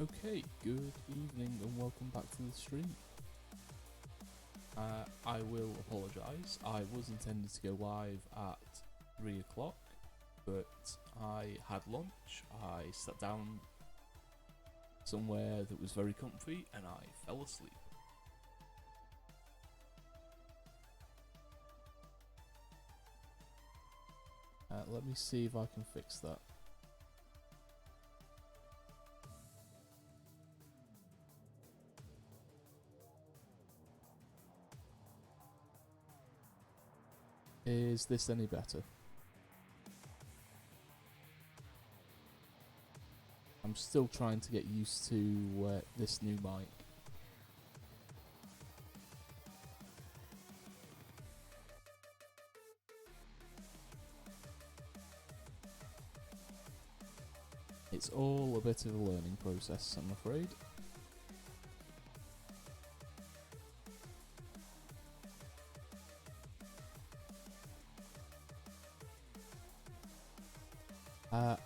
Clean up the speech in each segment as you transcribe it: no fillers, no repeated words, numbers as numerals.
Okay, good evening and welcome back to the stream. I will apologise, I was intended to go live at 3 o'clock, but I had lunch, I sat down somewhere that was very comfy and I fell asleep. Let me see if I can fix that. Is this any better? I'm still trying to get used to this new mic. It's all a bit of a learning process, I'm afraid.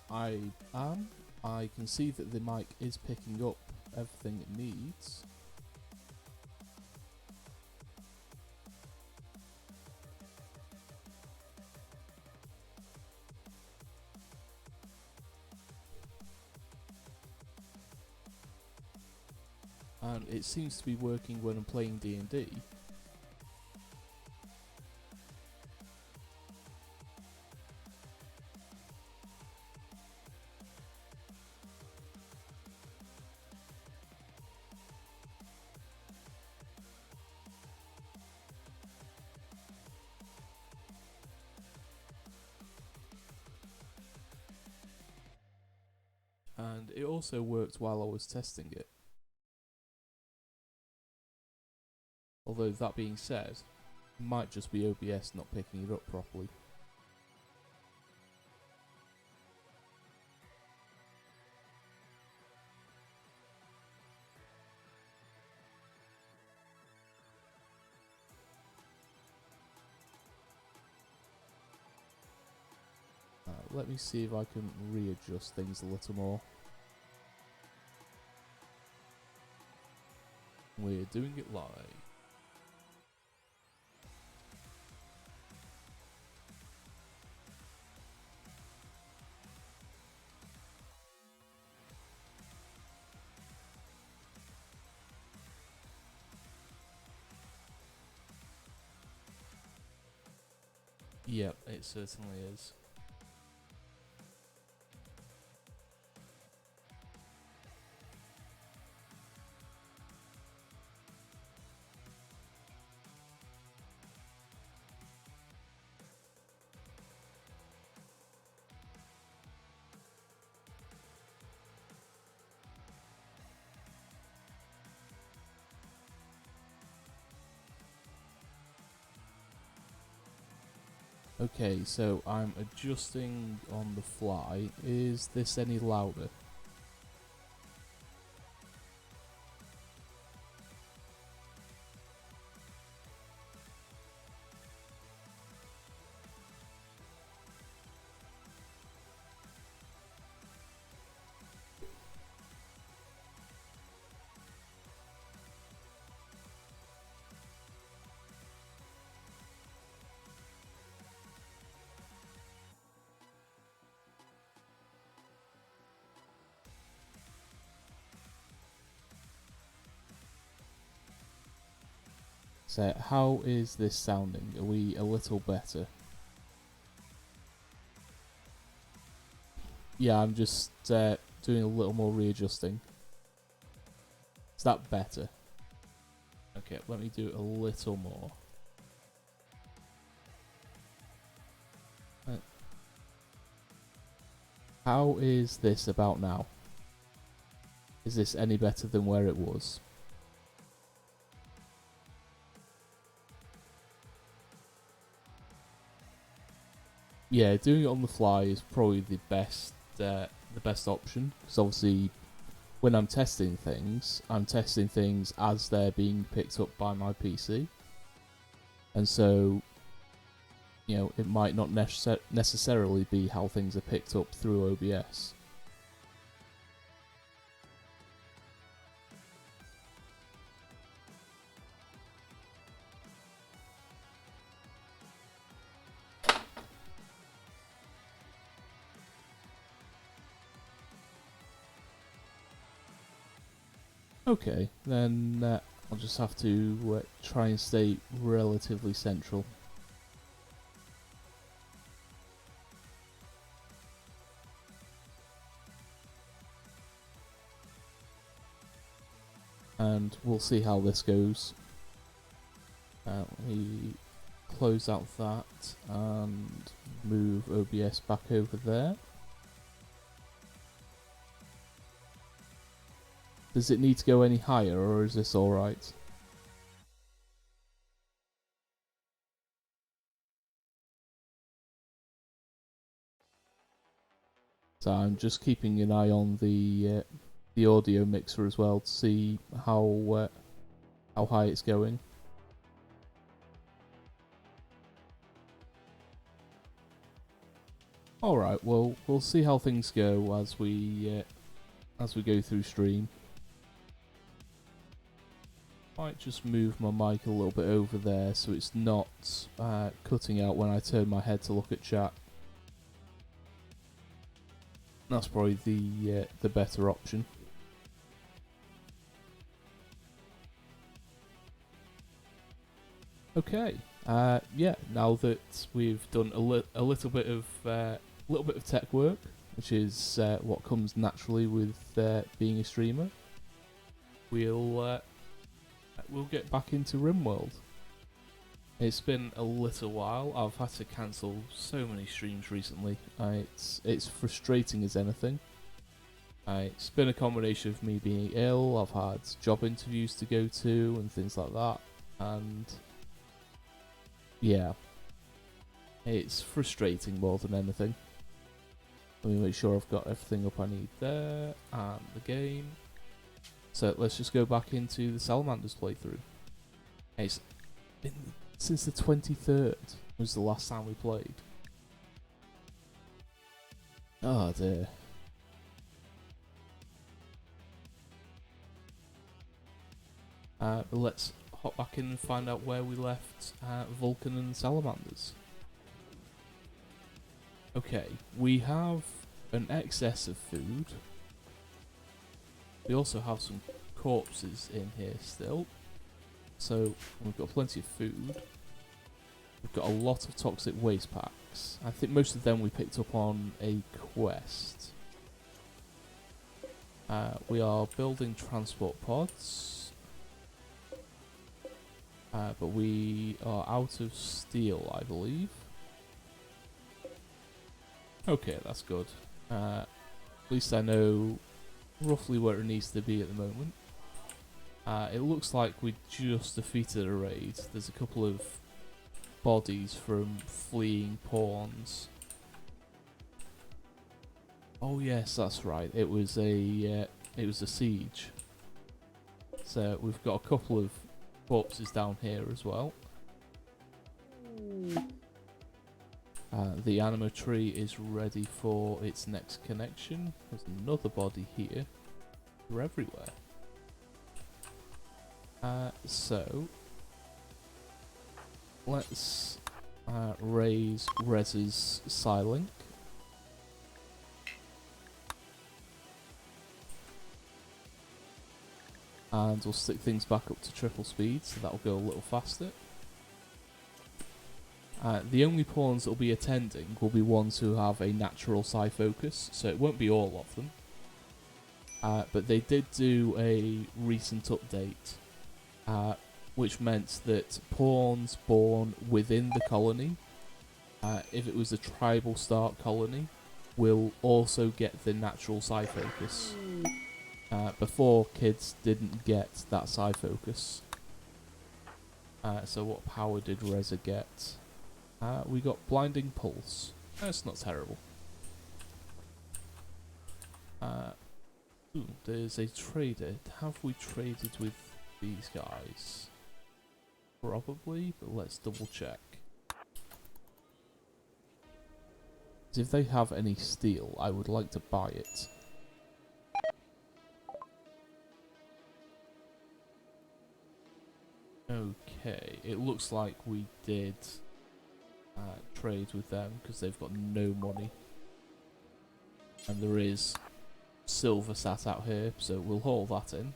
I am. I can see that the mic is picking up everything it needs. And it seems to be working when I'm playing D&D. And it also worked while I was testing it. Although that being said, it might just be OBS not picking it up properly. Let me see if I can readjust things a little more. We're doing it live. Yep, it certainly is. Okay, so I'm adjusting on the fly. Is this any louder? So how is this sounding? Are we a little better? Yeah, I'm just doing a little more readjusting. Is that better? Okay, let me do a little more. How is this about now? Is this any better than where it was? Yeah, doing it on the fly is probably the best option, because obviously when I'm testing things as they're being picked up by my PC, and so it might not necessarily be how things are picked up through OBS. Okay, then I'll just have to try and stay relatively central. And we'll see how this goes. We close out that and move OBS back over there. Does it need to go any higher, or is this alright? So I'm just keeping an eye on the audio mixer as well to see how high it's going. All right, well we'll see how things go as we go through stream. Might just move my mic a little bit over there so it's not cutting out when I turn my head to look at chat. That's probably the better option. Okay. Yeah. Now that we've done a little bit of tech work, which is what comes naturally with being a streamer, we'll get back into RimWorld. It's been a little while. I've had to cancel so many streams recently. It's frustrating as anything. It's been a combination of me being ill. I've had job interviews to go to and things like that, and yeah, it's frustrating more than anything. Let me make sure I've got everything up I need there, and the game. So let's just go back into the Salamanders playthrough. It's been since the 23rd was the last time we played. Oh dear. But let's hop back in and find out where we left Vulkan and Salamanders. Okay, we have an excess of food. We also have some corpses in here still. So we've got plenty of food. We've got a lot of toxic waste packs. I think most of them we picked up on a quest. We are building transport pods. But we are out of steel, I believe. Okay, that's good. At least I know roughly where it needs to be at the moment. It looks like we just defeated a raid. There's a couple of bodies from fleeing pawns. Oh yes, that's right. It was a siege. So we've got a couple of corpses down here as well. The anima tree is ready for its next connection. There's another body here. They're everywhere. So let's raise Rez's Psylink. And we'll stick things back up to triple speed, so that'll go a little faster. The only pawns that will be attending will be ones who have a natural psi focus, so it won't be all of them. But they did do a recent update, which meant that pawns born within the colony, if it was a tribal start colony, will also get the natural psi focus. Before, kids didn't get that psi focus. So what power did Reza get? We got Blinding Pulse. That's not terrible. There's a trader. Have we traded with these guys? Probably, but let's double check. If they have any steel, I would like to buy it. Okay, it looks like we did trade with them because they've got no money. And there is silver sat out here, so we'll haul that in.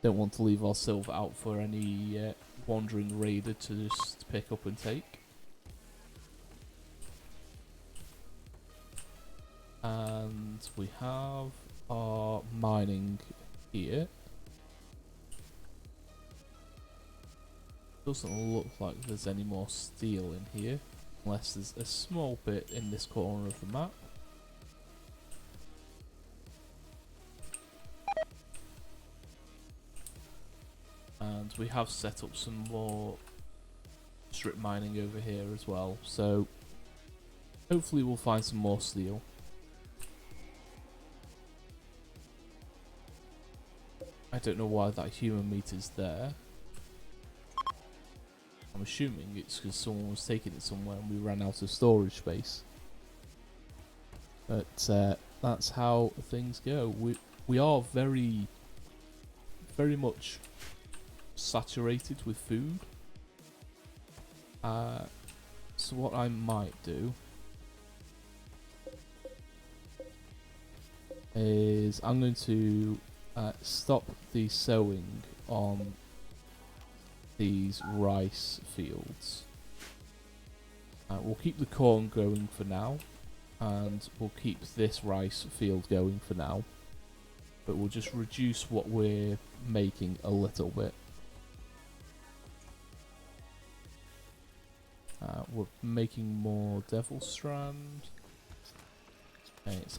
Don't want to leave our silver out for any wandering raider to just pick up and take. And we have our mining here. Doesn't look like there's any more steel in here, unless there's a small bit in this corner of the map. And we have set up some more strip mining over here as well, so hopefully we'll find some more steel. I don't know why that human meat is there. I'm assuming it's because someone was taking it somewhere and we ran out of storage space. But that's how things go. We are very much saturated with food. So what I might do is I'm going to stop the sowing on these rice fields. We'll keep the corn going for now, and we'll keep this rice field going for now, but we'll just reduce what we're making a little bit. We're making more devil strand.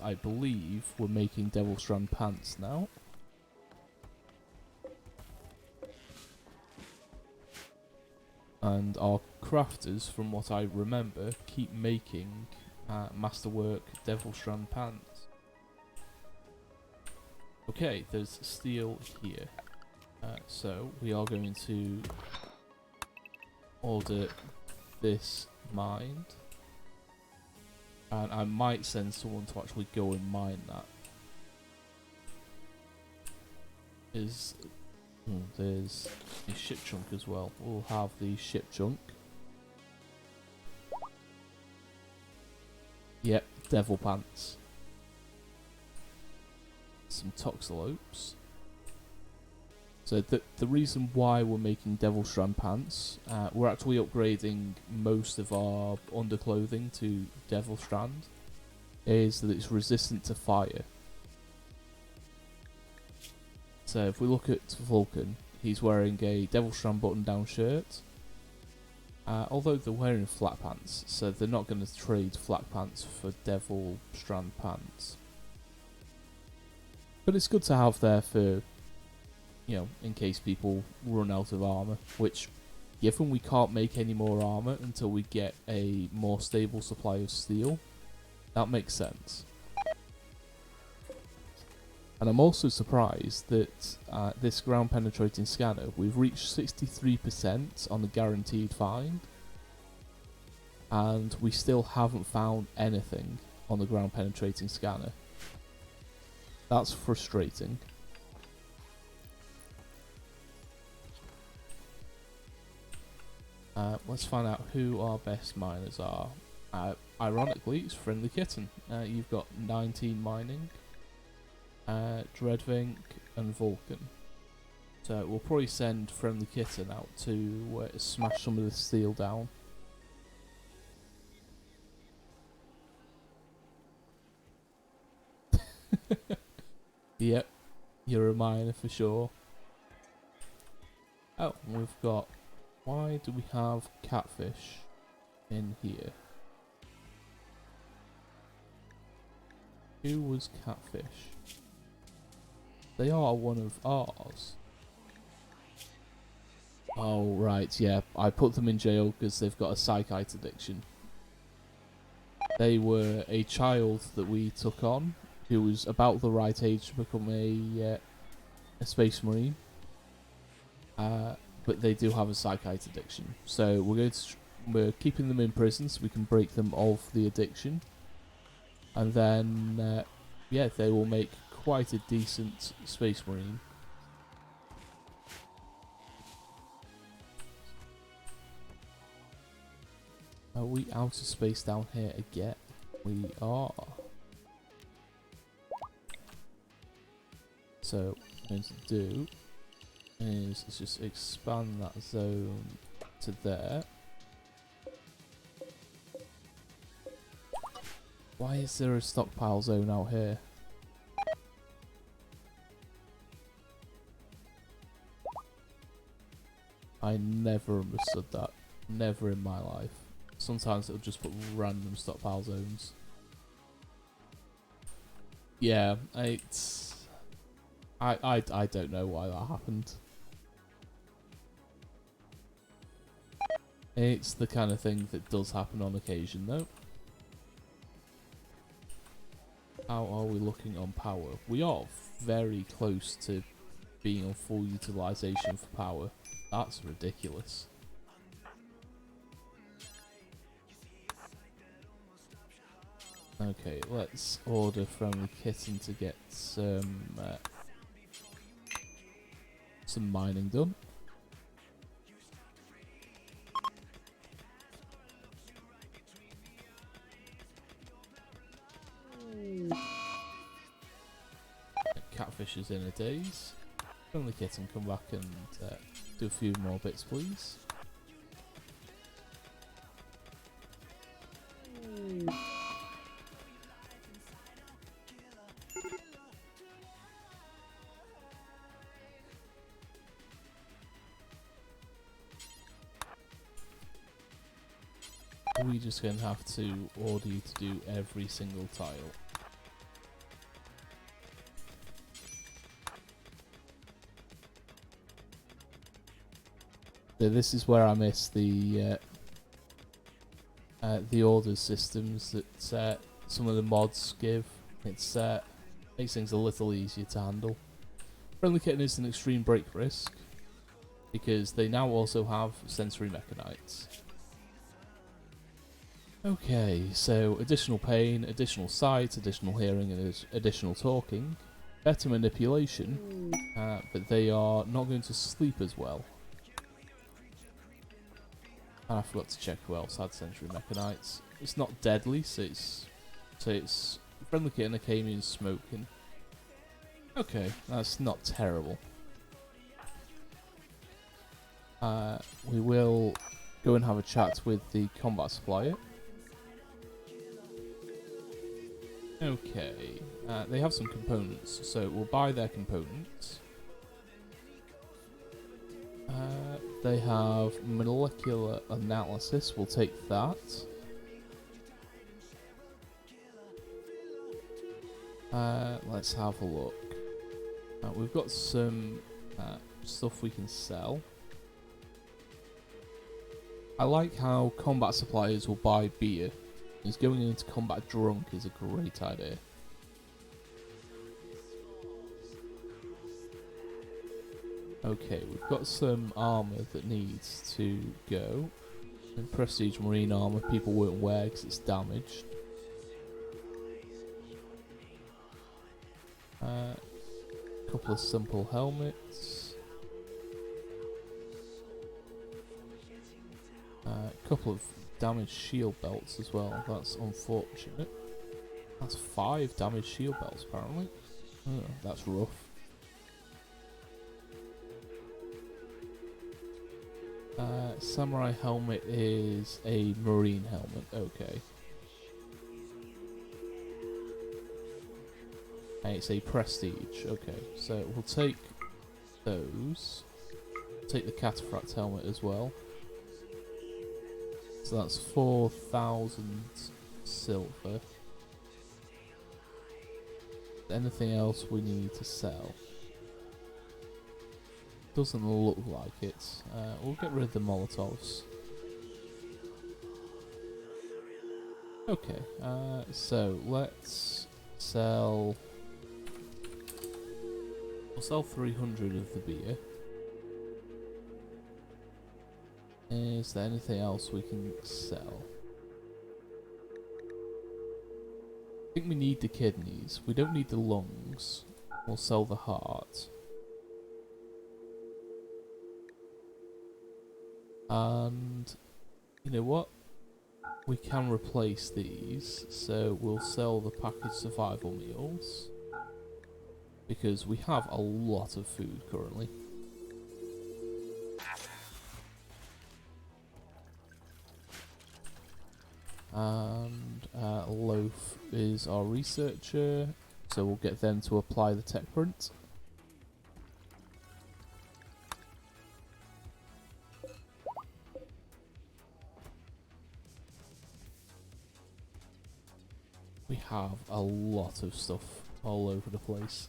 I believe we're making devil strand pants now. And our crafters, from what I remember, keep making masterwork devil strand pants. Okay, there's steel here. So we are going to order this mined. And I might send someone to actually go and mine that. There's a ship chunk as well. We'll have the ship chunk. Yep, devil pants. Some toxalopes. So the reason why we're making devil strand pants, we're actually upgrading most of our underclothing to devil strand, is that it's resistant to fire. So if we look at Vulkan, he's wearing a devil strand button down shirt. Although they're wearing flat pants, so they're not going to trade flat pants for devil strand pants. But it's good to have there for, you know, in case people run out of armor, which, given we can't make any more armor until we get a more stable supply of steel, that makes sense. And I'm also surprised that this ground penetrating scanner, we've reached 63% on the guaranteed find, and we still haven't found anything on the ground penetrating scanner. That's frustrating. Let's find out who our best miners are. Ironically, it's Friendly Kitten. You've got 19 mining. Dreadvink and Vulkan. So we'll probably send Friendly Kitten out to smash some of the steel down. Yep, you're a miner for sure. Oh, we've got... Why do we have catfish in here? Who was catfish? They are one of ours. Oh, right, yeah. I put them in jail because they've got a psychite addiction. They were a child that we took on who was about the right age to become a space marine. But they do have a psychite addiction. So we're keeping them in prison so we can break them of the addiction. And then, yeah, they will make quite a decent space marine. Are we out of space down here again? We are. So, what I'm going to do is let's just expand that zone to there. Why is there a stockpile zone out here? I never understood that. Never in my life. Sometimes it'll just put random stockpile zones. Yeah, it's... I don't know why that happened. It's the kind of thing that does happen on occasion though. How are we looking on power? We are very close to being on full utilisation for power. That's ridiculous. Okay, let's order Friendly Kitten to get some mining done. Catfish is in a daze. Friendly Kitten, come back and do a few more bits, please. We're just going to have to order you to do every single tile. So this is where I miss the orders systems that some of the mods give. It's makes things a little easier to handle. Friendly Kitten is an extreme break risk because they now also have sensory mechanites. Okay, so additional pain, additional sight, additional hearing, and additional talking. Better manipulation, but they are not going to sleep as well. And I forgot to check who else had sensory mechanites. It's not deadly, so it's Friendly Kitten, Acamian, Smoking. Okay, that's not terrible. We will go and have a chat with the combat supplier. Okay, they have some components, so we'll buy their components. They have molecular analysis, we'll take that. Let's have a look. We've got some stuff we can sell. I like how combat suppliers will buy beer. Because going into combat drunk is a great idea. Okay, we've got some armour that needs to go. And prestige marine armour people won't wear because it's damaged. Couple of simple helmets. Couple of damaged shield belts as well. That's unfortunate. That's 5 damaged shield belts apparently. Oh, that's rough. Samurai helmet is a marine helmet. Okay. And it's a prestige. Okay, so we'll take those. Take the cataphract helmet as well. So that's 4,000 silver. Anything else we need to sell? Doesn't look like it. We'll get rid of the Molotovs. Okay, so let's sell... We'll sell 300 of the beer. Is there anything else we can sell? I think we need the kidneys. We don't need the lungs. We'll sell the heart. And you know what? We can replace these. So we'll sell the packaged survival meals. Because we have a lot of food currently. And Loaf is our researcher, so we'll get them to apply the tech print. We have a lot of stuff all over the place.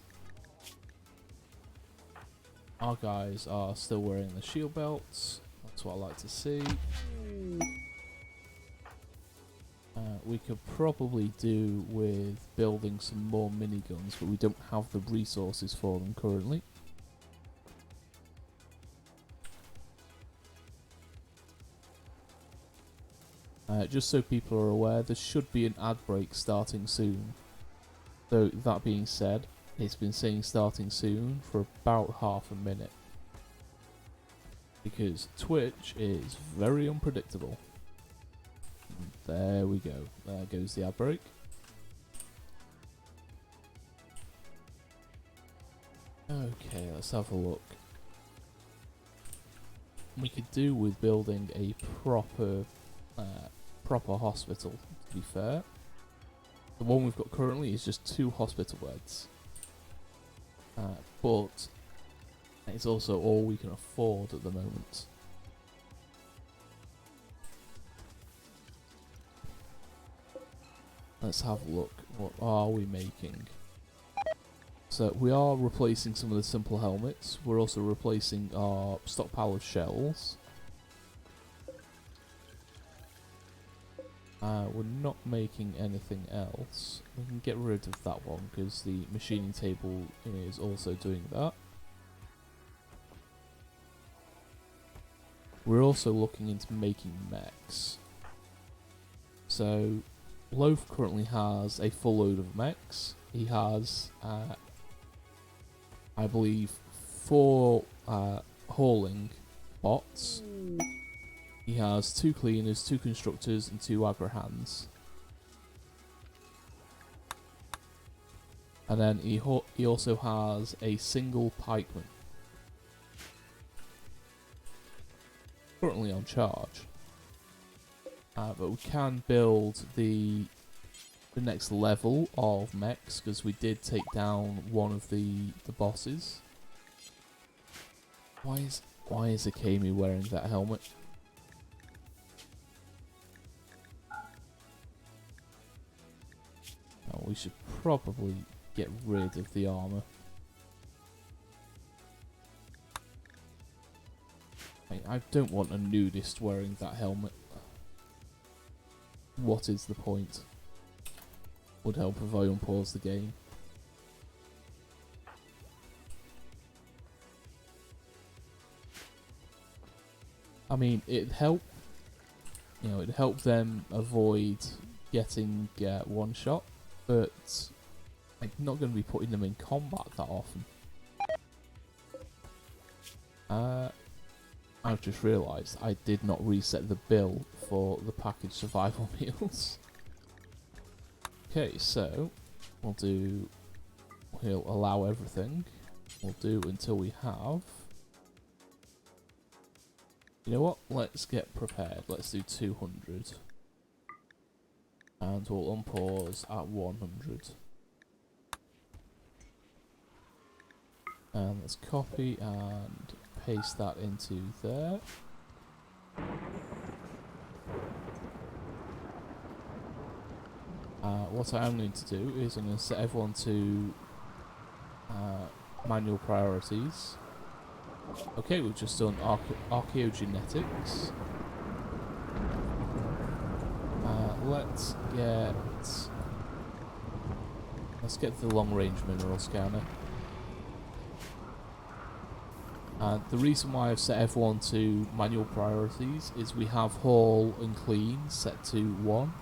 Our guys are still wearing the shield belts. That's what I like to see. We could probably do with building some more miniguns, but we don't have the resources for them currently. Just so people are aware, there should be an ad break starting soon. So that being said, it's been saying starting soon for about half a minute. Because Twitch is very unpredictable. There we go. There goes the ad break. Okay, let's have a look. We could do with building a proper hospital, to be fair. The one we've got currently is just 2 hospital beds. But it's also all we can afford at the moment. Let's have a look. What are we making? So we are replacing some of the simple helmets. We're also replacing our stockpile of shells. We're not making anything else. We can get rid of that one because the machining table is also doing that. We're also looking into making mechs. So Loaf currently has a full load of mechs. He has, I believe, 4 hauling bots. He has 2 cleaners, 2 constructors, and 2 aggro hands. And then he also has a single pikeman. Currently on charge. But we can build the next level of mechs because we did take down one of the bosses. Why is Akemi wearing that helmet? Oh, we should probably get rid of the armor. I don't want a nudist wearing that helmet. What is the point? Would help if I unpause the game. I mean, it'd help. You know, it'd help them avoid getting one shot, but I'm not going to be putting them in combat that often. I've just realised I did not reset the bill for the package survival meals. Okay, so we'll allow everything. We'll do until we have. You know what? Let's get prepared. Let's do 200. And we'll unpause at 100. And let's copy and paste that into there. What I am going to do is I'm going to set everyone to manual priorities. Okay, we've just done archaeogenetics. Let's get the long range mineral scanner. The reason why I've set everyone to manual priorities is we have haul and clean set to 1.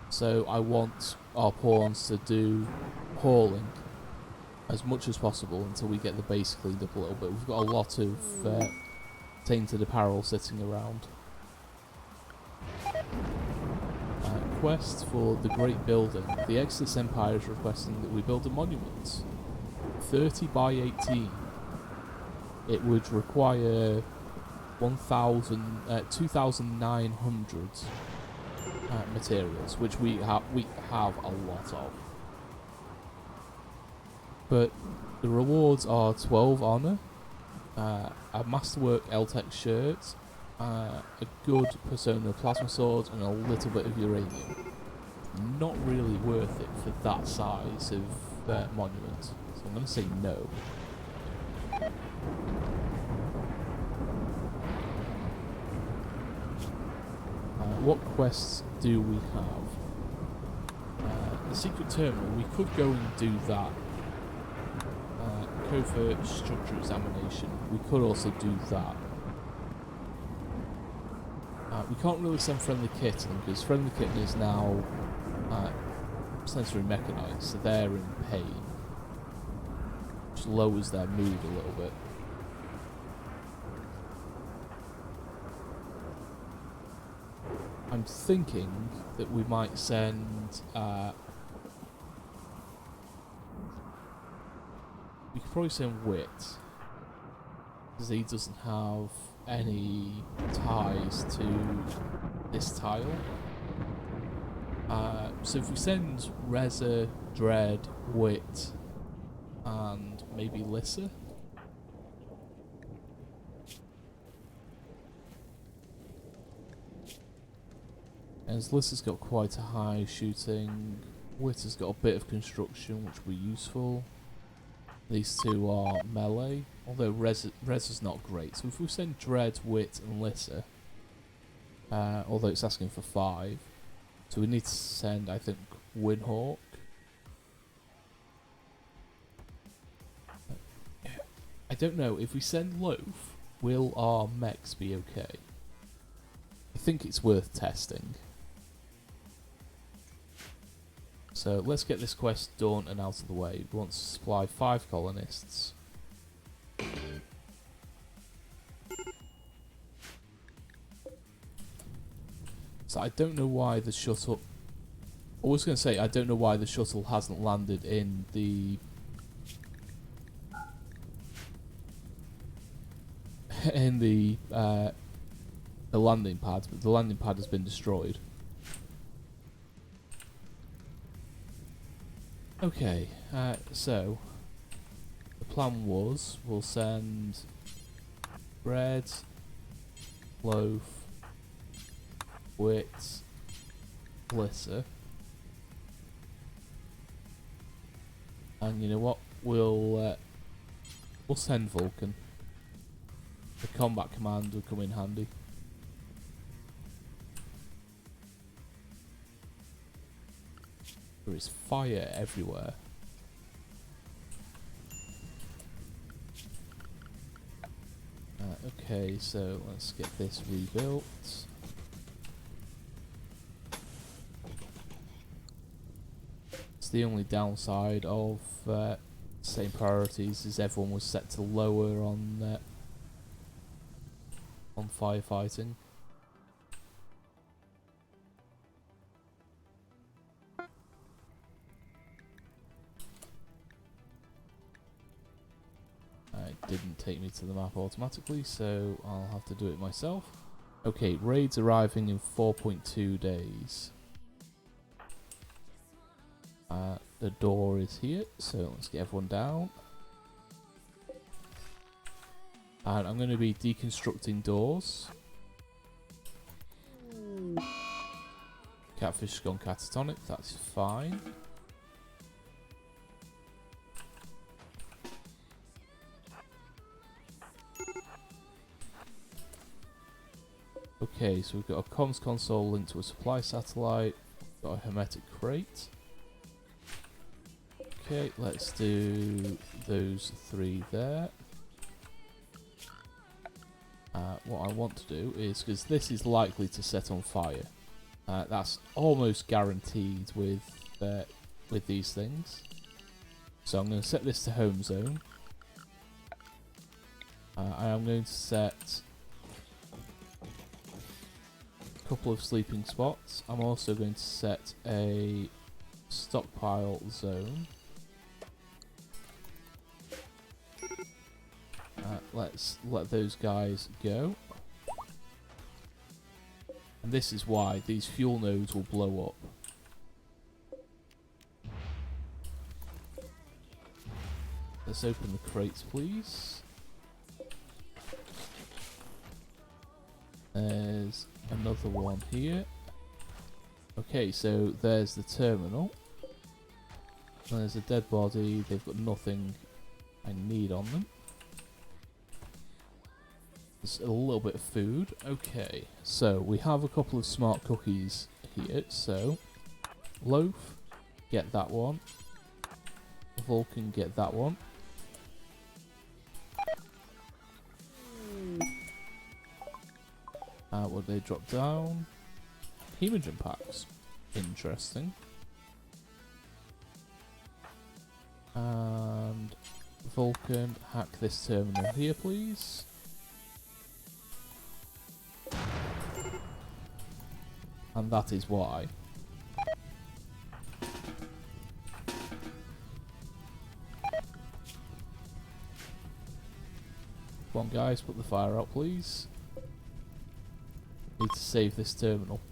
So I want our pawns to do hauling as much as possible until we get the base cleaned up a little bit. We've got a lot of tainted apparel sitting around. Quest for the Great Building. The Exodus Empire is requesting that we build a monument. 30 by 18. It would require 2,900 materials, which we have a lot of. But the rewards are 12 honour, a Masterwork L-Tech shirt, a good Persona plasma sword, and a little bit of uranium. Not really worth it for that size of monument, so I'm going to say no. What quests do we have? The secret terminal, we could go and do that. Covert structure examination, we could also do that. We can't really send Friendly Kitten because Friendly Kitten is now sensory mechanized, so they're in pain, which lowers their mood a little bit. I'm thinking that we might send. We could probably send Wit, because he doesn't have any ties to this tile. So if we send Reza, Dread, Wit, and maybe Lissa. As Lissa's got quite a high shooting, Wit has got a bit of construction, which will be useful. These two are melee, although Reza's not great. So if we send Dread, Wit, and Lissa, although it's asking for 5, so we need to send, I think, Windhawk. I don't know, if we send Loaf, will our mechs be okay? I think it's worth testing. So let's get this quest done and out of the way. We want to supply 5 colonists. So I don't know why the shuttle... I was going to say, I don't know why the shuttle hasn't landed in the... in the landing pad, but the landing pad has been destroyed. Okay, so the plan was we'll send Bread, Loaf, Wit, Lissa, and you know what? We'll send Vulkan. The combat command will come in handy. There is fire everywhere. Okay, so let's get this rebuilt. It's the only downside of same priorities is everyone was set to lower on firefighting. It didn't take me to the map automatically, so I'll have to do it myself. Okay, raids arriving in 4.2 days. The door is here, so let's get everyone down. And I'm going to be deconstructing doors. Catfish has gone catatonic, that's fine. Okay, so we've got a comms console linked to a supply satellite, got a hermetic crate. Okay, let's do those 3 there. What I want to do is, because this is likely to set on fire, that's almost guaranteed with these things. So I'm going to set this to home zone. I am going to set a couple of sleeping spots. I'm also going to set a stockpile zone. Let's let those guys go. And this is why these fuel nodes will blow up. Let's open the crates, please. There's another one here. Okay, so there's the terminal. There's a dead body. They've got nothing I need on them. There's a little bit of food. Okay, so we have a couple of smart cookies here. So, Loaf, get that one. Vulkan, get that one. What they drop down? Hemogen packs. Interesting. And Vulkan, hack this terminal here, please. And that is why. Come on, guys, put the fire out, please. Need to save this terminal.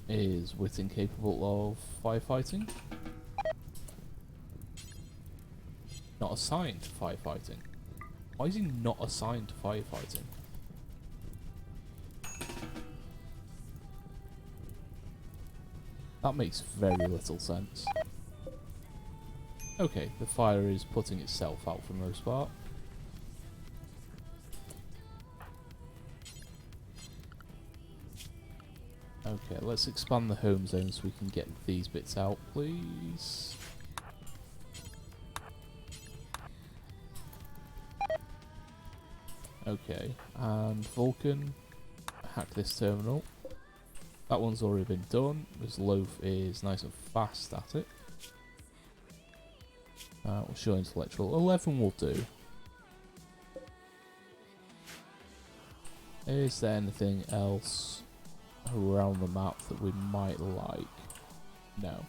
Is Wit incapable of firefighting? Not assigned to firefighting. Why is he not assigned to firefighting? That makes very little sense. Okay, the fire is putting itself out for the most part. Okay, let's expand the home zone so we can get these bits out, please. Okay, and Vulkan, hack this terminal. That one's already been done, because Loaf is nice and fast at it. We'll show intellectual. 11 will do. Is there anything else around the map that we might like? No.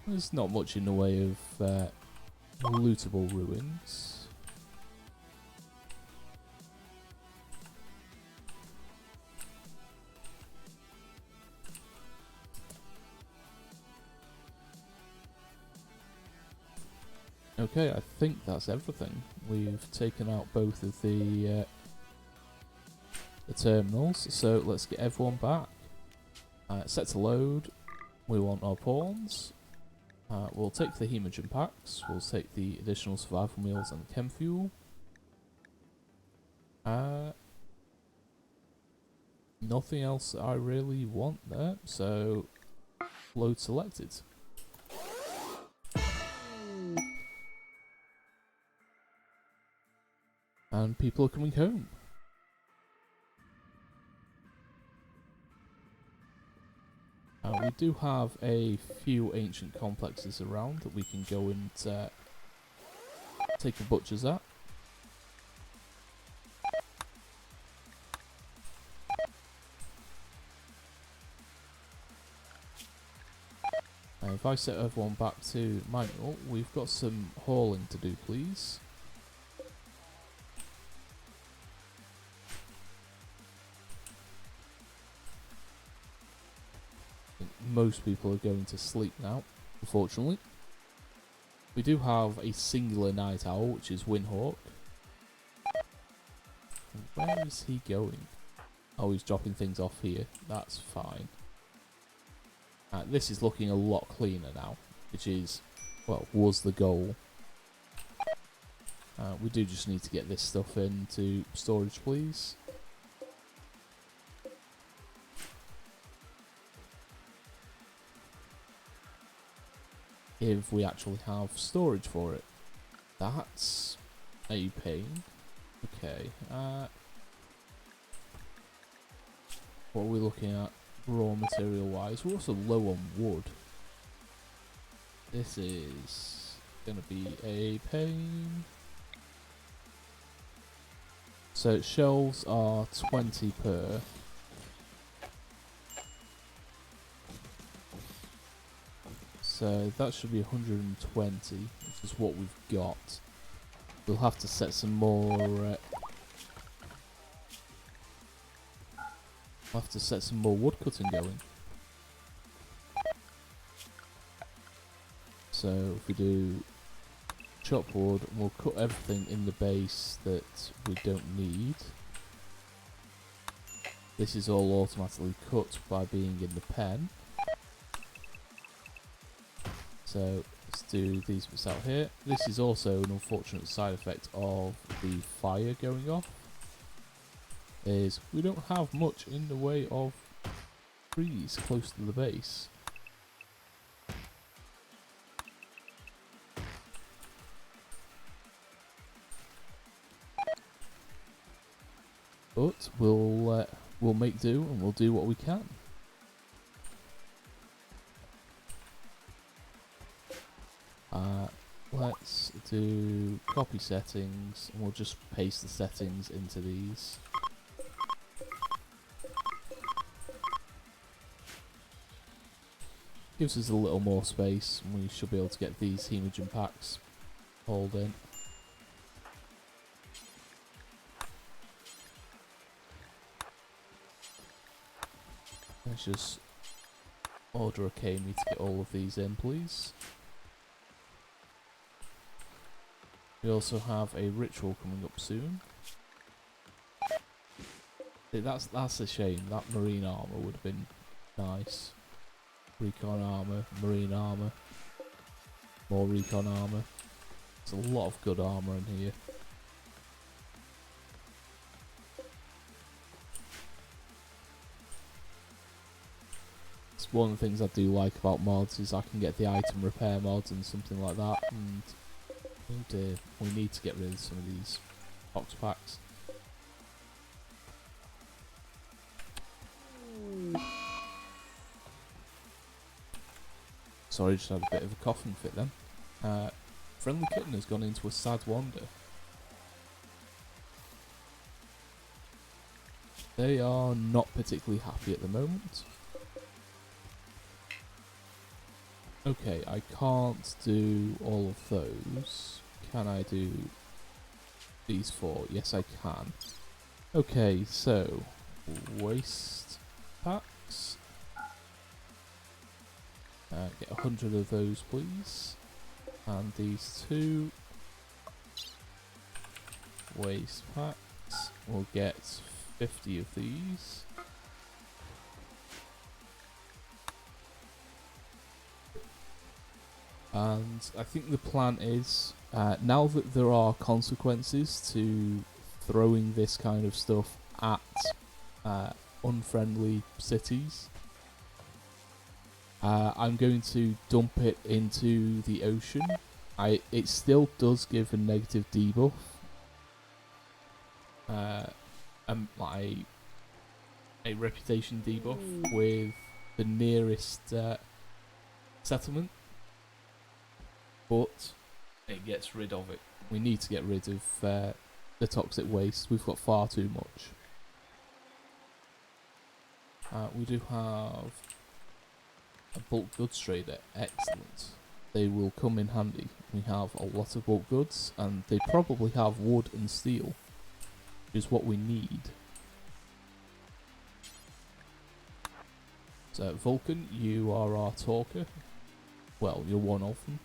There's not much in the way of lootable ruins. Okay, I think that's everything. We've taken out both of the terminals, so let's get everyone back. Set to load. We want our pawns. We'll take the hemogen packs. We'll take the additional survival meals and the chem fuel. Nothing else that I really want there, so load selected. And people are coming home. We do have a few ancient complexes around that we can go and take a butcher's at. If I set everyone back to manual, we've got some hauling to do, please. Most people are going to sleep now, unfortunately. We do have a singular night owl, which is Windhawk. Where is he going? Oh, he's dropping things off here. That's fine. This is looking a lot cleaner now, which is, well, was the goal. We do just need to get this stuff into storage, please. If we actually have storage for it. That's a pain. Okay. What are we looking at raw material wise? We're also low on wood. This is going to be a pain. So shelves are 20 per. So that should be 120, which is what we've got. We'll have to set some more I'll have to set some more wood cutting going. So if we do chop wood, we'll cut everything in the base that we don't need. This is all automatically cut by being in the pen. So let's do these bits out here. This is also an unfortunate side effect of the fire going off, is we don't have much in the way of trees close to the base. But we'll make do and we'll do what we can. Let's do copy settings and we'll just paste the settings into these. Gives us a little more space and we should be able to get these hemogen packs hauled in. Let's just order a Kami to get all of these in, please. We also have a ritual coming up soon. That's a shame. That marine armor would have been nice. Recon armor, marine armor, more recon armor. There's a lot of good armor in here. It's one of the things I do like about mods is I can get the item repair mods and something like that, and oh dear, we need to get rid of some of these box packs. Sorry, just had a bit of a coughing fit then. Friendly Kitten has gone into a sad wander. They are not particularly happy at the moment. Okay, I can't do all of those. Can I do these four? Yes, I can. Okay, so waste packs. Get 100 of those, please. And these two waste packs. We'll get 50 of these. And I think the plan is, now that there are consequences to throwing this kind of stuff at unfriendly cities, I'm going to dump it into the ocean. It still does give a negative debuff. Like a reputation debuff with the nearest settlement. But it gets rid of it. We need to get rid of the toxic waste. We've got far too much. We do have a bulk goods trader. Excellent. They will come in handy. We have a lot of bulk goods and they probably have wood and steel, which is what we need. So Vulkan, you are our talker. Well, you're one of them.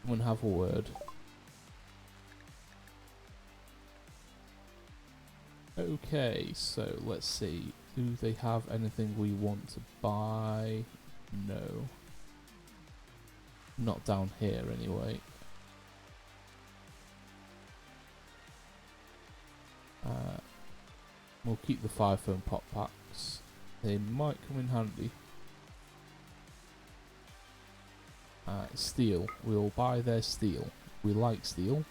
Come and have a word. Okay, so let's see. Do they have anything we want to buy? No. Not down here anyway. We'll keep the 5 foam pot packs. They might come in handy. Steel. We'll buy their steel. We like steel.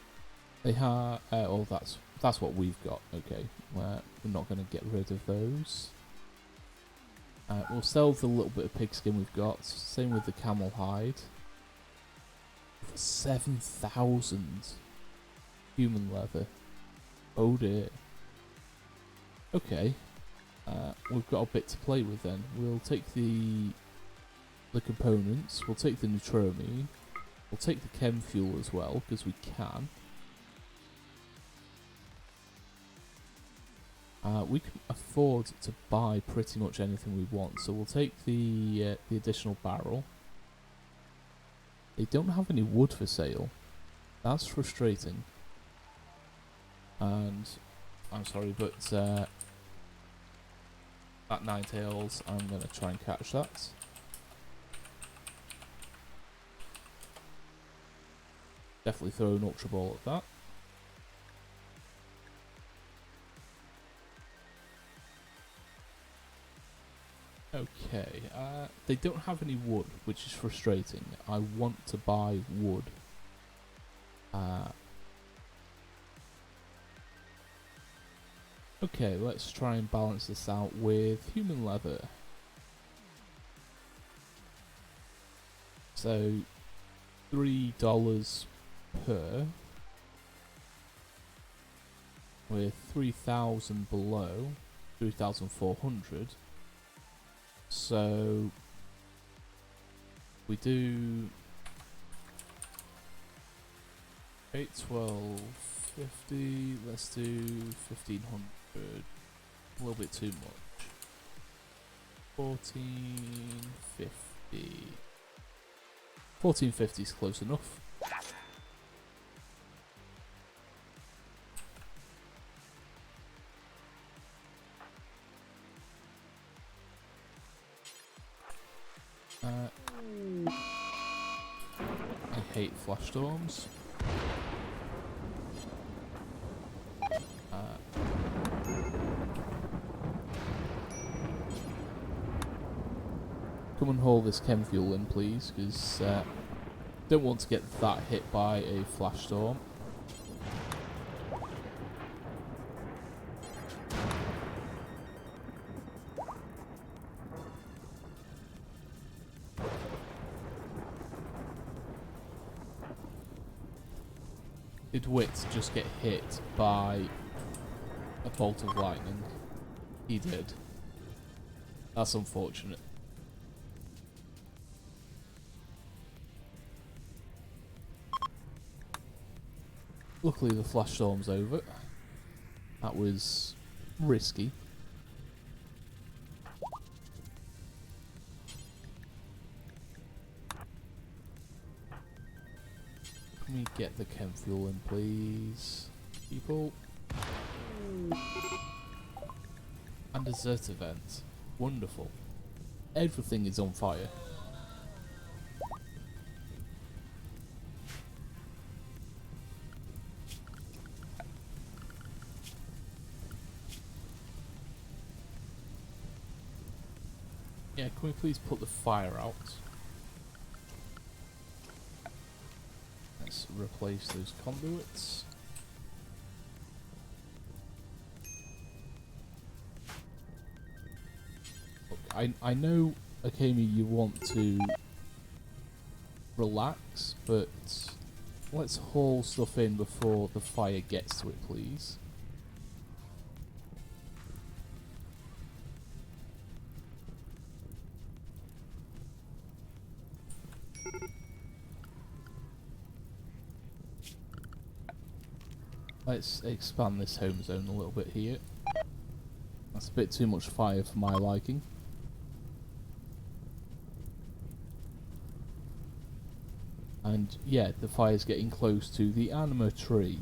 They have. Oh, that's what we've got. Okay, we're not going to get rid of those. We'll sell the little bit of pigskin we've got. Same with the camel hide. For 7,000 human leather. Oh dear. Okay. We've got a bit to play with then. We'll take the components. We'll take the Nocturne. We'll take the chem fuel as well because we can. We can afford to buy pretty much anything we want, so we'll take the additional barrel. They don't have any wood for sale. That's frustrating. And I'm sorry, but that Ninetales, I'm gonna try and catch that. Definitely throw an Ultra Ball at that. Okay, they don't have any wood, which is frustrating. I want to buy wood. Okay, let's try and balance this out with human leather. So, $3 per, with 3,000 below, 3,400. So we do 8, 12, 50, let's do 1,500, a little bit too much. 1450. 1450 is close enough. I hate flash storms. Come and haul this chem fuel in, please, because don't want to get that hit by a flash storm. Did Wit just get hit by a bolt of lightning? He did. That's unfortunate. Luckily the flash storm's over. That was risky. Can we get the chem fuel in, please, people? And desert event. Wonderful. Everything is on fire. Yeah, can we please put the fire out? Let's replace those conduits. Look, I know, Akemi, you want to relax, but let's haul stuff in before the fire gets to it, please. Let's expand this home zone a little bit here. That's a bit too much fire for my liking. And yeah, the fire's getting close to the anima tree.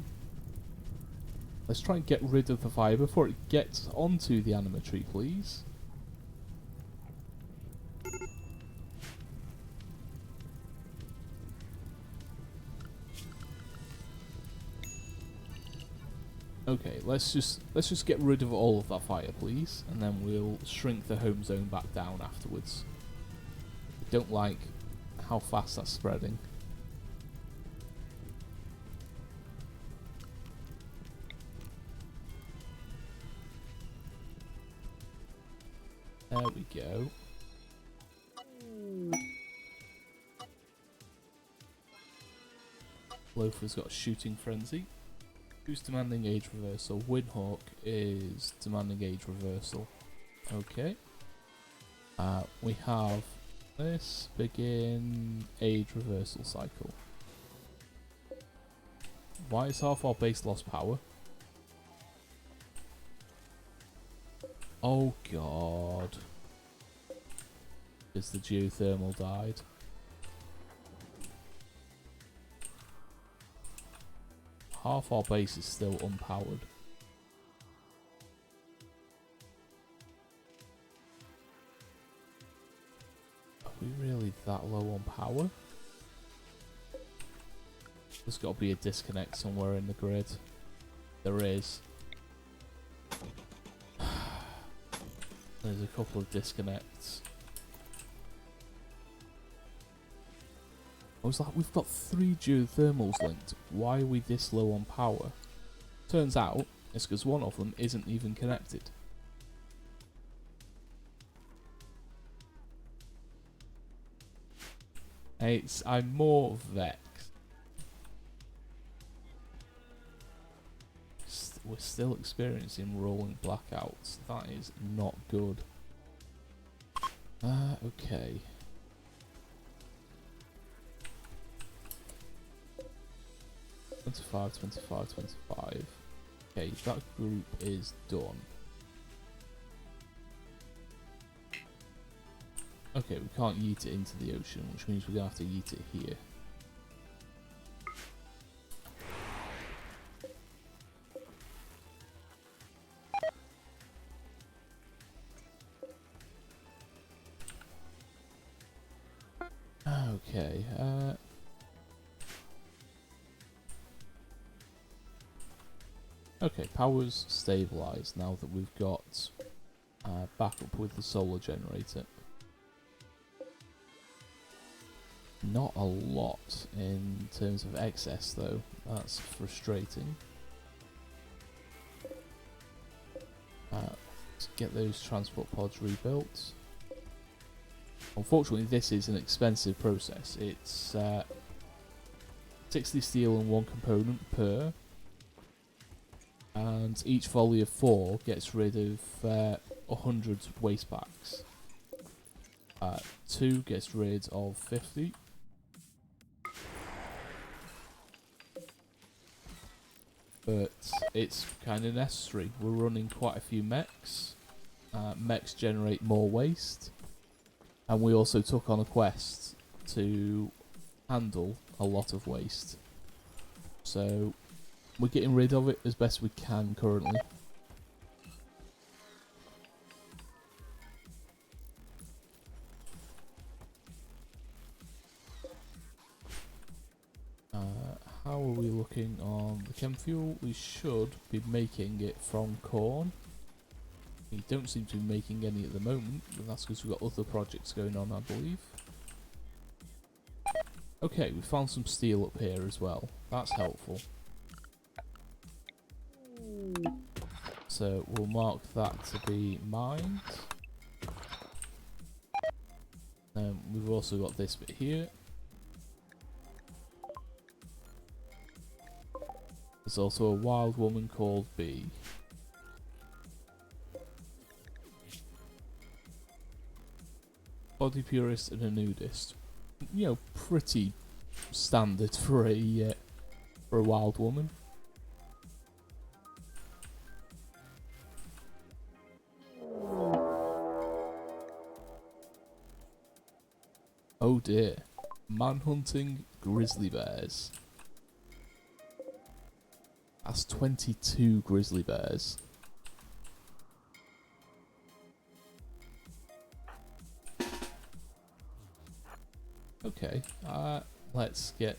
Let's try and get rid of the fire before it gets onto the anima tree, please. Okay, let's just get rid of all of that fire, please, and then we'll shrink the home zone back down afterwards. I don't like how fast that's spreading. There we go. Loafer's got a shooting frenzy. Who's demanding age reversal? Windhawk is demanding age reversal. Okay. We have this. Begin age reversal cycle. Why is half our base lost power? Oh god. Because the geothermal died. Half our base is still unpowered. Are we really that low on power? There's got to be a disconnect somewhere in the grid. There is. There's a couple of disconnects. I was like, we've got 3 geothermals linked. Why are we this low on power? Turns out, it's because one of them isn't even connected. I'm more vexed. We're still experiencing rolling blackouts. That is not good. Okay. 25, 25, 25. Okay, that group is done. Okay, we can't yeet it into the ocean, which means we're going to have to yeet it here. Okay, okay, power's stabilised now that we've got backup with the solar generator. Not a lot in terms of excess though, that's frustrating. Let's get those transport pods rebuilt. Unfortunately, this is an expensive process. It's 60 steel and 1 component per, and each volley of 4 gets rid of 100 waste packs. 2 gets rid of 50. But it's kind of necessary. We're running quite a few mechs. Mechs generate more waste. And we also took on a quest to handle a lot of waste. So we're getting rid of it as best we can currently. How are we looking on the chem fuel? We should be making it from corn. We don't seem to be making any at the moment, but that's because we've got other projects going on, I believe. Okay, we found some steel up here as well. That's helpful. So we'll mark that to be mined. We've also got this bit here. There's also a wild woman called Bee. Body purist and a nudist. You know, pretty standard for a wild woman. Oh dear. Manhunting grizzly bears. That's 22 grizzly bears. Okay, let's get...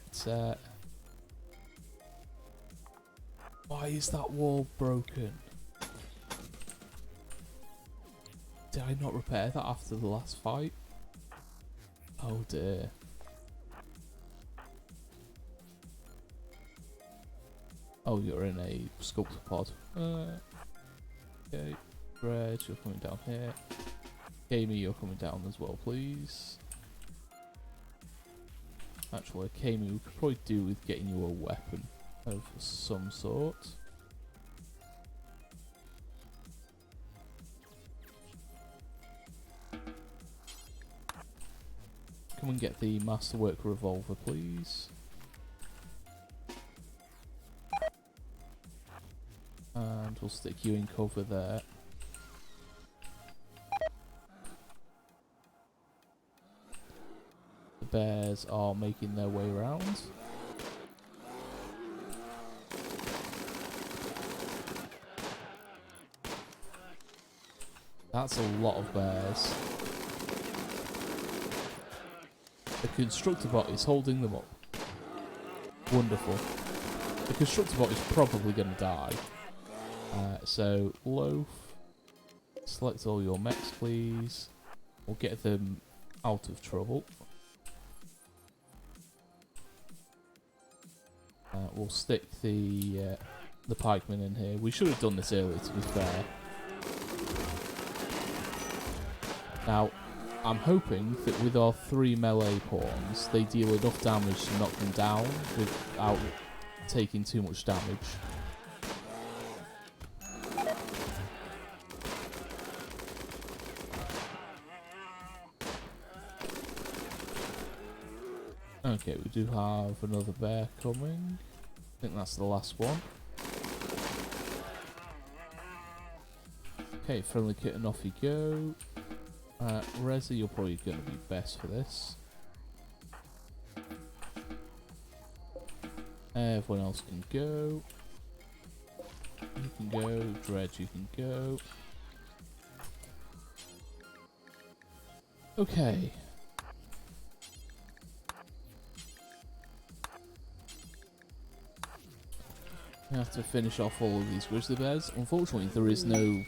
Why is that wall broken? Did I not repair that after the last fight? Oh dear. Oh, you're in a sculptor pod. Okay, Red, you're coming down here. Kami, you're coming down as well, please. Actually, Kami, we could probably do with getting you a weapon of some sort. Come and get the Masterwork revolver, please. And we'll stick you in cover there. bears are making their way around. That's a lot of bears. The constructor bot is holding them up. Wonderful. The constructor bot is probably going to die. So, Loaf, select all your mechs, please. We'll get them out of trouble. We'll stick the pikemen in here. We should have done this earlier, to be fair. Now, I'm hoping that with our 3 melee pawns, they deal enough damage to knock them down without taking too much damage. Okay, we do have another bear coming. I think that's the last one. Okay, friendly kitten, off you go. Reza, you're probably going to be best for this. Everyone else can go. You can go. Dredge, you can go. Okay. We have to finish off all of these grizzly bears. Unfortunately, there is no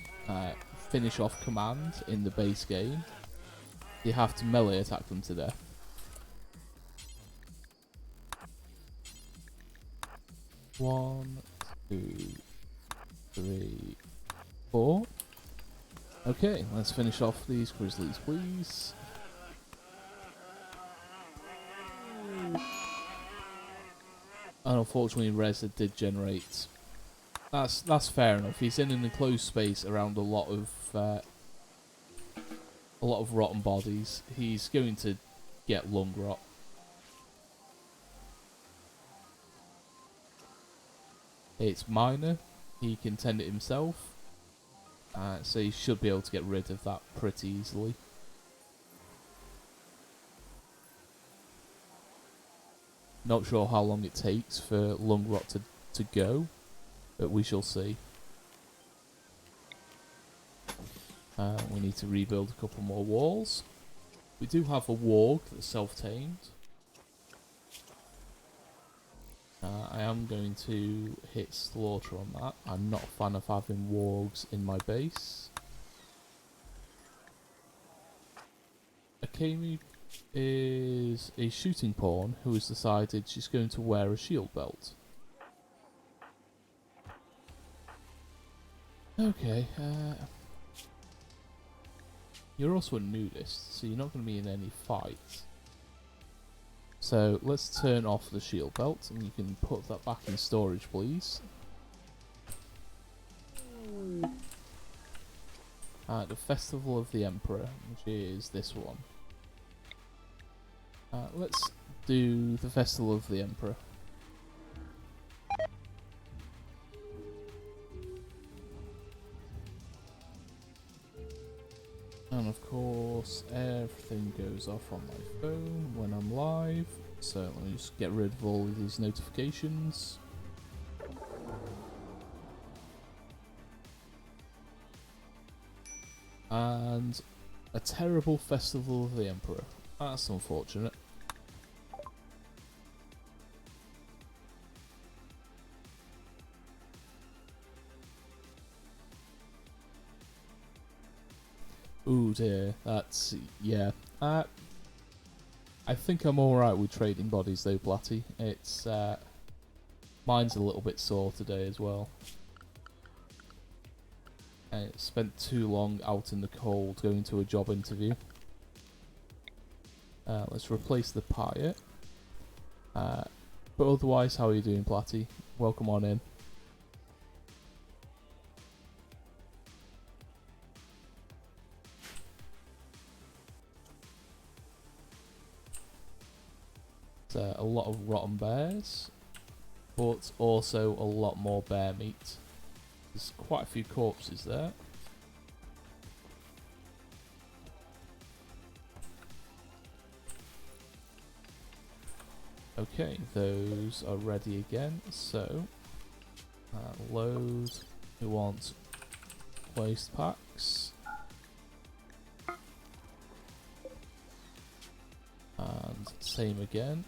finish off command in the base game. You have to melee attack them to death. One, two, three, four. Okay, let's finish off these grizzlies, please. And unfortunately, Reza did generate. That's fair enough. He's in an enclosed space around a lot of rotten bodies. He's going to get lung rot. It's minor. He can tend it himself, so he should be able to get rid of that pretty easily. Not sure how long it takes for lung rot to go, but we shall see. We need to rebuild a couple more walls. We do have a warg that's self-tamed. I am going to hit slaughter on that. I'm not a fan of having wargs in my base. Akemi is a shooting pawn who has decided she's going to wear a shield belt. Okay, you're also a nudist, so you're not going to be in any fights. So let's turn off the shield belt, and you can put that back in storage, please. The Festival of the Emperor, which is this one. Let's do the Festival of the Emperor. And of course, everything goes off on my phone when I'm live. So let me just get rid of all of these notifications. And a terrible Festival of the Emperor. That's unfortunate. Ooh dear, that's, yeah. I think I'm alright with trading bodies though, Blatty. It's, mine's a little bit sore today as well. I spent too long out in the cold going to a job interview. Let's replace the pirate. But otherwise, how are you doing, Blatty? Welcome on in. A lot of rotten bears, but also a lot more bear meat. There's quite a few corpses there. Okay, those are ready again. So, load. We want placed packs. And same again.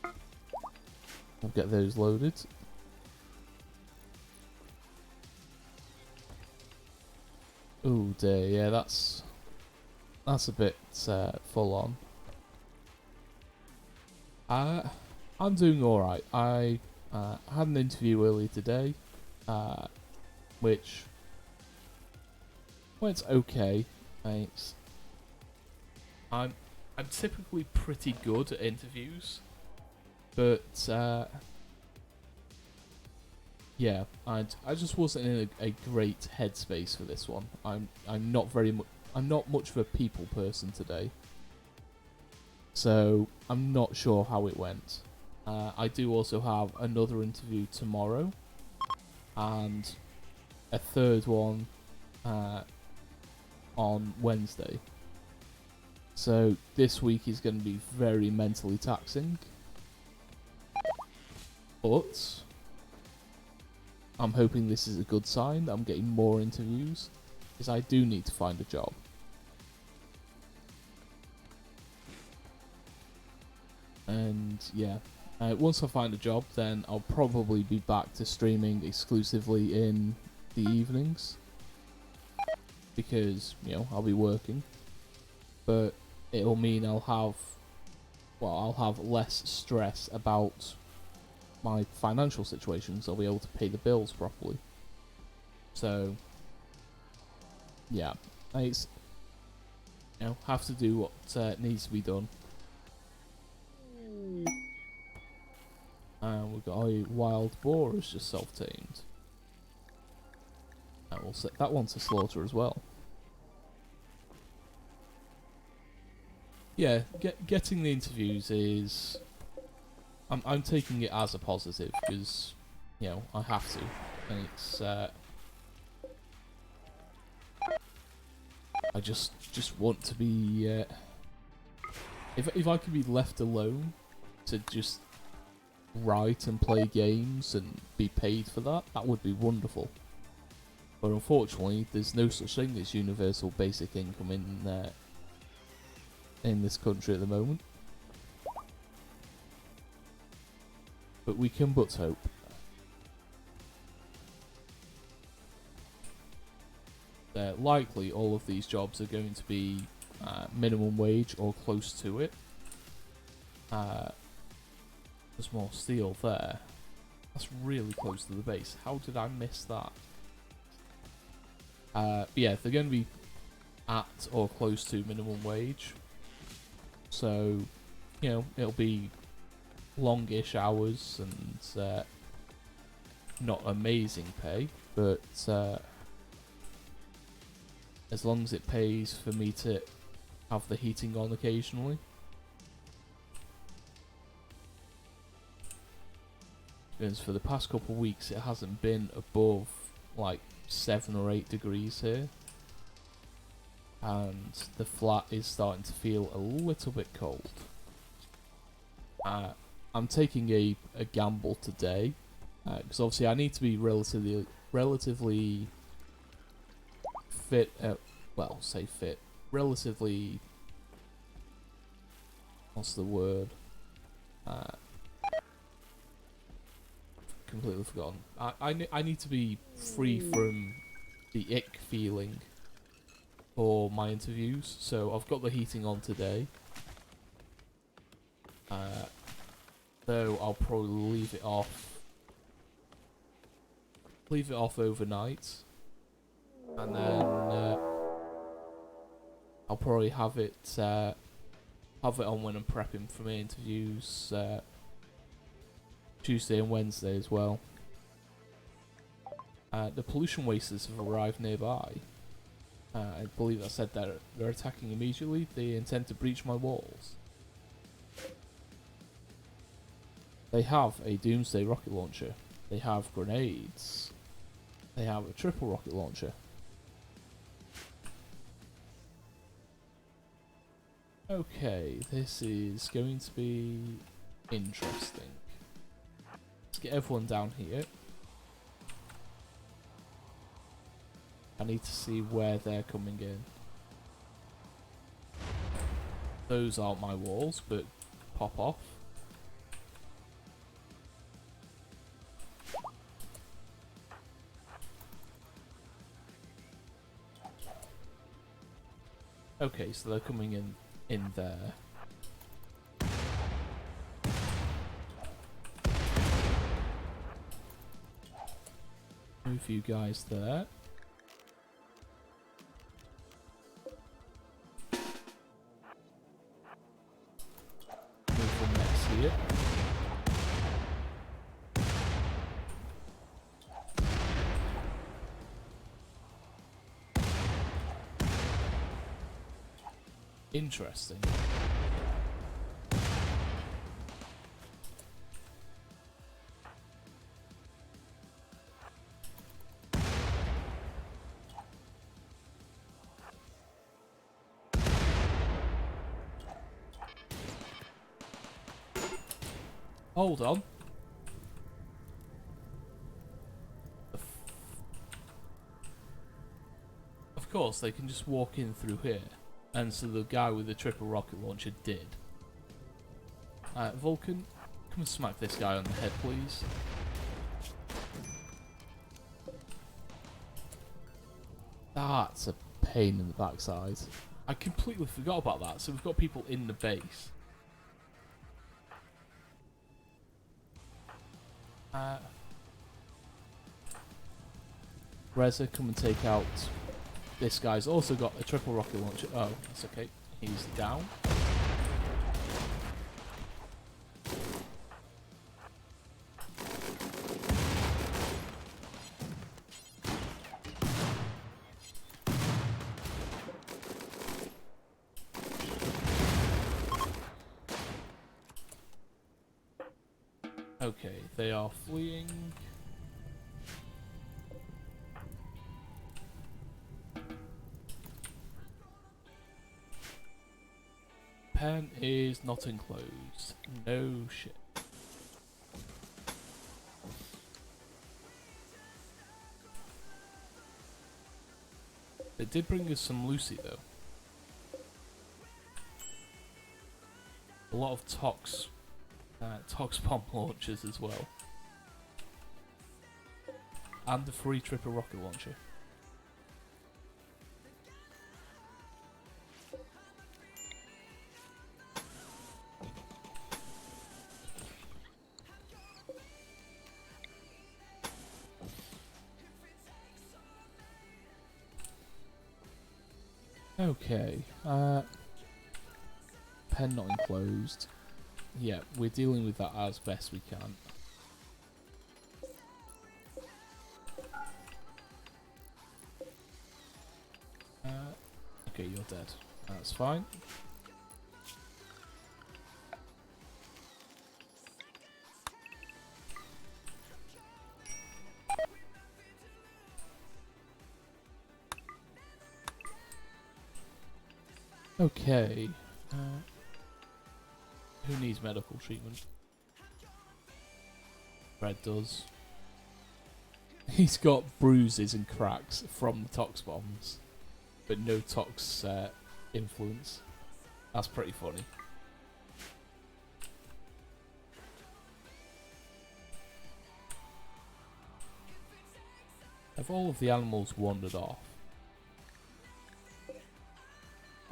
I'll get those loaded. Oh dear, yeah, that's a bit full on. I'm doing alright. I had an interview earlier today, which went okay. Thanks. I'm typically pretty good at interviews, but yeah, I just wasn't in a great headspace for this one. I'm not much of a people person today, so I'm not sure how it went. I do also have another interview tomorrow, and a third one on Wednesday. So this week is going to be very mentally taxing, but I'm hoping this is a good sign that I'm getting more interviews, because I do need to find a job. And yeah, once I find a job, then I'll probably be back to streaming exclusively in the evenings, because, you know, I'll be working. But it'll mean I'll have less stress about my financial situation, because I'll be able to pay the bills properly. So yeah, it's, you know, have to do what needs to be done. And we've got a wild boar has just self-tamed. And we'll set that one to slaughter as well. Yeah, getting the interviews is... I'm taking it as a positive, because, you know, I have to. And it's... I just want to be... if I could be left alone to just write and play games and be paid for that, that would be wonderful. But unfortunately, there's no such thing as universal basic income in this country at the moment. But we can but hope. Likely all of these jobs are going to be minimum wage or close to it. There's more steel there. That's really close to the base. How did I miss that? Yeah, they're going to be at or close to minimum wage. So, you know, it'll be longish hours and not amazing pay, but as long as it pays for me to have the heating on occasionally. Because for the past couple of weeks it hasn't been above like 7 or 8 degrees here, and the flat is starting to feel a little bit cold. I'm taking a gamble today, because obviously I need to be relatively fit. Well, say fit. Relatively. What's the word? Completely forgotten. I need to be free from the ick feeling for my interviews, so I've got the heating on today. Though I'll probably leave it off overnight, and then I'll probably have it on when I'm prepping for my interviews Tuesday and Wednesday as well. The pollution wasters have arrived nearby. I believe I said that they're attacking immediately. They intend to breach my walls. They have a doomsday rocket launcher. They have grenades. They have a triple rocket launcher. Okay, this is going to be interesting. Let's get everyone down here. I need to see where they're coming in. Those aren't my walls, but pop off. Okay, so they're coming in there. Move you guys there. Move the next here. Interesting. Hold on. Of course, they can just walk in through here. And so the guy with the triple rocket launcher did. Vulkan, come and smack this guy on the head, please. That's a pain in the backside. I completely forgot about that. So we've got people in the base. Reza, come and take out. This guy's also got a triple rocket launcher. Oh, that's okay. He's down. Okay, they are fleeing. Pen is not enclosed. No shit. It did bring us some Lucy though. A lot of Tox bomb launchers as well. And the free triple rocket launcher. Okay, pen not enclosed. Yeah, we're dealing with that as best we can. Okay, you're dead. That's fine. Okay. Who needs medical treatment? Red does. He's got bruises and cracks from the Tox bombs, but no Tox influence. That's pretty funny. Have all of the animals wandered off?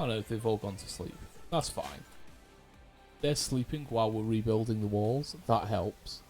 Oh no, they've all gone to sleep. That's fine. They're sleeping while we're rebuilding the walls. That helps.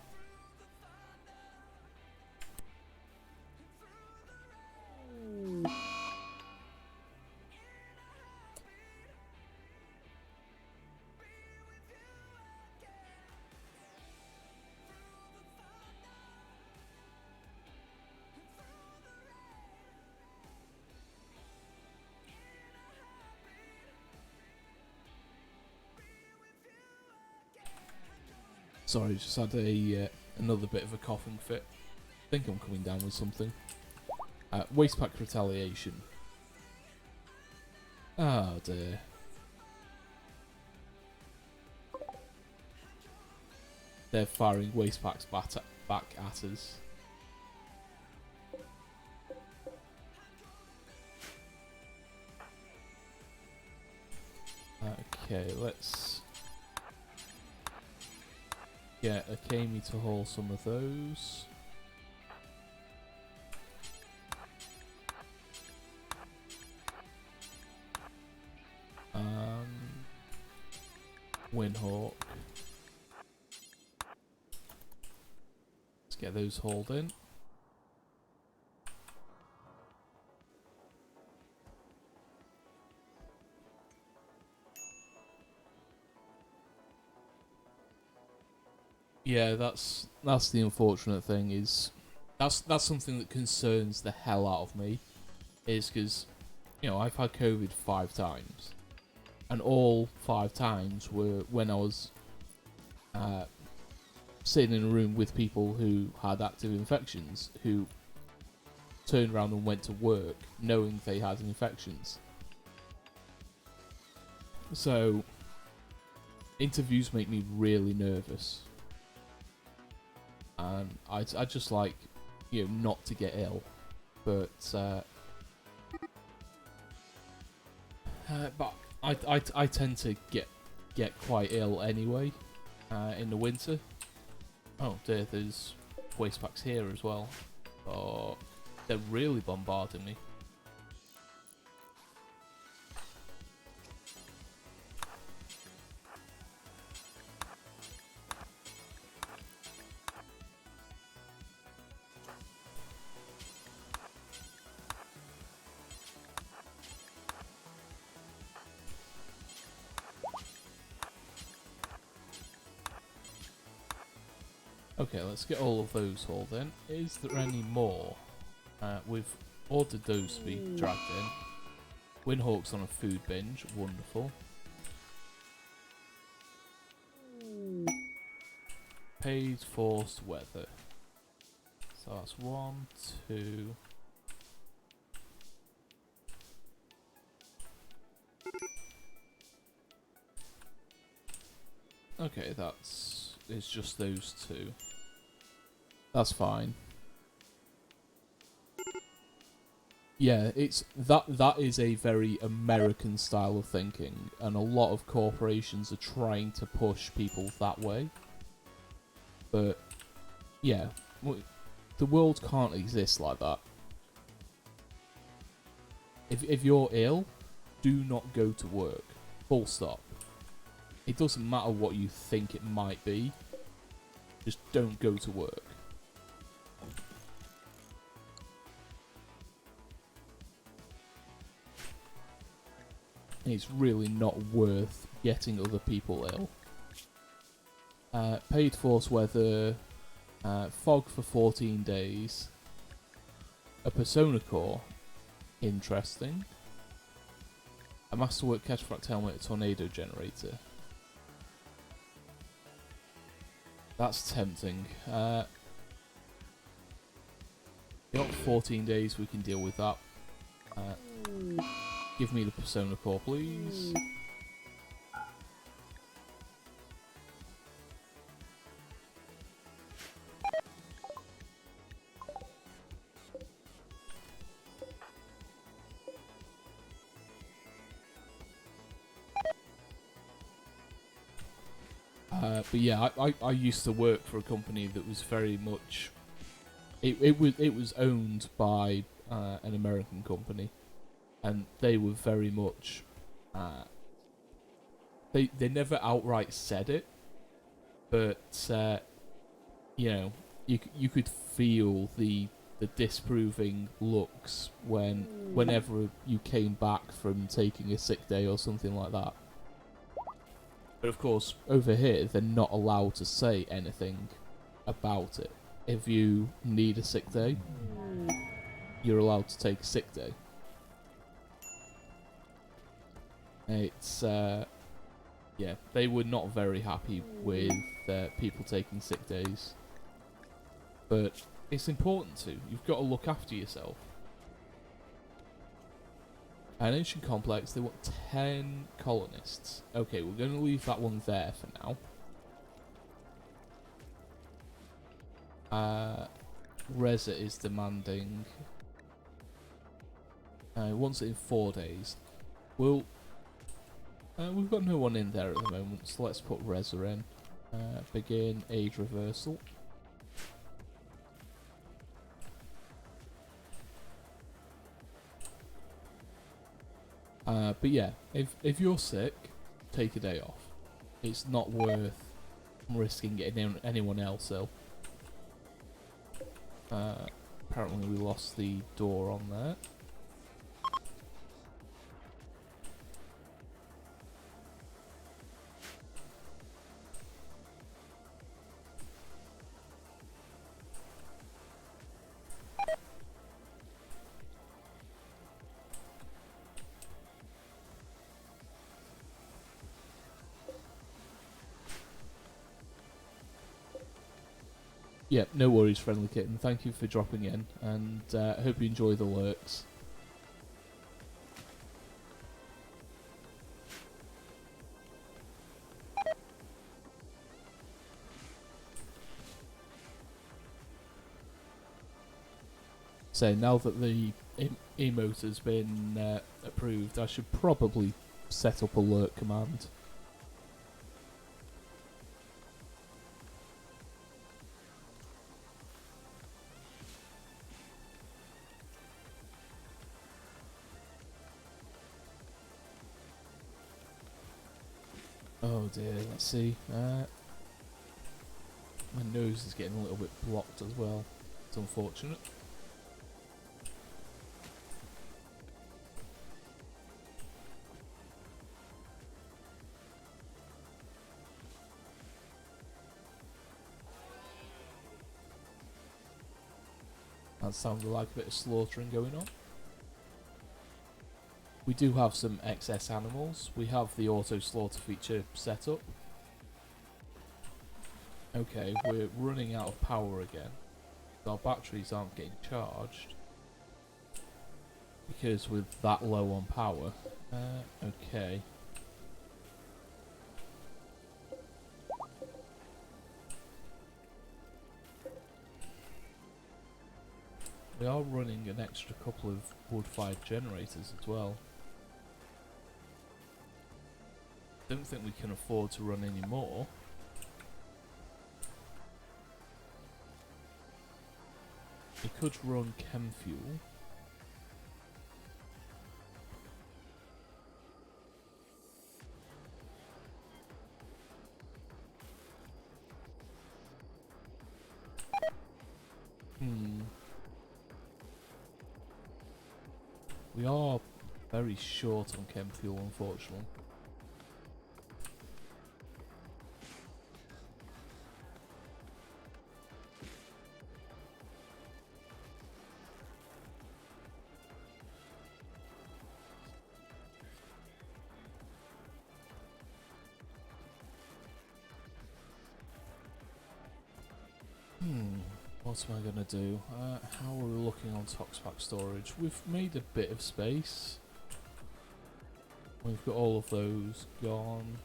Sorry, just had a another bit of a coughing fit. I think I'm coming down with something. Waste pack retaliation. Oh dear. they're firing waste packs back at us. Okay, let's get a Kami to haul some of those. Windhawk. Let's get those hauled in. Yeah, that's the unfortunate thing, is that's something that concerns the hell out of me, is because, you know, I've had COVID 5 times, and all 5 times were when I was sitting in a room with people who had active infections, who turned around and went to work knowing they had infections. So interviews make me really nervous. And I just like, you know, not to get ill, but I tend to get quite ill anyway in the winter. Oh dear, there's waste packs here as well. Oh, they're really bombarding me. Okay, let's get all of those hauled in. Is there any more? We've ordered those to be dragged in. Windhawk's on a food binge, wonderful. Paid forced weather. So that's 1, 2. Okay, it's just those 2. That's fine. Yeah, it's that is a very American style of thinking, and a lot of corporations are trying to push people that way. But yeah, the world can't exist like that. If you're ill, do not go to work. Full stop. It doesn't matter what you think it might be. Just don't go to work. It's really not worth getting other people ill. Paid force weather, fog for 14 days, a persona core, interesting, a masterwork catchfract helmet, a tornado generator. That's tempting. Got 14 days, we can deal with that. Give me the persona core, please. But yeah, I used to work for a company that was very much... It was owned by an American company. And they were very much... They never outright said it. But, you know, you could feel the disproving looks whenever you came back from taking a sick day or something like that. But of course, over here, they're not allowed to say anything about it. If you need a sick day, you're allowed to take a sick day. It's, yeah, they were not very happy with people taking sick days. But it's important to. You've got to look after yourself. An ancient complex, they want 10 colonists. Okay, we're going to leave that one there for now. Reza is demanding. He wants it in 4 days. We've got no one in there at the moment, so let's put Reza in. Begin age reversal. But yeah, if you're sick, take a day off. It's not worth risking getting anyone else ill. Apparently we lost the door on there. Yeah, no worries, Friendly Kitten. Thank you for dropping in, and I hope you enjoy the lurks. So now that the emote has been approved, I should probably set up a lurk command. Oh dear, let's see. My nose is getting a little bit blocked as well. It's unfortunate. That sounded like a bit of slaughtering going on. We do have some excess animals. We have the auto slaughter feature set up. Okay, we're running out of power again. Our batteries aren't getting charged because we're that low on power. Okay. We are running an extra couple of wood-fired generators as well. Don't think we can afford to run any more. We could run chem fuel. We are very short on chem fuel, unfortunately. What am I going to do? How are we looking on Toxpack storage? We've made a bit of space. We've got all of those gone.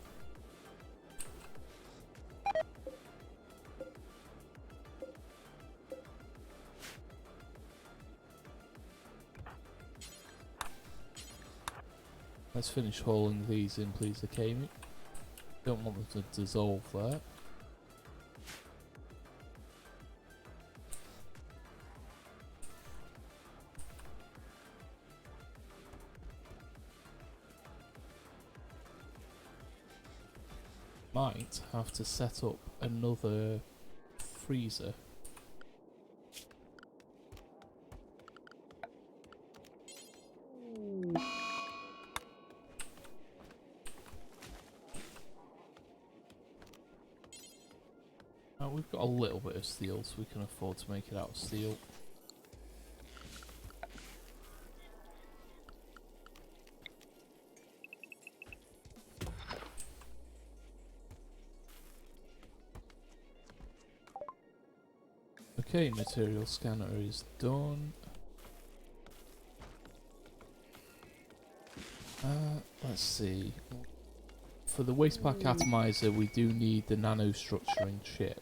Let's finish hauling these in, please, Akemi. Don't want them to dissolve there. Might have to set up another freezer. We've got a little bit of steel, so we can afford to make it out of steel. Okay, material scanner is done. Let's see. For the waste pack atomizer, we do need the nanostructuring chip.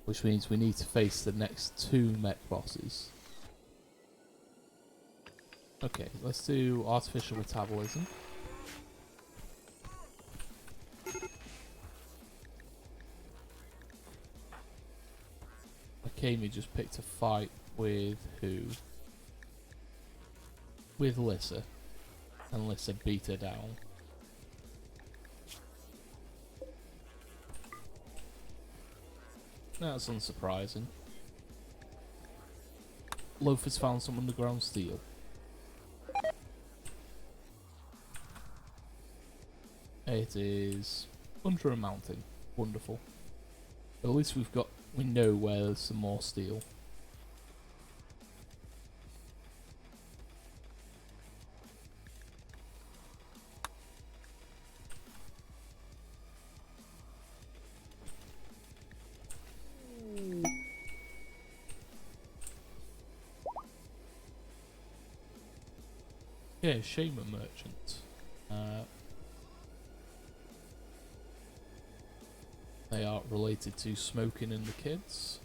which means we need to face the next 2 mech bosses. Okay, let's do artificial metabolism. Akemi just picked a fight with who? With Lissa. And Lissa beat her down. That's unsurprising. Loafer's found some underground steel. It is under a mountain. Wonderful. But at least we know where there's some more steel. Yeah, Shaman Merchant. They are related to Smoking and the Kids.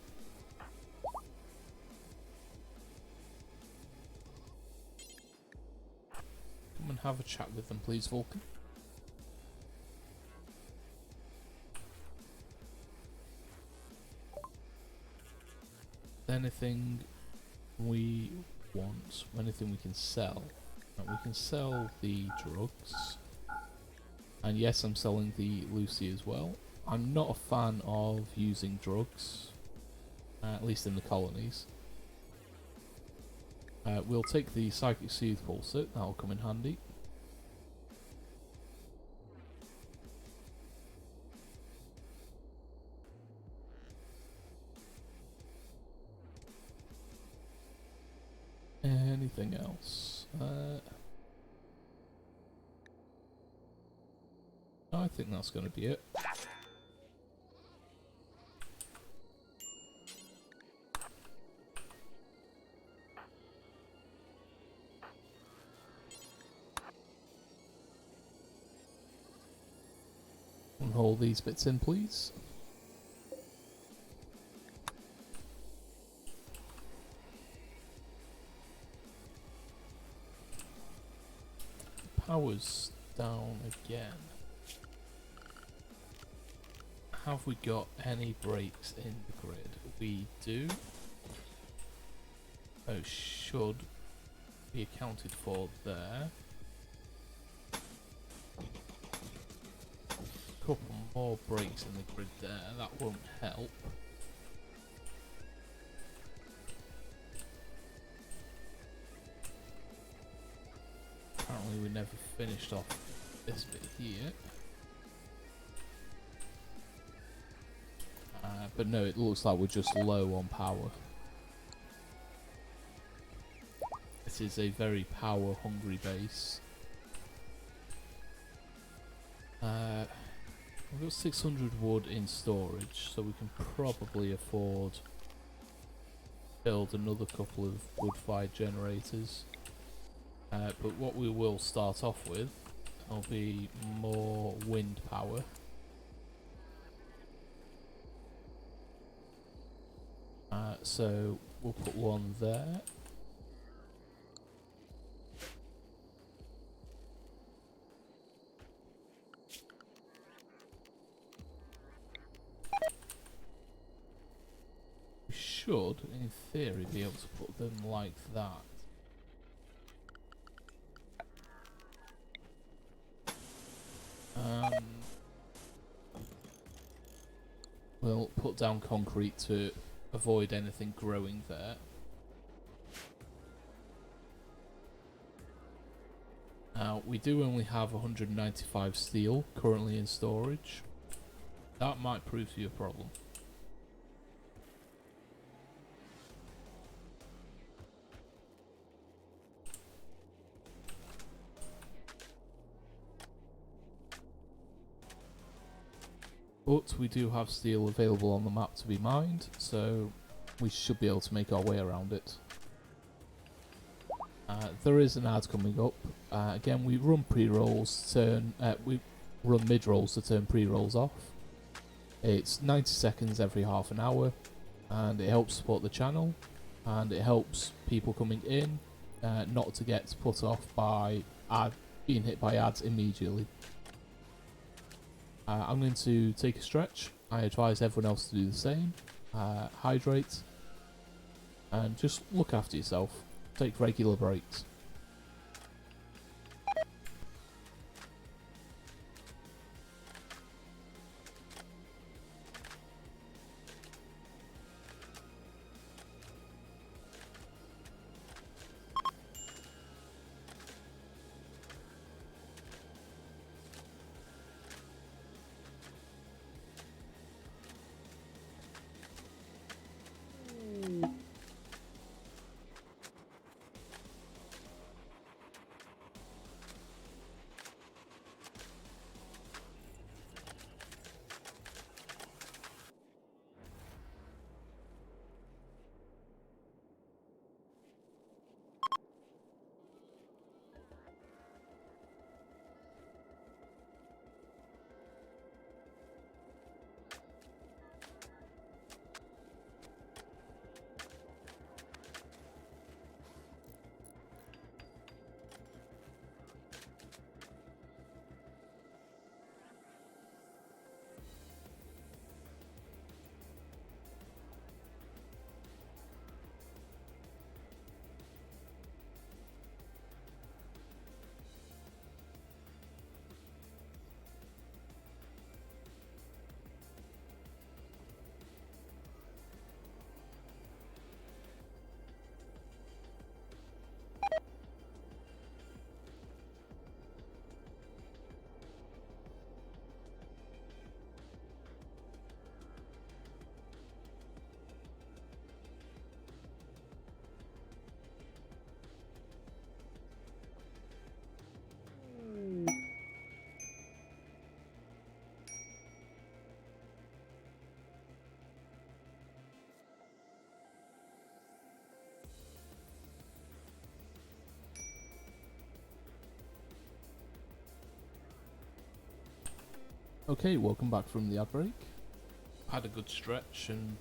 Come and have a chat with them, please, Vulkan. Anything we want, anything we can sell. We can sell the drugs. And yes, I'm selling the Lucy as well. I'm not a fan of using drugs, at least in the colonies. We'll take the Psychic Soothe Pulsate, that'll come in handy. Anything else? I think that's going to be it. And hold these bits in, please. Power's down again. Have we got any breaks in the grid? We do. Those should be accounted for there. Couple more breaks in the grid there, that won't help. Apparently we never finished off this bit here. But no, it looks like we're just low on power. This is a very power hungry base. We've got 600 wood in storage, so we can probably afford to build another couple of wood-fired generators. But what we will start off with will be more wind power. So we'll put one there. We should, in theory, be able to put them like that. We'll put down concrete to avoid anything growing there. Now, we do only have 195 steel currently in storage. That might prove to be a problem. But we do have steel available on the map to be mined, so we should be able to make our way around it. There is an ad coming up. Again, we run pre-rolls to turn, we run mid-rolls to turn pre-rolls off. It's 90 seconds every half an hour, and it helps support the channel, and it helps people coming in not to get put off by being hit by ads immediately. I'm going to take a stretch. I advise everyone else to do the same. Hydrate, and just look after yourself. Take regular breaks. Okay, welcome back from the ad break. Had a good stretch and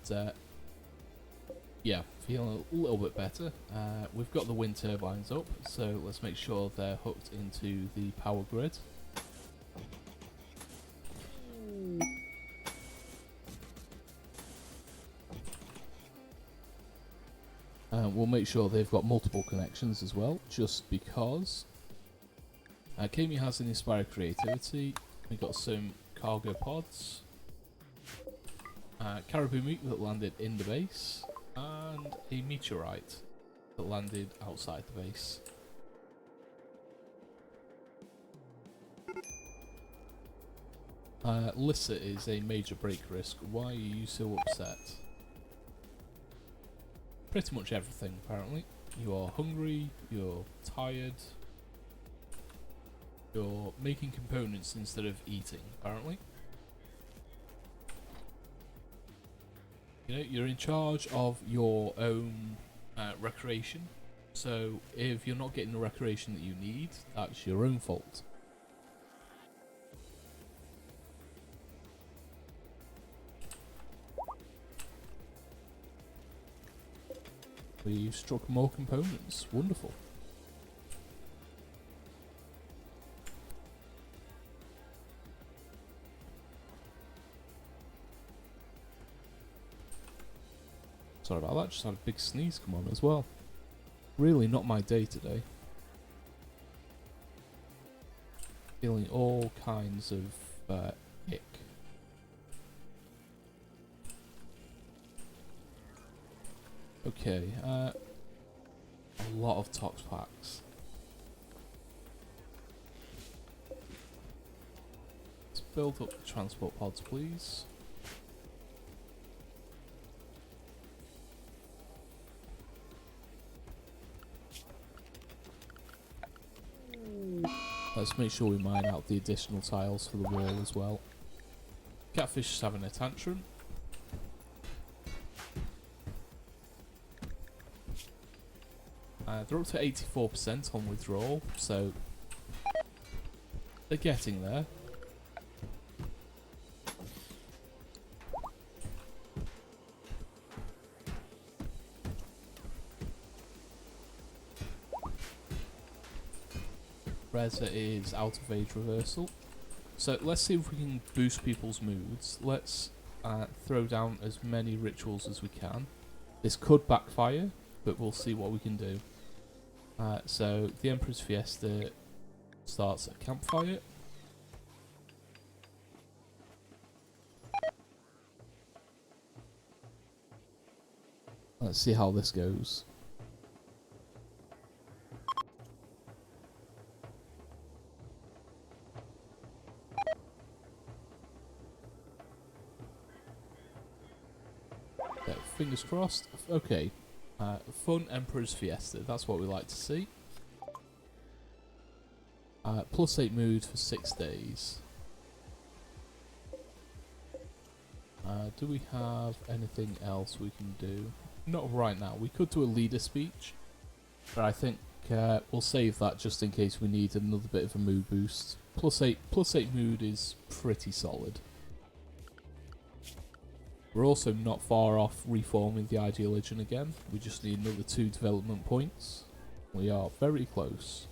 yeah, feeling a little bit better. We've got the wind turbines up, so let's make sure they're hooked into the power grid. We'll make sure they've got multiple connections as well, just because. Kami has an inspired creativity. We've got some cargo pods, caribou meat that landed in the base, and a meteorite that landed outside the base. Lissa is a major break risk. Why are you so upset? Pretty much everything, apparently. You are hungry, you're tired, you're making components instead of eating, apparently. You know, you're in charge of your own recreation, so if you're not getting the recreation that you need, that's your own fault. We struck more components. Wonderful. Sorry about that, just had a big sneeze come on as well. Really not my day today. Feeling all kinds of ick. Okay, a lot of tox packs. Let's build up the transport pods, please. Let's make sure we mine out the additional tiles for the wall as well. Catfish is having a tantrum. They're up to 84% on withdrawal, so they're getting there. says it is out of age reversal. So let's see if we can boost people's moods. Let's throw down as many rituals as we can. This could backfire, but we'll see what we can do. So the Emperor's Fiesta starts at campfire. Let's see how this goes. Okay, fingers crossed. Okay, fun Emperor's Fiesta. That's what we like to see. +8 mood for 6 days. Do we have anything else we can do? Not right now. We could do a leader speech, but I think we'll save that just in case we need another bit of a mood boost. +8 mood is pretty solid. We're also not far off reforming the Ideal Legion again. We just need another 2 development points. We are very close.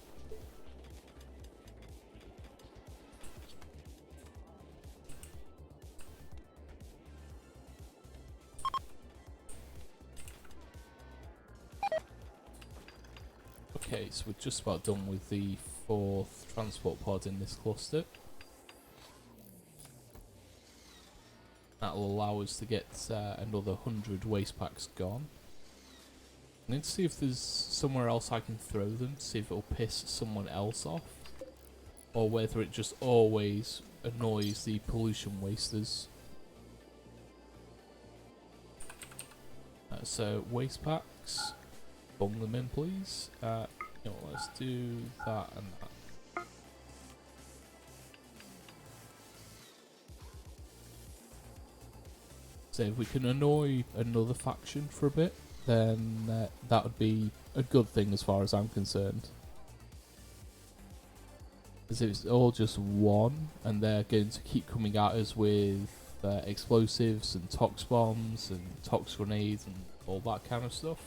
Okay, so we're just about done with the 4th transport pod in this cluster. That'll allow us to get another 100 waste packs gone. I need to see if there's somewhere else I can throw them, to see if it'll piss someone else off. Or whether it just always annoys the pollution wasters. So, waste packs. Bung them in, please. Let's do that and that. So if we can annoy another faction for a bit, then that would be a good thing as far as I'm concerned. Because if it's all just one, and they're going to keep coming at us with explosives and tox bombs and tox grenades and all that kind of stuff,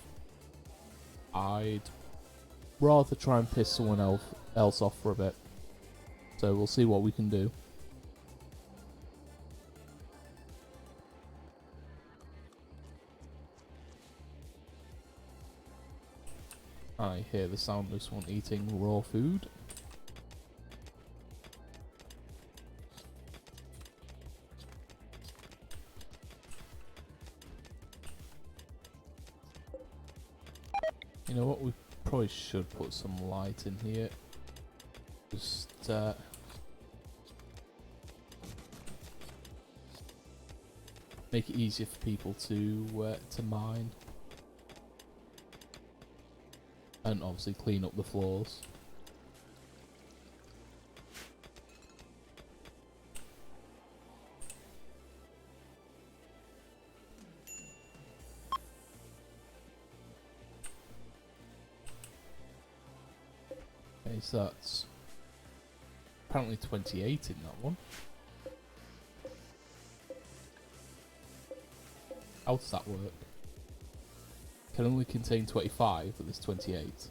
I'd rather try and piss someone else off for a bit. So we'll see what we can do. I hear the sound of someone eating raw food. You know what, we probably should put some light in here. Just make it easier for people to mine. And obviously clean up the floors. Okay, so that's apparently 28 in that one. How does that work? Can only contain 25, but there's 28.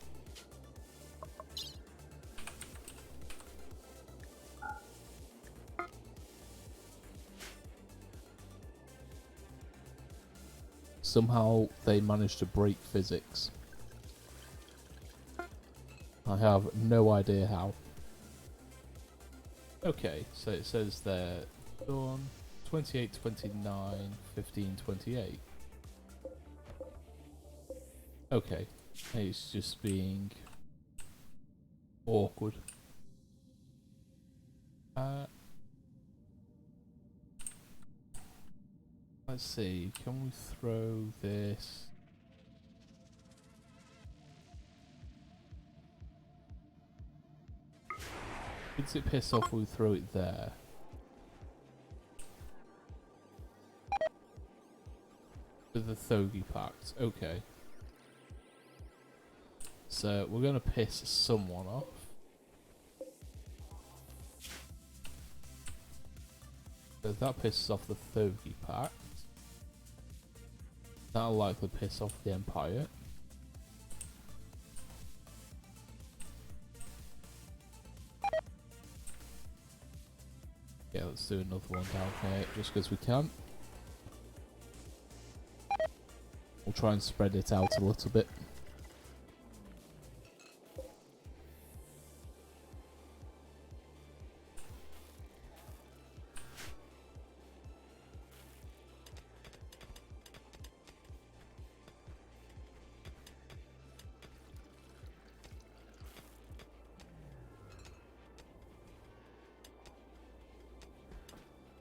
Somehow they managed to break physics. I have no idea how. Okay, so it says there, done 28, 29, 15, 28. Okay, it's just being awkward. Let's see, can we throw this? Does it piss off if we throw it there? With the Thogi Pact, okay. So we're gonna piss someone off. So that pisses off the Thogi Pact. That'll likely piss off the Empire. Yeah, let's do another one down here just because we can. We'll try and spread it out a little bit.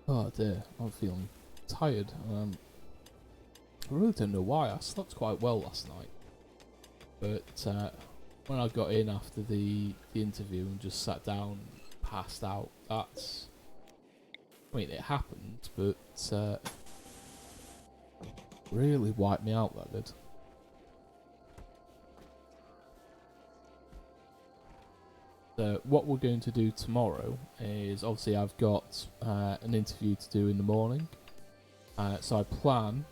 Oh dear, I'm feeling tired. I really don't know why. I slept quite well last night, but when I got in after the interview and just sat down, passed out. That's, I mean, it happened, but really wiped me out. That did. So what we're going to do tomorrow is, obviously I've got an interview to do in the morning, so I plan,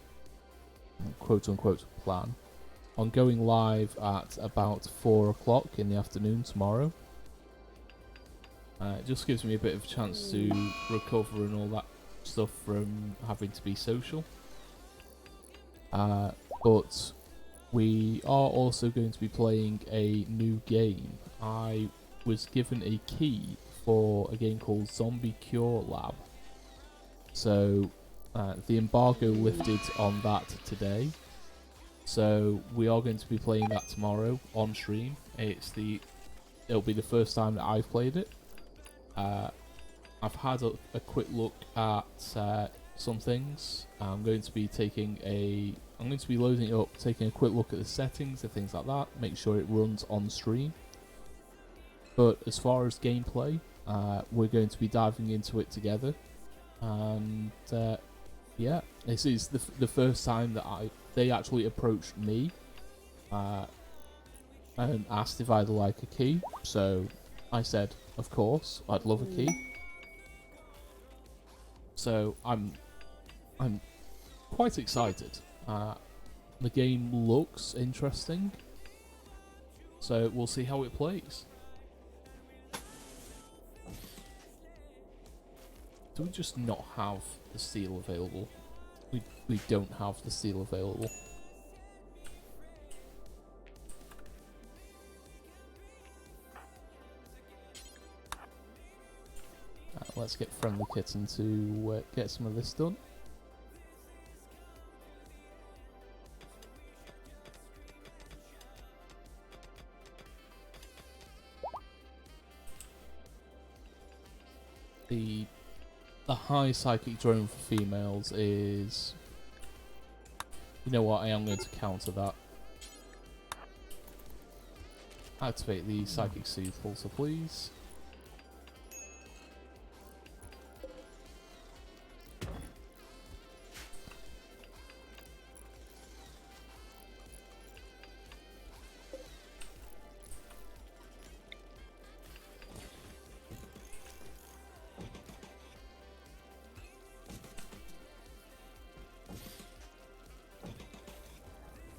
quote unquote plan, on going live at about 4 o'clock in the afternoon tomorrow. It just gives me a bit of a chance to recover and all that stuff from having to be social. But we are also going to be playing a new game. I was given a key for a game called Zombie Cure Lab. So the embargo lifted on that today. So we are going to be playing that tomorrow on stream. It'll be the first time that I've played it. I've had a quick look at some things. I'm going to be loading it up, taking a quick look at the settings and things like that, make sure it runs on stream. But as far as gameplay, we're going to be diving into it together, and yeah, this is the first time that they actually approached me and asked if I'd like a key. So I said, of course, I'd love a key. So I'm quite excited. The game looks interesting, so we'll see how it plays. Do we just not have the steel available? We don't have the steel available. Let's get Friendly Kitten to get some of this done. The high psychic drone for females is... You know what, I am going to counter that. Activate the psychic soothe pulsar, please.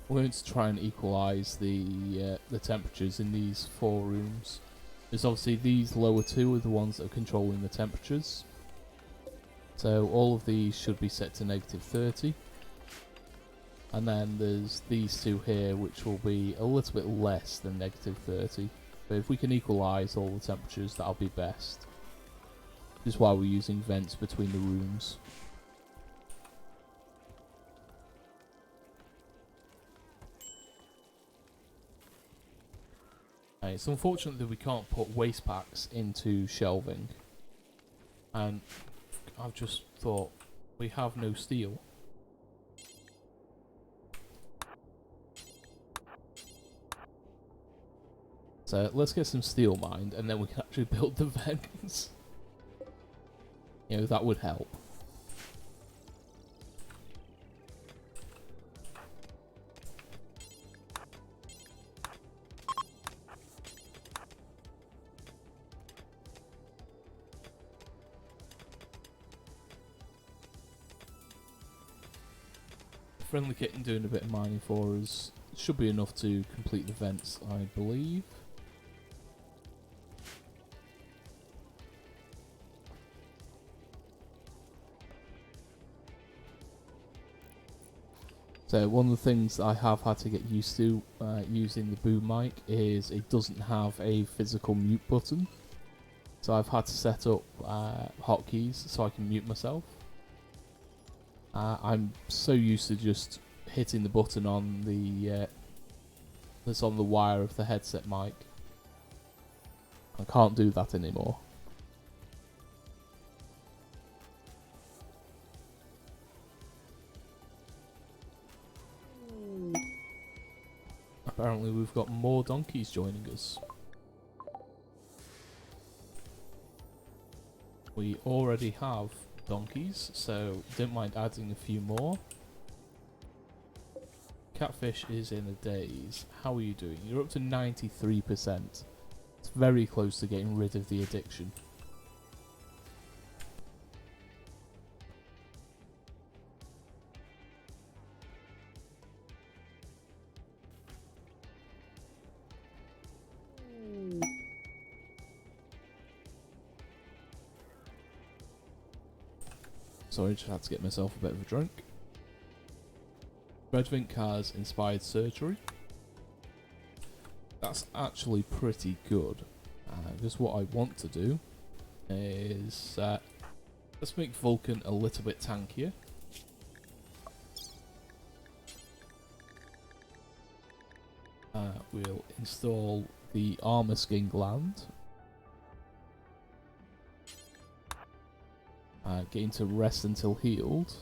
We're going to try and equalise the temperatures in these 4 rooms. There's obviously these lower 2 are the ones that are controlling the temperatures. So all of these should be set to -30. And then there's these 2 here which will be a little bit less than -30. But if we can equalise all the temperatures, that'll be best. This is why we're using vents between the rooms. It's unfortunate that we can't put waste packs into shelving, and I've just thought, we have no steel. So let's get some steel mined, and then we can actually build the vents. You know, that would help. Friendly Kitten doing a bit of mining for us. It should be enough to complete the vents, I believe. So one of the things I have had to get used to using the boom mic is it doesn't have a physical mute button. So I've had to set up hotkeys so I can mute myself. I'm so used to just hitting the button on the that's on the wire of the headset mic. I can't do that anymore. Apparently we've got more donkeys joining us. We already have donkeys, so don't mind adding a few more. Catfish is in a daze. How are you doing? You're up to 93%. It's very close to getting rid of the addiction. Sorry, just had to get myself a bit of a drink. Redvink has inspired surgery. That's actually pretty good. Just what I want to do is let's make Vulkan a little bit tankier. We'll install the armor skin gland. Get into rest until healed.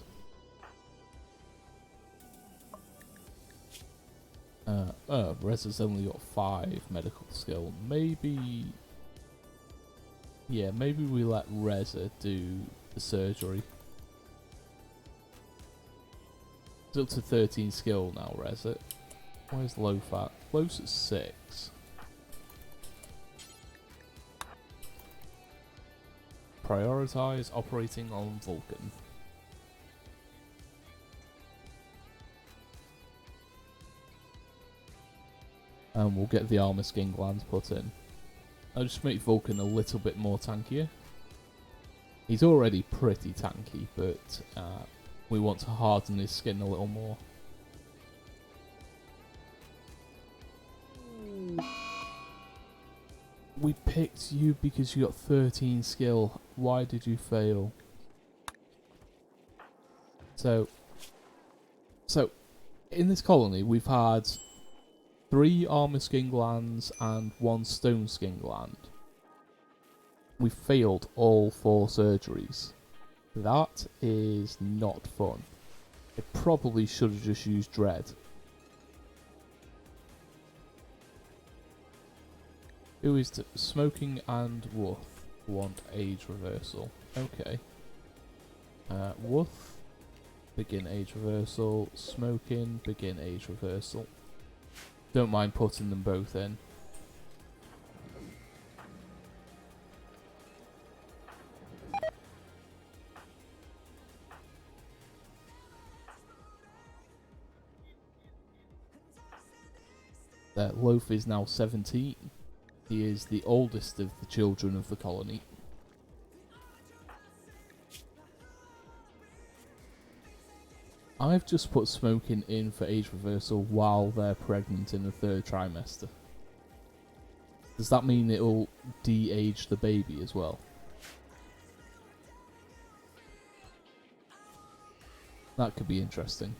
Rez has only got 5 medical skill. Maybe... yeah, maybe we let Reza do the surgery. It's up to 13 skill now, Reza. Where's low fat? Low's at 6. Prioritize operating on Vulkan. And we'll get the armor skin glands put in. I'll just make Vulkan a little bit more tankier. He's already pretty tanky, but we want to harden his skin a little more. We picked you because you got 13 skill. Why did you fail? So in this colony we've had 3 armor skin glands and 1 stone skin gland. We failed all 4 surgeries. That is not fun. I probably should have just used Dread. Who is smoking and Woof want age reversal? Okay. Woof, begin age reversal. Smoking, begin age reversal. Don't mind putting them both in. Loaf is now 17. He is the oldest of the children of the colony. I've just put smoking in for age reversal while they're pregnant in the 3rd trimester. Does that mean it'll de-age the baby as well? That could be interesting.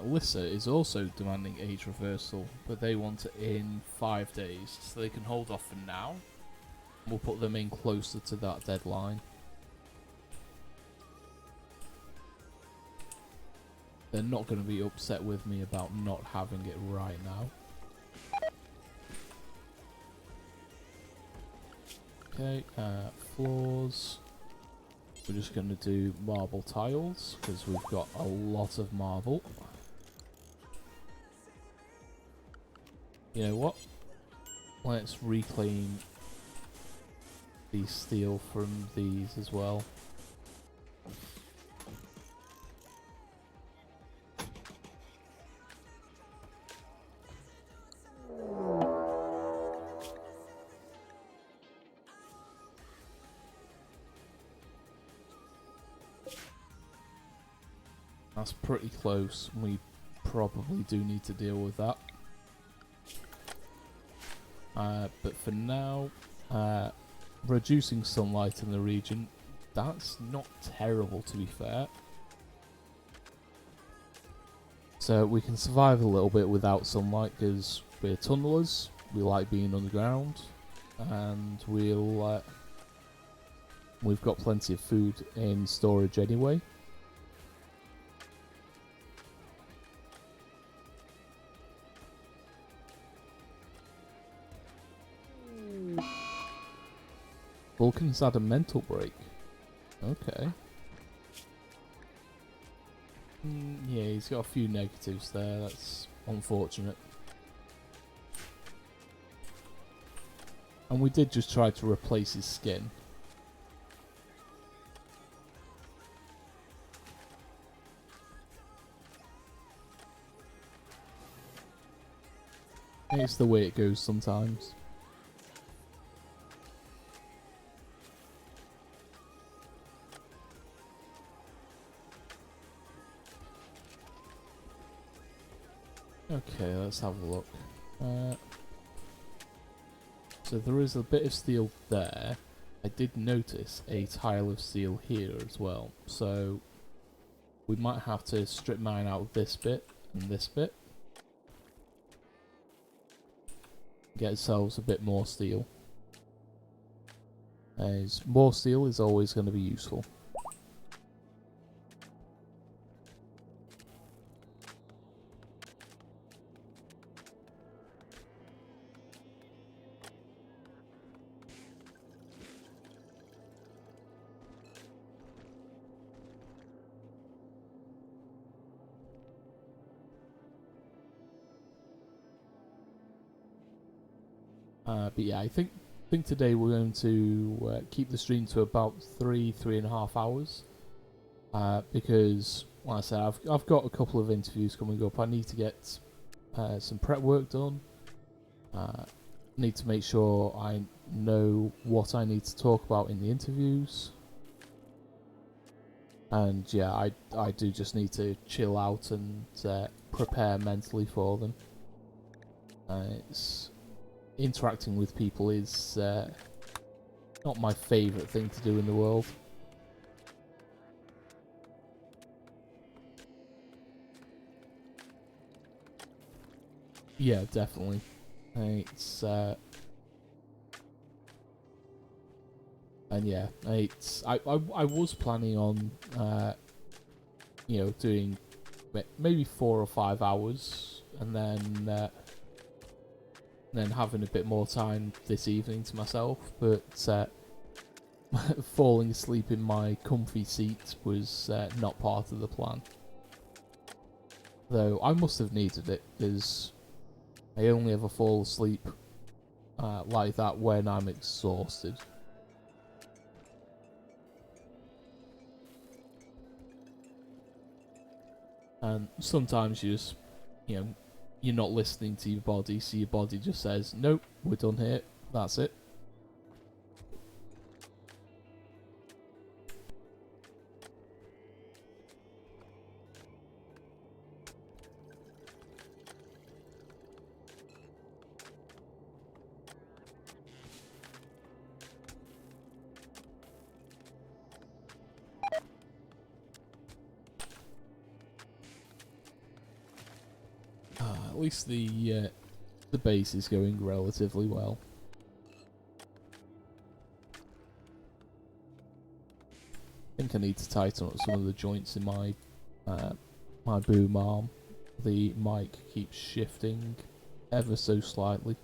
Lissa is also demanding age reversal, but they want it in 5 days, so they can hold off for now. We'll put them in closer to that deadline. They're not going to be upset with me about not having it right now. Okay, floors. We're just going to do marble tiles, because we've got a lot of marble. You know what? Let's reclaim the steel from these as well. That's pretty close. We probably do need to deal with that. But for now, reducing sunlight in the region, that's not terrible, to be fair. So we can survive a little bit without sunlight because we're tunnelers, we like being underground, and we've got plenty of food in storage anyway. Vulkan's had a mental break. Okay. Yeah, he's got a few negatives there. That's unfortunate. And we did just try to replace his skin. It's the way it goes sometimes. Okay, let's have a look. So there is a bit of steel there. I did notice a tile of steel here as well. So we might have to strip mine out this bit and this bit. Get ourselves a bit more steel. As more steel is always going to be useful. But yeah, I think today we're going to keep the stream to about 3.5 hours. Because, like I said, I've got a couple of interviews coming up. I need to get some prep work done. Need to make sure I know what I need to talk about in the interviews. And yeah, I do just need to chill out and prepare mentally for them. Interacting with people is not my favourite thing to do in the world. Yeah, definitely. It's and yeah, it's I was planning on doing maybe 4 or 5 hours, and then having a bit more time this evening to myself, but falling asleep in my comfy seat was not part of the plan. Though I must have needed it, because I only ever fall asleep like that when I'm exhausted. And sometimes you just, you're not listening to your body, so your body just says, nope, we're done here, that's it. At least the base is going relatively well. I think I need to tighten up some of the joints in my my boom arm. The mic keeps shifting ever so slightly.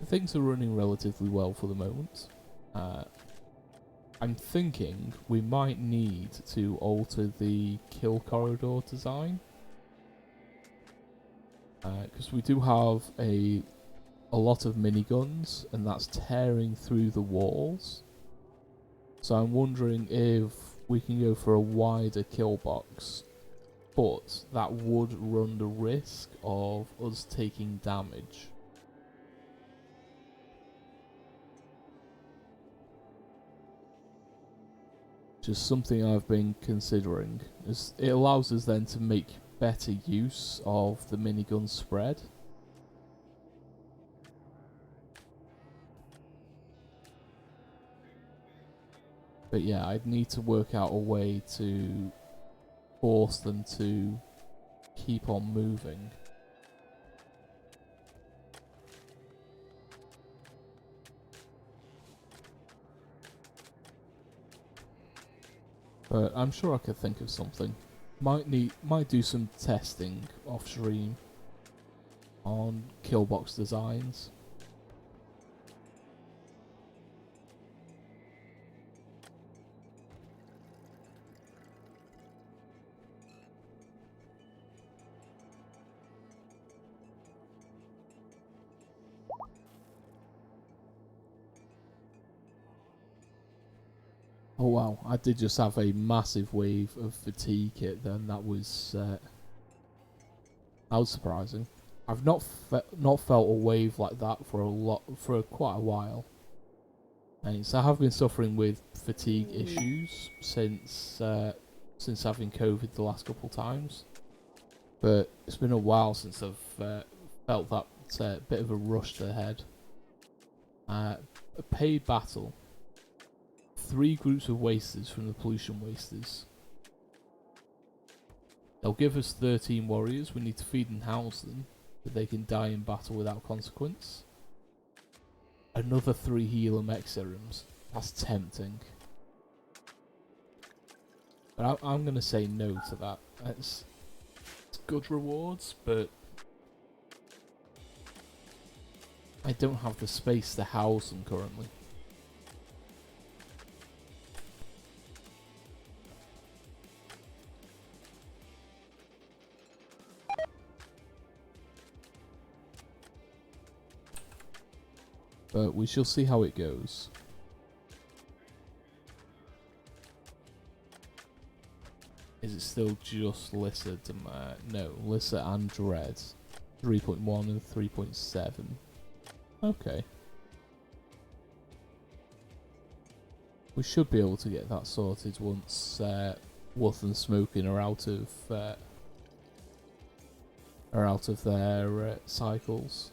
Things are running relatively well for the moment. I'm thinking we might need to alter the kill corridor design. Because we do have a lot of miniguns, and that's tearing through the walls. So I'm wondering if we can go for a wider kill box, but that would run the risk of us taking damage. Just something I've been considering. It allows us then to make better use of the minigun spread. But yeah, I'd need to work out a way to force them to keep on moving. But I'm sure I could think of something. Might do some testing off stream on killbox designs. Oh wow, I did just have a massive wave of fatigue hit then. That was surprising. I've not felt a wave like that for quite a while. And I have been suffering with fatigue issues since having COVID the last couple of times. But it's been a while since I've felt that bit of a rush to the head. A paid battle. 3 groups of wasters from the pollution wasters. They'll give us 13 warriors. We need to feed and house them, but they can die in battle without consequence. Another 3 healer mech serums. That's tempting. But I'm going to say no to that. It's good rewards, but I don't have the space to house them currently. But we shall see how it goes. Is it still just Lissa? No, Lissa and Dread. 3.1 and 3.7. Okay. We should be able to get that sorted once Wolf and Smoking are out of their cycles.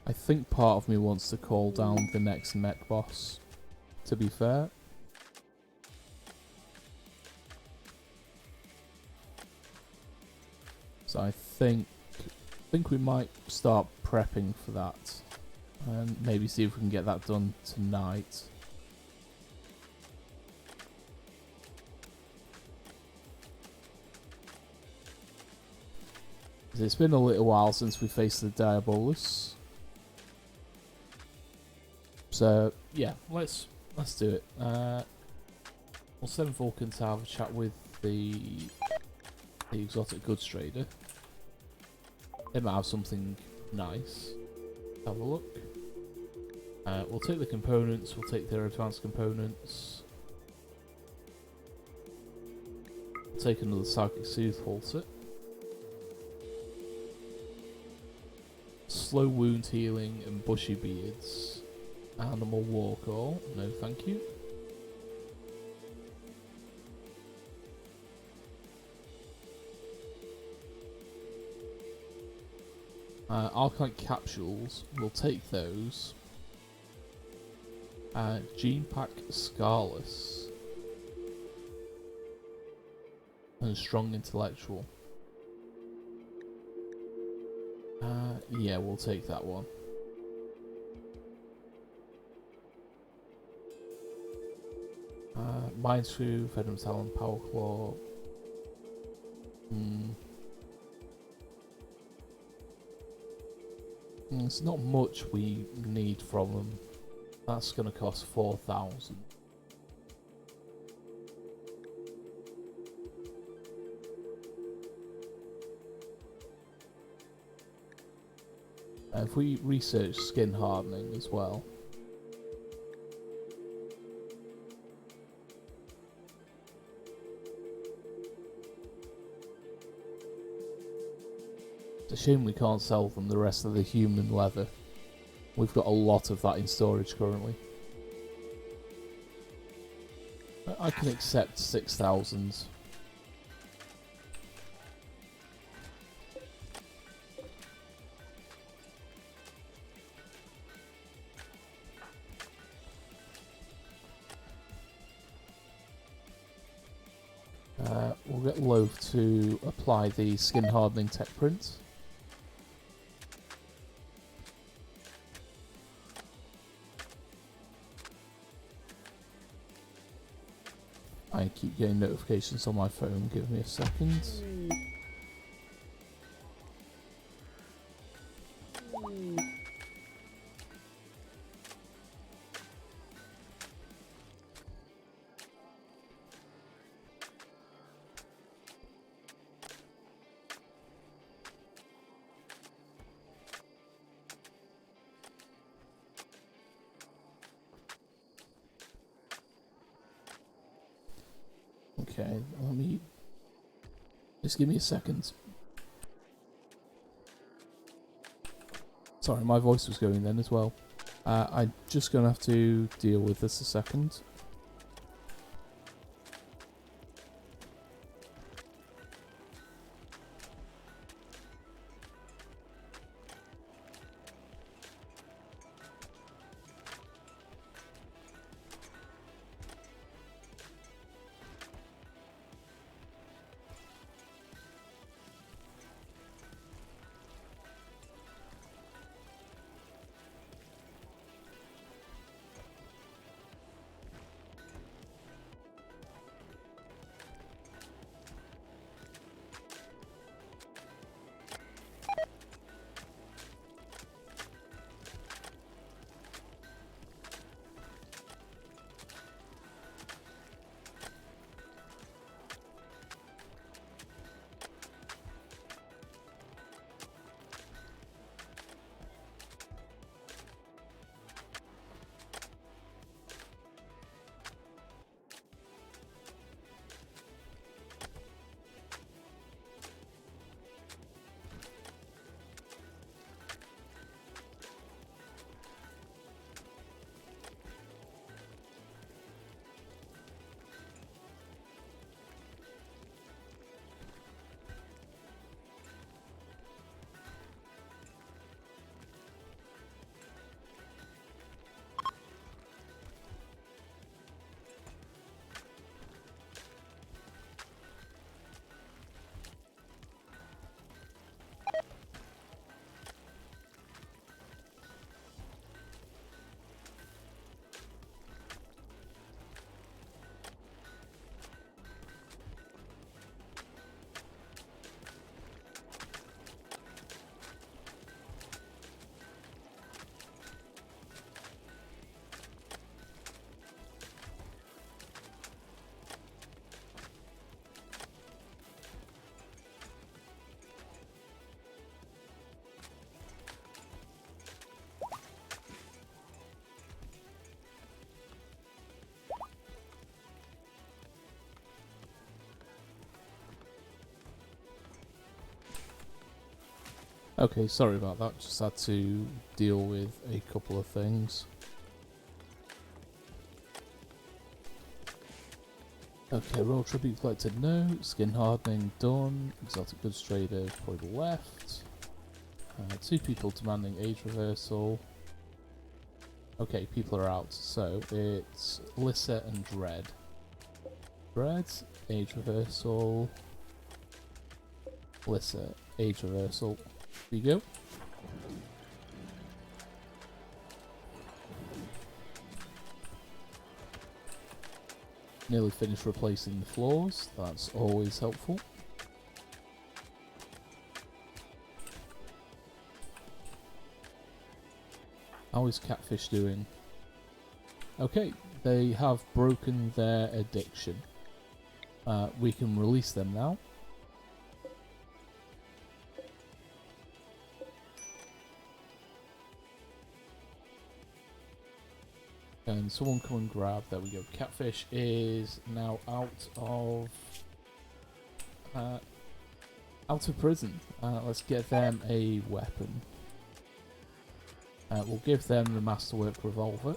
I think part of me wants to call down the next mech boss, to be fair. So I think we might start prepping for that. And maybe see if we can get that done tonight. It's been a little while since we faced the Diabolus. So yeah, let's do it. We'll send Vulkan to have a chat with the exotic goods trader. They might have something nice. Have a look. We'll take the components. We'll take their advanced components. We'll take another psychic soothe halter. Slow wound healing and bushy beards. Animal war call. No, thank you. Archite capsules. We'll take those. Gene pack Scarless. And strong intellectual. Yeah, we'll take that one. Mind Screw, Venom Talon, Power Claw. It's not much we need from them. That's going to cost 4,000. If we research skin hardening as well. a shame we can't sell them the rest of the human leather. We've got a lot of that in storage currently. I can accept 6,000. We'll get Loaf to apply the skin hardening tech print. I keep getting notifications on my phone, give me a second. Okay, let me... Just give me a second. Sorry, my voice was going then as well. I'm just going to have to deal with this a second. Okay, sorry about that, just had to deal with a couple of things. Okay, royal tribute collected, no. Skin hardening, done. Exotic goods trader, probably left. 2 people demanding age reversal. Okay, people are out, so it's Lissa and Dread. Dread, age reversal. Lissa, age reversal. Here you go. Nearly finished replacing the floors, that's always helpful. How is Catfish doing? Okay, they have broken their addiction. We can release them now. And someone come and grab, there we go. Catfish is now out of Out of prison. Let's get them a weapon. We'll give them the Masterwork Revolver.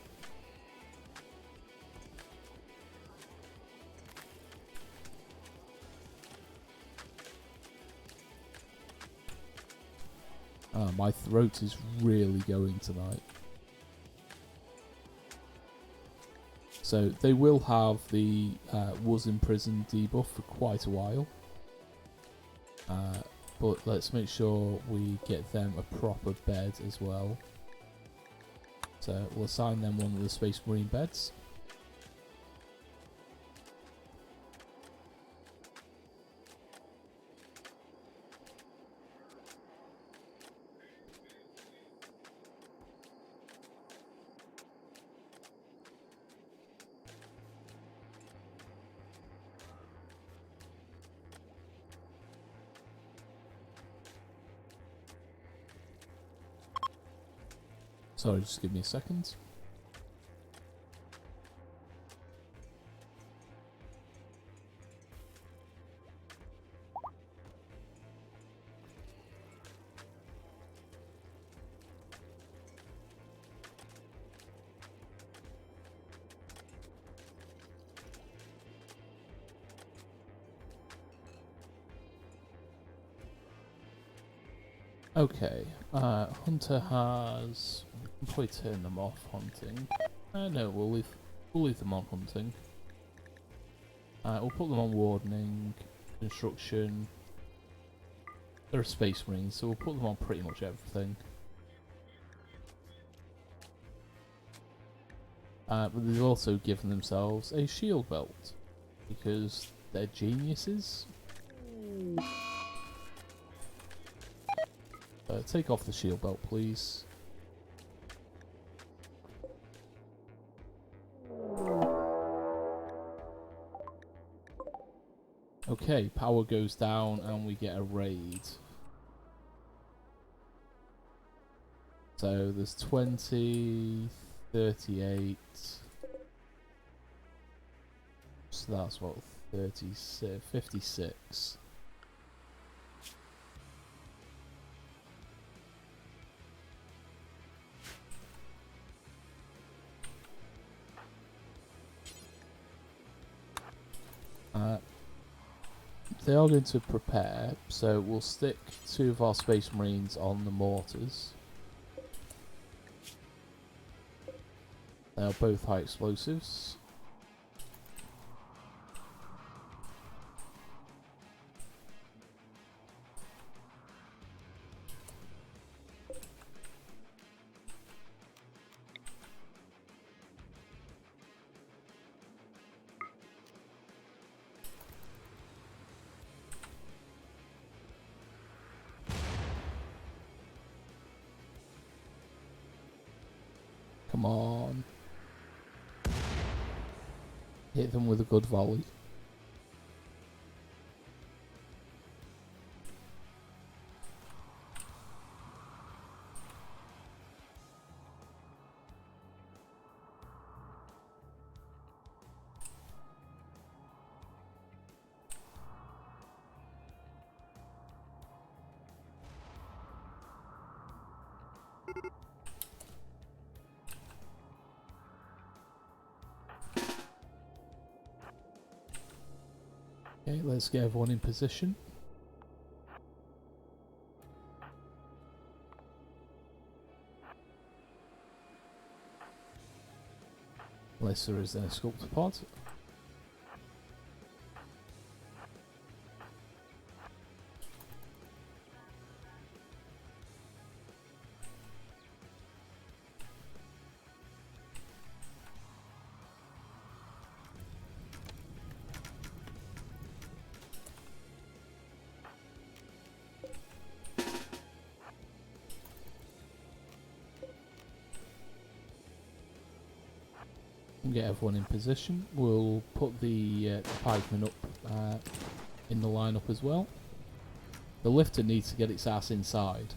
My throat is really going tonight. So they will have the was in prison debuff for quite a while. But let's make sure we get them a proper bed as well. So we'll assign them one of the Space Marine beds. Sorry, just give me a second. Okay, Hunter has... we can probably turn them off hunting. No, we'll leave them on hunting. We'll put them on wardening, construction. They're Space Marines, so we'll put them on pretty much everything. But they've also given themselves a shield belt, because they're geniuses. Take off the shield belt, please. Okay, power goes down and we get a raid. So there's 20, 38. So that's what, 36, 56. They are going to prepare, so we'll stick 2 of our Space Marines on the mortars. They are both high explosives. Come on. Hit them with a good volley. Okay, let's get everyone in position. Unless there is a sculptor pod. Get everyone in position. We'll put the pikeman up in the lineup as well. The lifter needs to get its ass inside.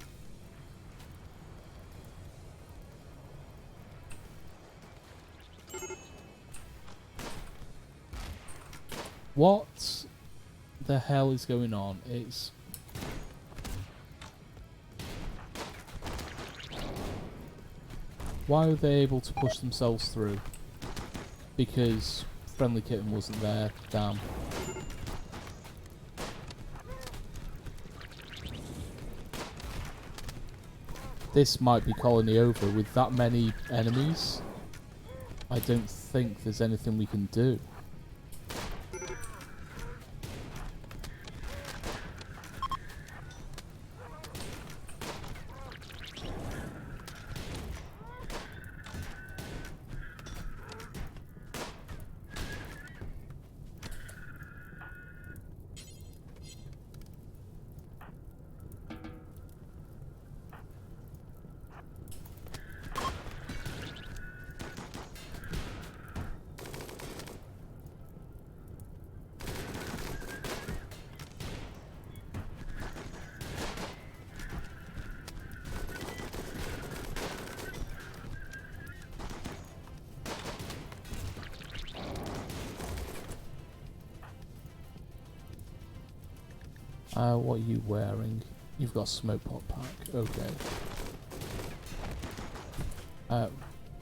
What the hell is going on? It's Why were they able to push themselves through? Because Friendly Kitten wasn't there. Damn. This might be colony over. With that many enemies, I don't think there's anything we can do. What are you wearing? You've got a smoke pot pack. Okay.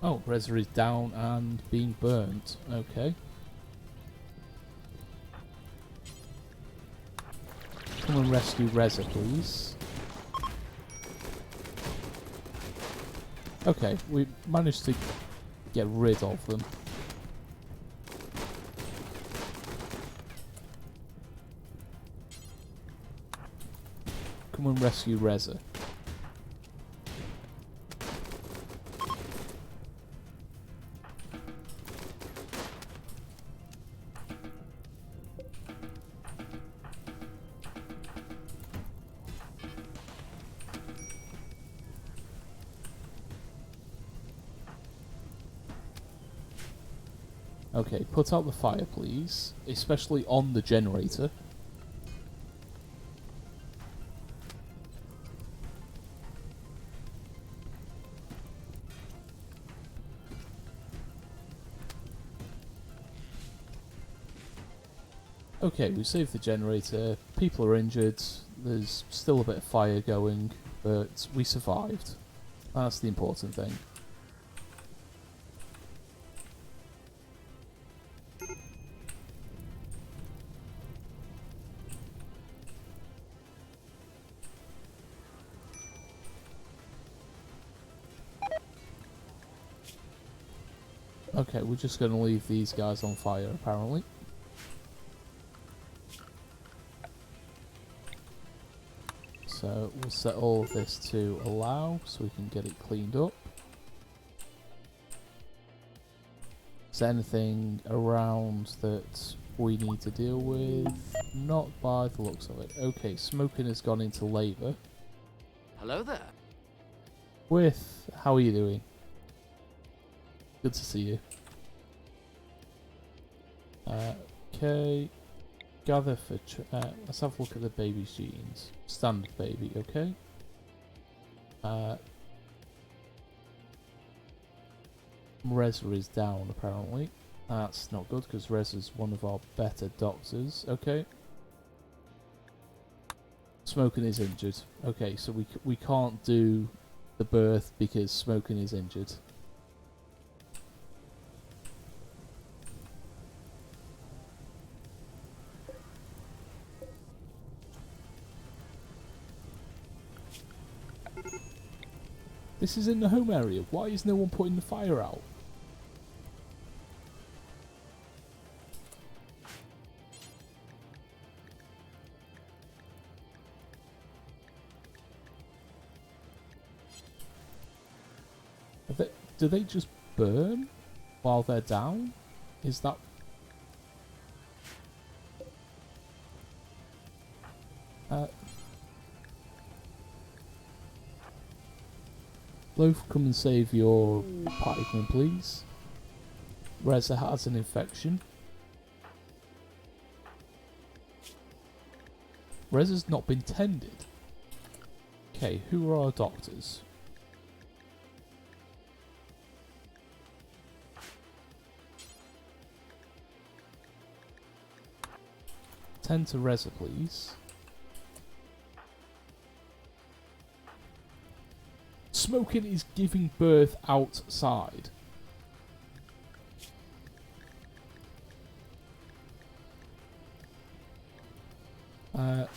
Oh, Reza is down and being burnt. Okay. Come and rescue Reza, please. Okay, we managed to get rid of them. Come and rescue Reza. Okay, put out the fire, please. Especially on the generator. Okay, we saved the generator. People are injured. There's still a bit of fire going, but we survived. That's the important thing. Okay, we're just going to leave these guys on fire, apparently. So we'll set all of this to allow so we can get it cleaned up. Is there anything around that we need to deal with? Not by the looks of it. Okay, smoking has gone into labour. Hello there. How are you doing? Good to see you. Okay. Gather for... let's have a look at the baby's genes. Standard baby, okay. Reza is down, apparently. That's not good, because Reza's one of our better doctors. Okay. Smoking is injured. Okay, so we can't do the birth because Smoking is injured. This is in the home area. Why is no one putting the fire out? Do they just burn while they're down? Is that... Loaf, come and save your pikeman, please. Reza has an infection. Reza's not been tended. Okay, who are our doctors? Tend to Reza, please. Smoking is giving birth outside. There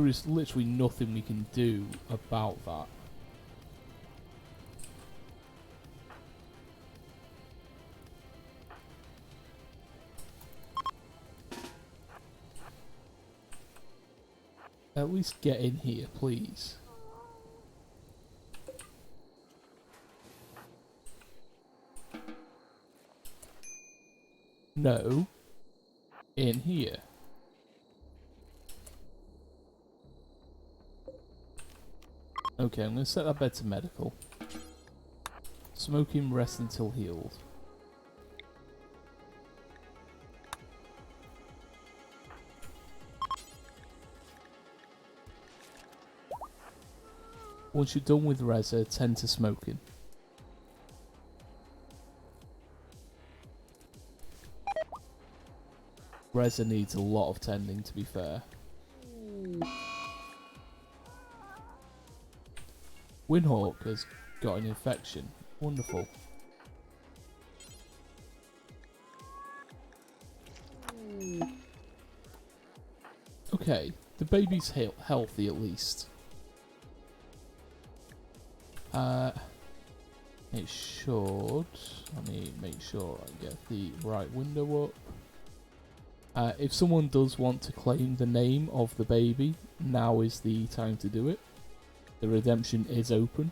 is literally nothing we can do about that. At least get in here, please. No. In here. Okay, I'm going to set that bed to medical. Smoking, rest until healed. Once you're done with Reza, tend to smoking. Reza needs a lot of tending, to be fair. Windhawk has got an infection. Wonderful. Okay, the baby's healthy at least. It should. Let me make sure I get the right window up. If someone does want to claim the name of the baby, now is the time to do it. The redemption is open.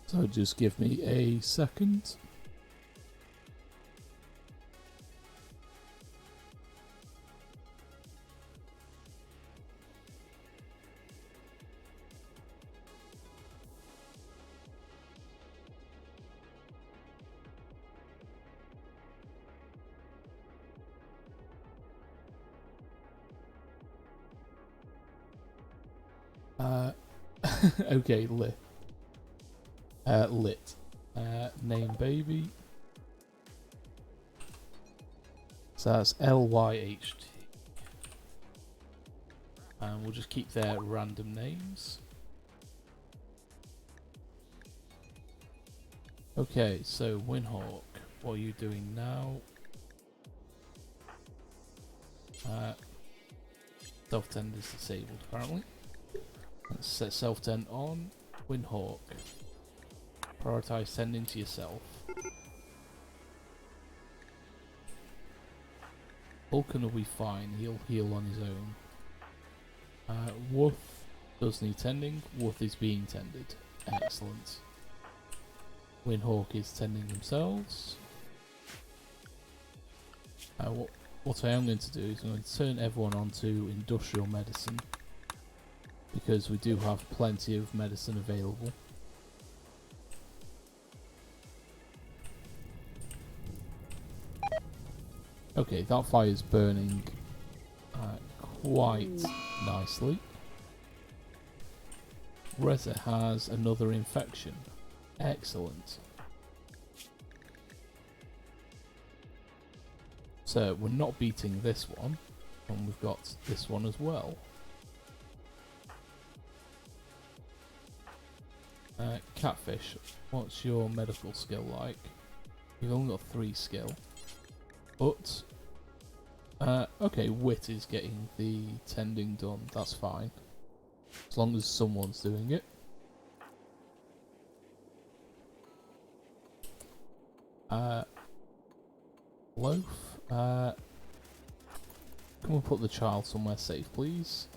So just give me a second. Okay, lit. Name baby. So that's LYHT. And we'll just keep their random names. Okay, so Windhawk, what are you doing now? Self-tend is disabled apparently. Let's set self-tend on. Windhawk. Prioritize tending to yourself. Vulkan will be fine, he'll heal on his own. Woof does need tending. Woof is being tended. Excellent. Windhawk is tending themselves. What I am going to do is I'm going to turn everyone onto industrial medicine, because we do have plenty of medicine available. Okay, that fire's burning quite nicely. Reza has another infection. Excellent. So we're not beating this one, and we've got this one as well. Catfish, what's your medical skill like? You've only got 3 skill. But, okay, Wit is getting the tending done, that's fine. As long as someone's doing it. Loaf, come and put the child somewhere safe, please.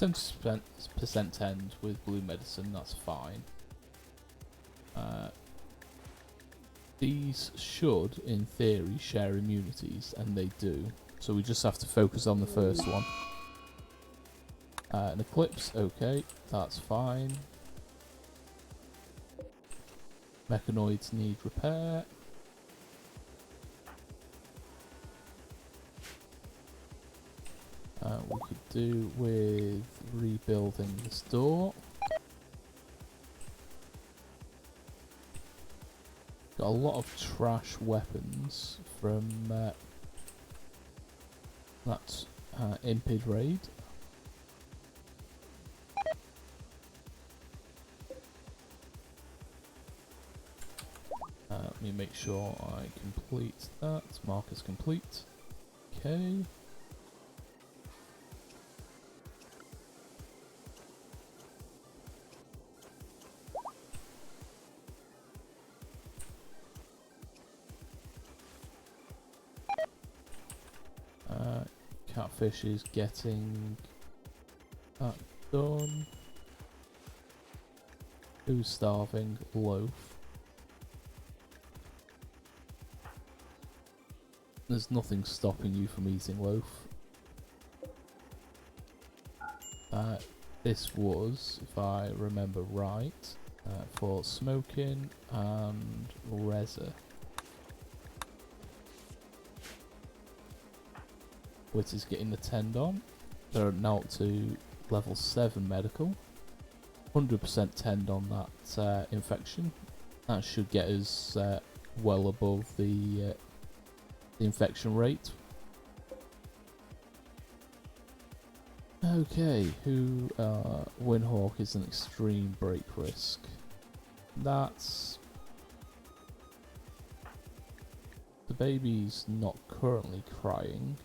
70% tend with blue medicine, that's fine. These should, in theory, share immunities, and they do. So we just have to focus on the first one. An eclipse, okay, that's fine. Mechanoids need repair. We could do with rebuilding this door. Got a lot of trash weapons from that Impid raid. Let me make sure I complete that. Mark as complete. Okay. Catfish is getting that done. Who's starving? Loaf. There's nothing stopping you from eating loaf. This was, if I remember right, for smoking and Reza. Wit is getting the tend on. They're now up to level 7 medical. 100% tend on that infection. That should get us well above the infection rate. Okay, Windhawk is an extreme break risk. That's... The baby's not currently crying.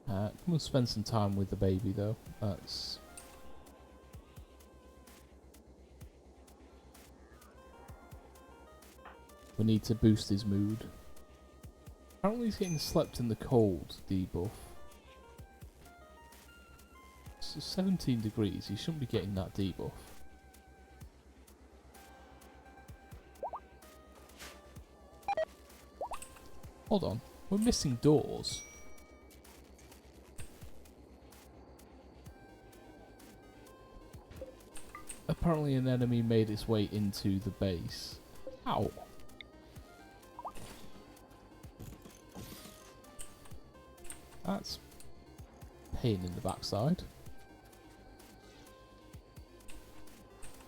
Come and spend some time with the baby though. That's... We need to boost his mood. Apparently he's getting slept in the cold debuff. It's 17 degrees, he shouldn't be getting that debuff. Hold on, we're missing doors. Apparently an enemy made its way into the base. Ow. That's pain in the backside.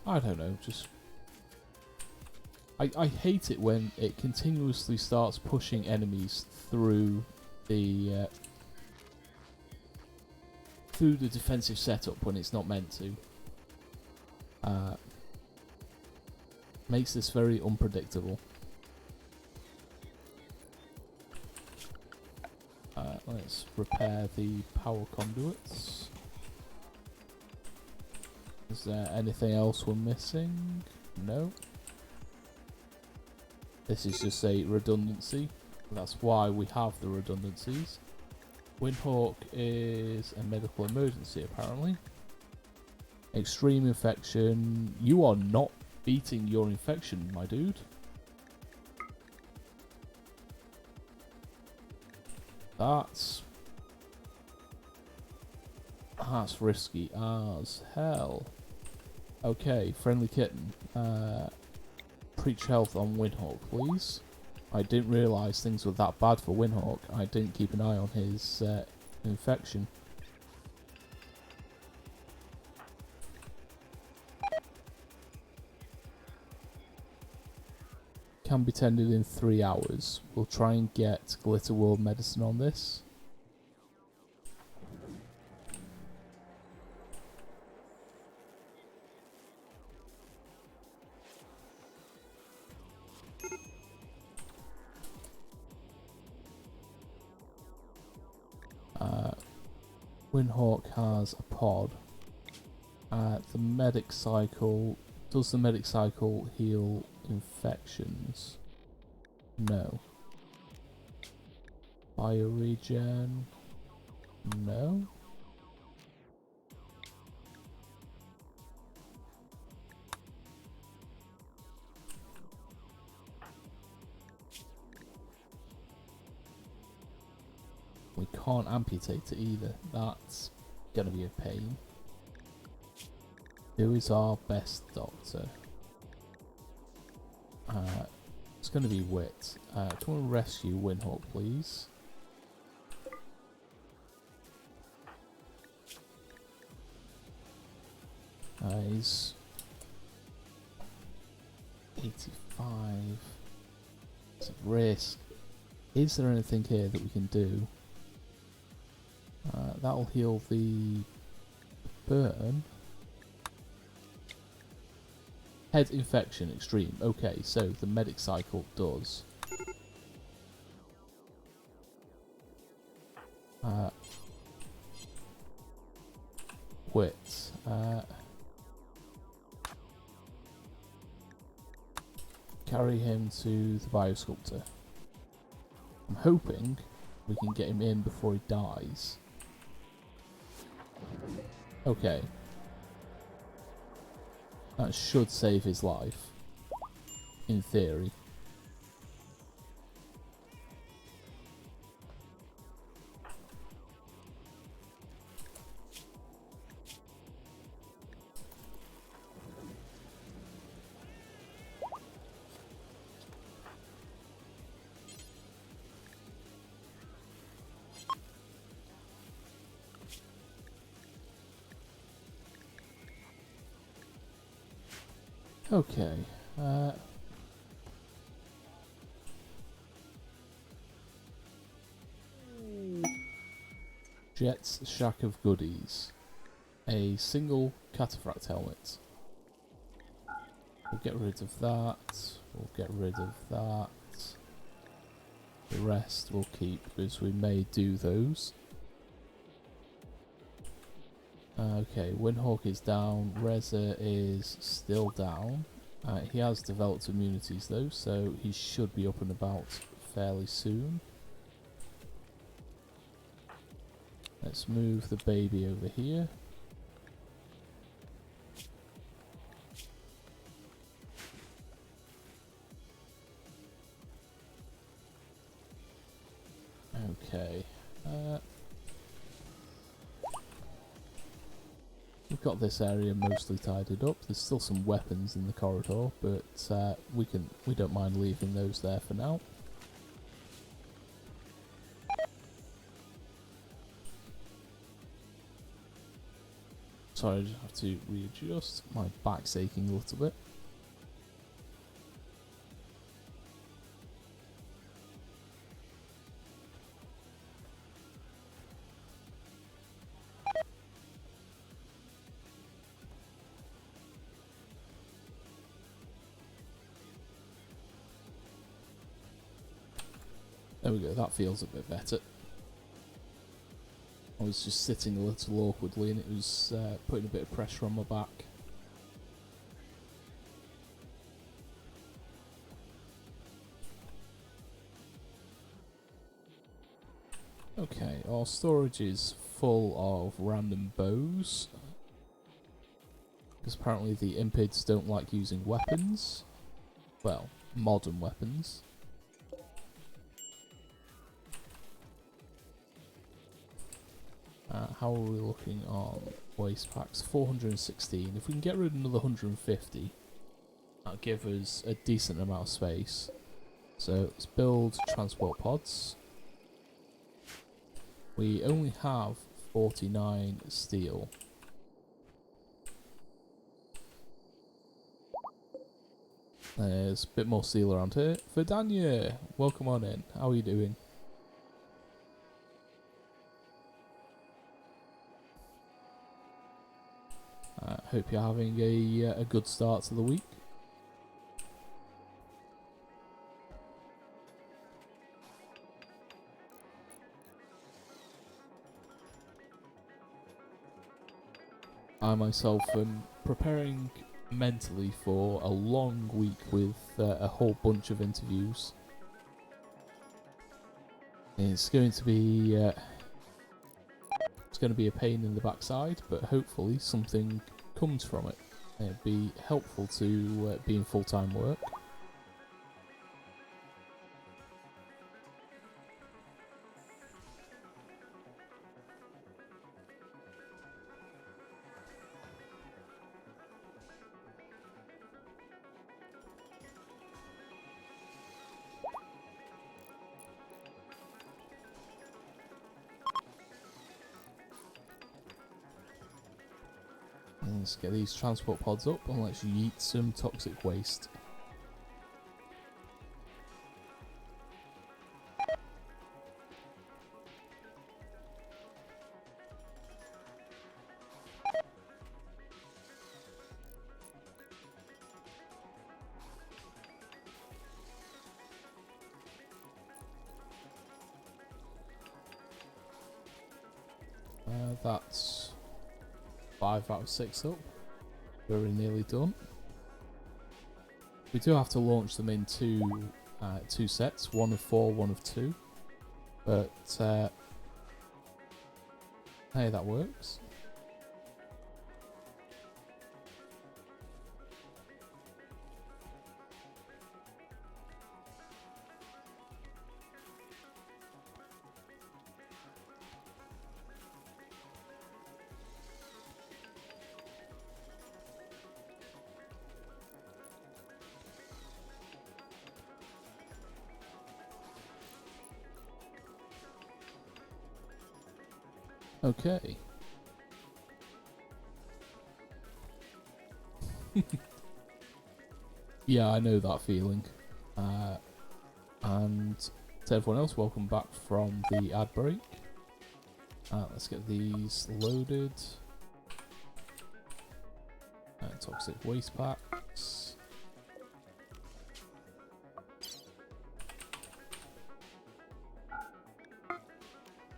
I don't know, just... I hate it when it continuously starts pushing enemies through the defensive setup when it's not meant to. Makes this very unpredictable. Let's repair the power conduits. Is there anything else we're missing? No. This is just a redundancy. That's why we have the redundancies. Windhawk is a medical emergency apparently. Extreme infection. You are not beating your infection, my dude. That's risky as hell. Okay, friendly kitten. Preach health on Windhawk, please. I didn't realise things were that bad for Windhawk. I didn't keep an eye on his infection. Can be tended in 3 hours. We'll try and get Glitter World medicine on this. Windhawk has a pod. The medic cycle... Does the medic cycle heal infections? No. Bioregen? No. We can't amputate it either. That's gonna be a pain. Who is our best doctor? It's gonna be Wit. Do you want to rescue Windhawk, please? He's 85. It's a risk. Is there anything here that we can do? That'll heal the burn. Head infection extreme. Okay, so the medic cycle does. Wit. Carry him to the biosculptor. I'm hoping we can get him in before he dies. Okay. That should save his life. In theory. Okay. Jet's Shack of Goodies. A single cataphract helmet. We'll get rid of that. We'll get rid of that. The rest we'll keep because we may do those. Okay, Windhawk is down. Reza is still down. He has developed immunities though, so he should be up and about fairly soon. Let's move the baby over here. Okay. We've got this area mostly tidied up. There's still some weapons in the corridor, but we don't mind leaving those there for now. Sorry, I just have to readjust. My back's aching a little bit. There we go, that feels a bit better. I was just sitting a little awkwardly and it was putting a bit of pressure on my back. Okay, our storage is full of random bows. Because apparently the impids don't like using weapons. Well, modern weapons. How are we looking on waste packs? 416. If we can get rid of another 150, that'll give us a decent amount of space. So let's build transport pods. We only have 49 steel. There's a bit more steel around here. Verdania, welcome on in. How are you doing? Hope you're having a good start to the week. I myself am preparing mentally for a long week with a whole bunch of interviews. It's going to be a pain in the backside, but hopefully something comes from it. It'd be helpful to be in full-time work. Let's get these transport pods up and let's yeet some toxic waste. That's 5 out of 6 up. Very nearly done. We do have to launch them in two sets, one of 4, one of 2. But hey, that works. Okay. Yeah, I know that feeling. And to everyone else, welcome back from the ad break. Let's get these loaded. Toxic waste packs.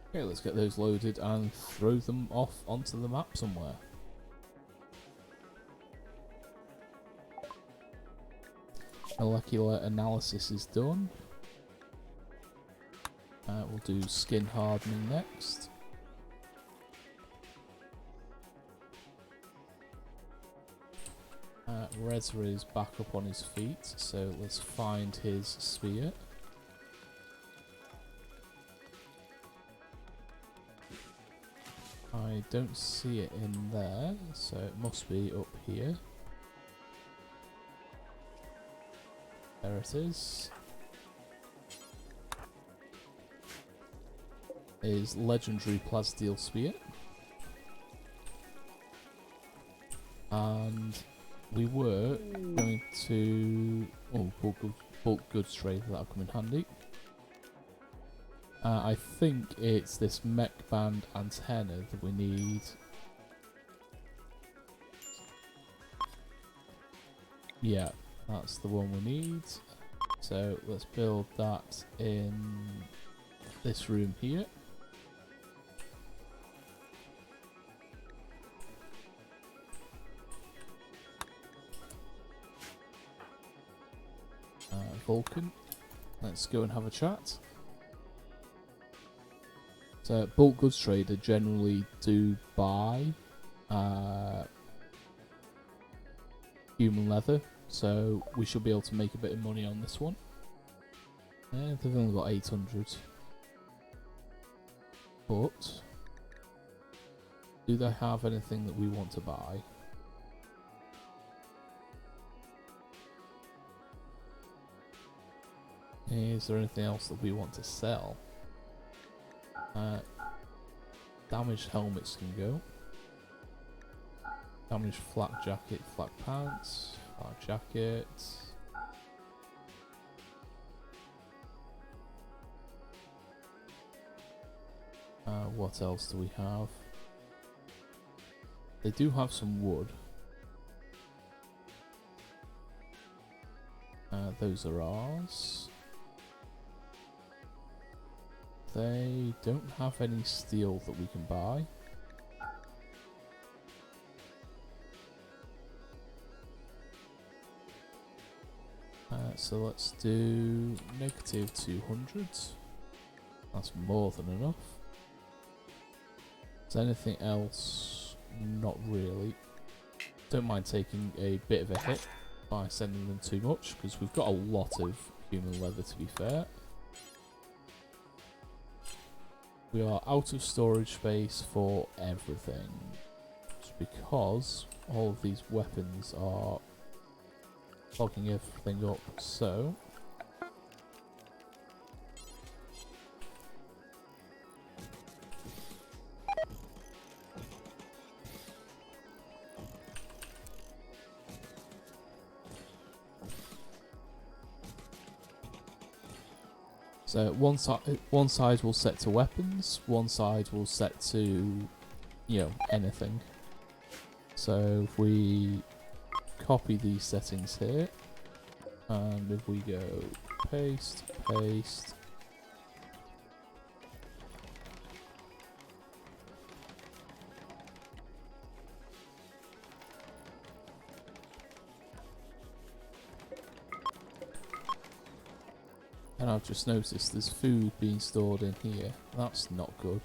Okay, let's get those loaded and throw them off onto the map somewhere. Molecular analysis is done. We'll do skin hardening next. Reza is back up on his feet, so let's find his sphere. I don't see it in there, so it must be up here. There it is. Is legendary Plassteel Sphere. And we were going to... Oh, bulk goods trade, that'll come in handy. I think it's this mech band antenna that we need. Yeah, that's the one we need. So let's build that in this room here. Vulkan, let's go and have a chat. So bulk goods trader generally do buy human leather, so we should be able to make a bit of money on this one. They've only got 800. But do they have anything that we want to buy? Is there anything else that we want to sell? Damaged helmets can go. Damaged flak jacket, flak pants, flak jacket. What else do we have? They do have some wood. Those are ours. They don't have any steel that we can buy. so let's do negative 200. That's more than enough. Is there anything else? Not really. Don't mind taking a bit of a hit by sending them too much, because we've got a lot of human leather, to be fair. We are out of storage space for everything. Just because all of these weapons are clogging everything up, so one side will set to weapons, one side will set to, you know, anything. So if we copy these settings here, and if we go paste, paste, and I've just noticed there's food being stored in here. That's not good.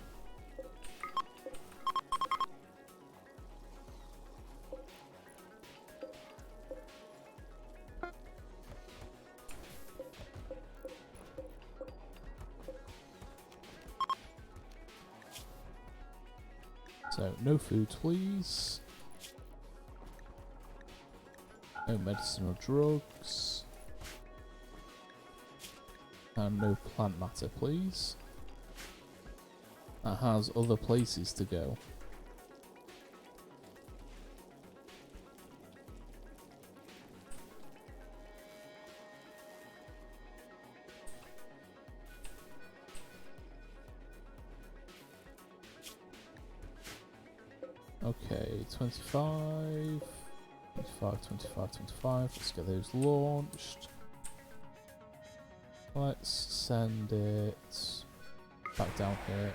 So, no food, please. No medicine or drugs. And no plant matter, please. That has other places to go. Okay, 25, 25, 25, 25. Let's get those launched. Let's send it back down here.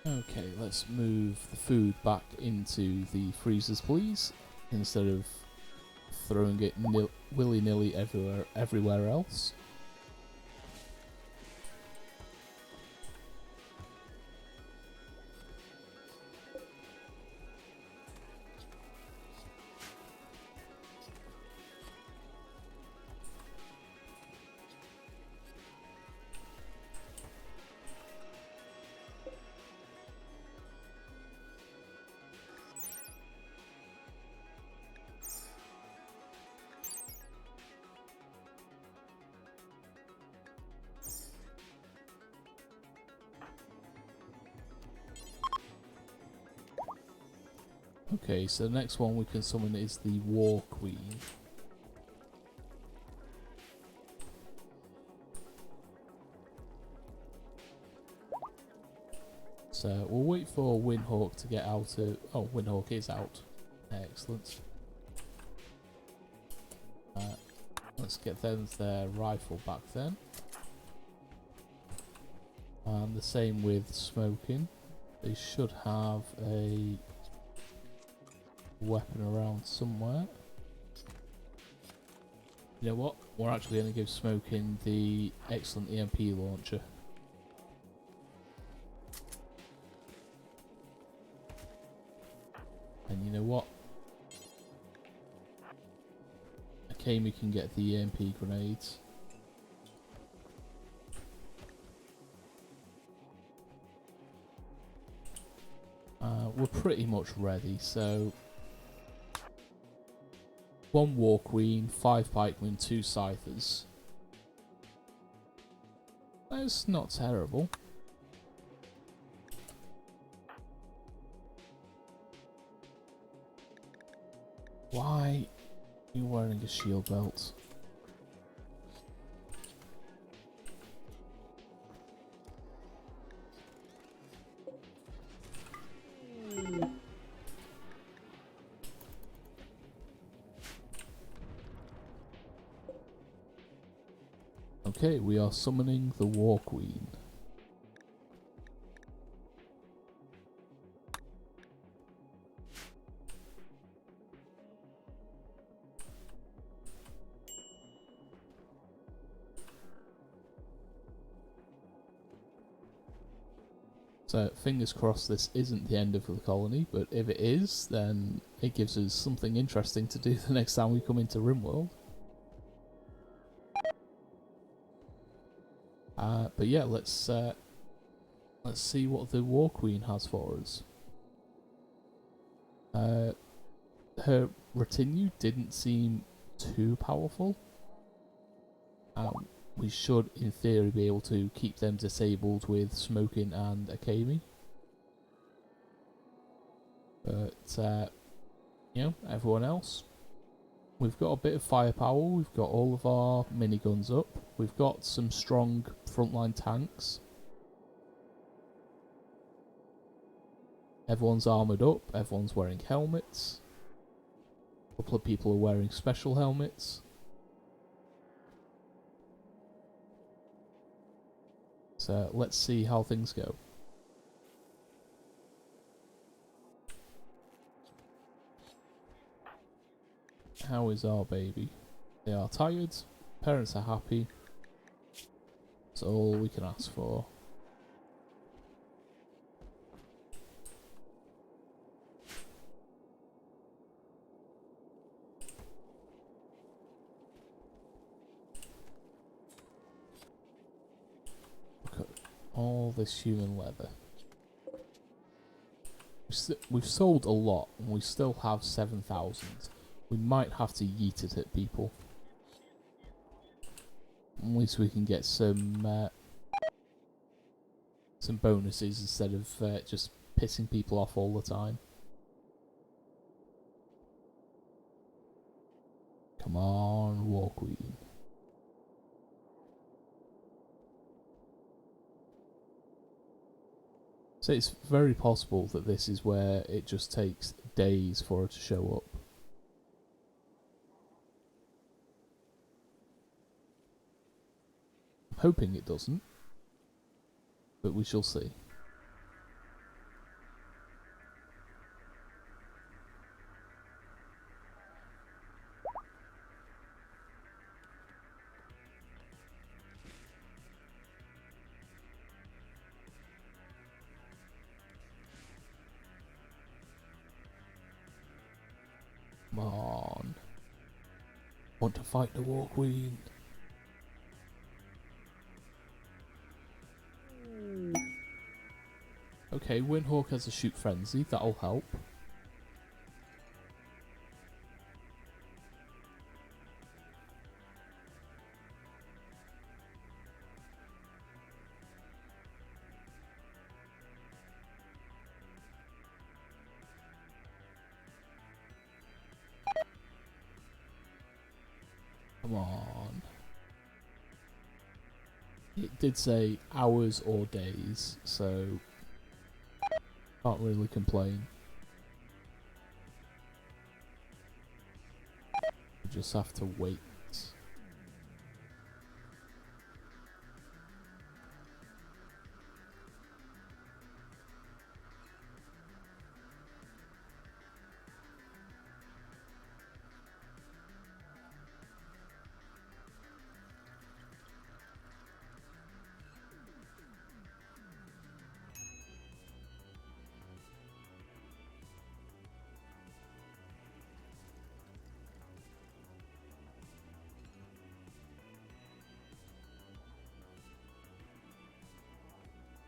Okay, let's move the food back into the freezers, please, instead of throwing it willy-nilly everywhere else. Okay, so the next one we can summon is the War Queen. So we'll wait for Windhawk to get out of... Oh, Windhawk is out. Excellent. Let's get them their rifle back then. And the same with Smoking. They should have a weapon around somewhere. You know what? We're actually going to give Smoking the excellent EMP launcher. And you know what? Akemi can get the EMP grenades. We're pretty much ready, so 1 War Queen, 5 Pikemen, 2 Scythers. That's not terrible. Why are you wearing a shield belt? Okay, we are summoning the War Queen. So fingers crossed this isn't the end of the colony, but if it is, then it gives us something interesting to do the next time we come into RimWorld. But yeah, let's see what the War Queen has for us. Her retinue didn't seem too powerful. We should, in theory, be able to keep them disabled with smoking and Akemi. But, you know, everyone else. We've got a bit of firepower, we've got all of our miniguns up, we've got some strong frontline tanks. Everyone's armoured up, everyone's wearing helmets. A couple of people are wearing special helmets. So let's see how things go. How is our baby? They are tired, parents are happy. That's all we can ask for. Look at all this human leather. We've sold a lot and we still have 7,000. We might have to yeet it at people. At least we can get some bonuses instead of just pissing people off all the time. Come on, War Queen. So it's very possible that this is where it just takes days for her to show up. I'm hoping it doesn't, but we shall see. Come on. Want to fight the War Queen? Okay, Windhawk has a shoot frenzy, that'll help. Come on. It did say hours or days, so can't really complain. We just have to wait.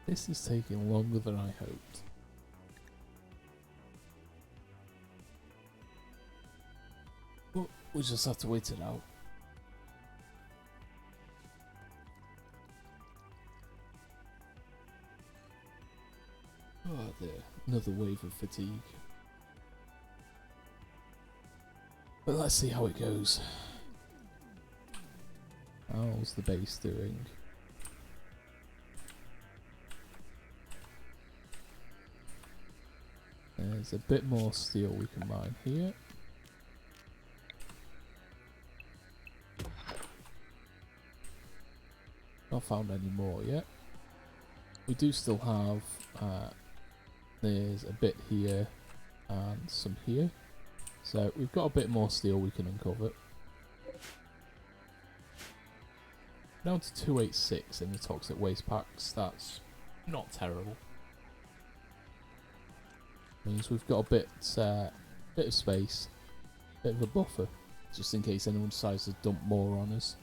This is taking longer than I hoped. But we just have to wait it out. Oh dear, another wave of fatigue. But let's see how it goes. How's the base doing? There's a bit more steel we can mine here. Not found any more yet. We do still have, there's a bit here and some here. So we've got a bit more steel we can uncover. Down to 286 in the toxic waste packs. That's not terrible. Means we've got a bit of space, bit of a buffer, just in case anyone decides to dump more on us.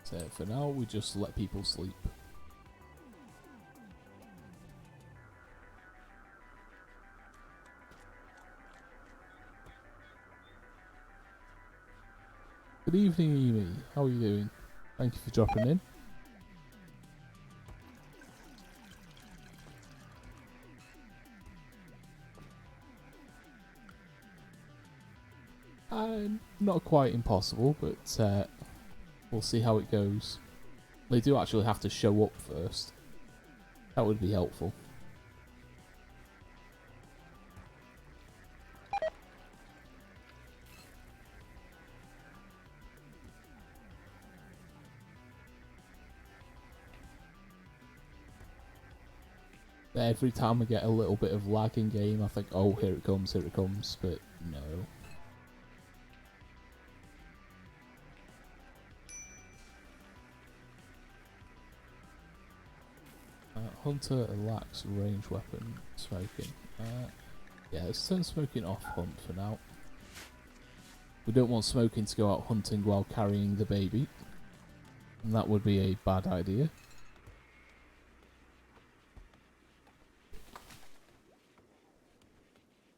So for now, we just let people sleep. Good evening, Amy. How are you doing? Thank you for dropping in. Not quite impossible, but we'll see how it goes. They do actually have to show up first. That would be helpful. Every time I get a little bit of lag in game, I think, oh, here it comes, but no. Hunter lacks range weapon smoking. Yeah, let's turn smoking off hunt for now. We don't want smoking to go out hunting while carrying the baby, and that would be a bad idea.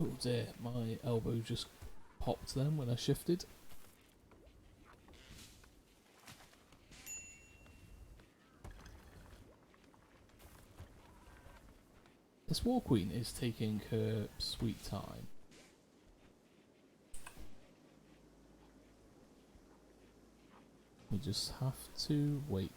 Oh dear, my elbow just popped then when I shifted. This War Queen is taking her sweet time. We just have to wait.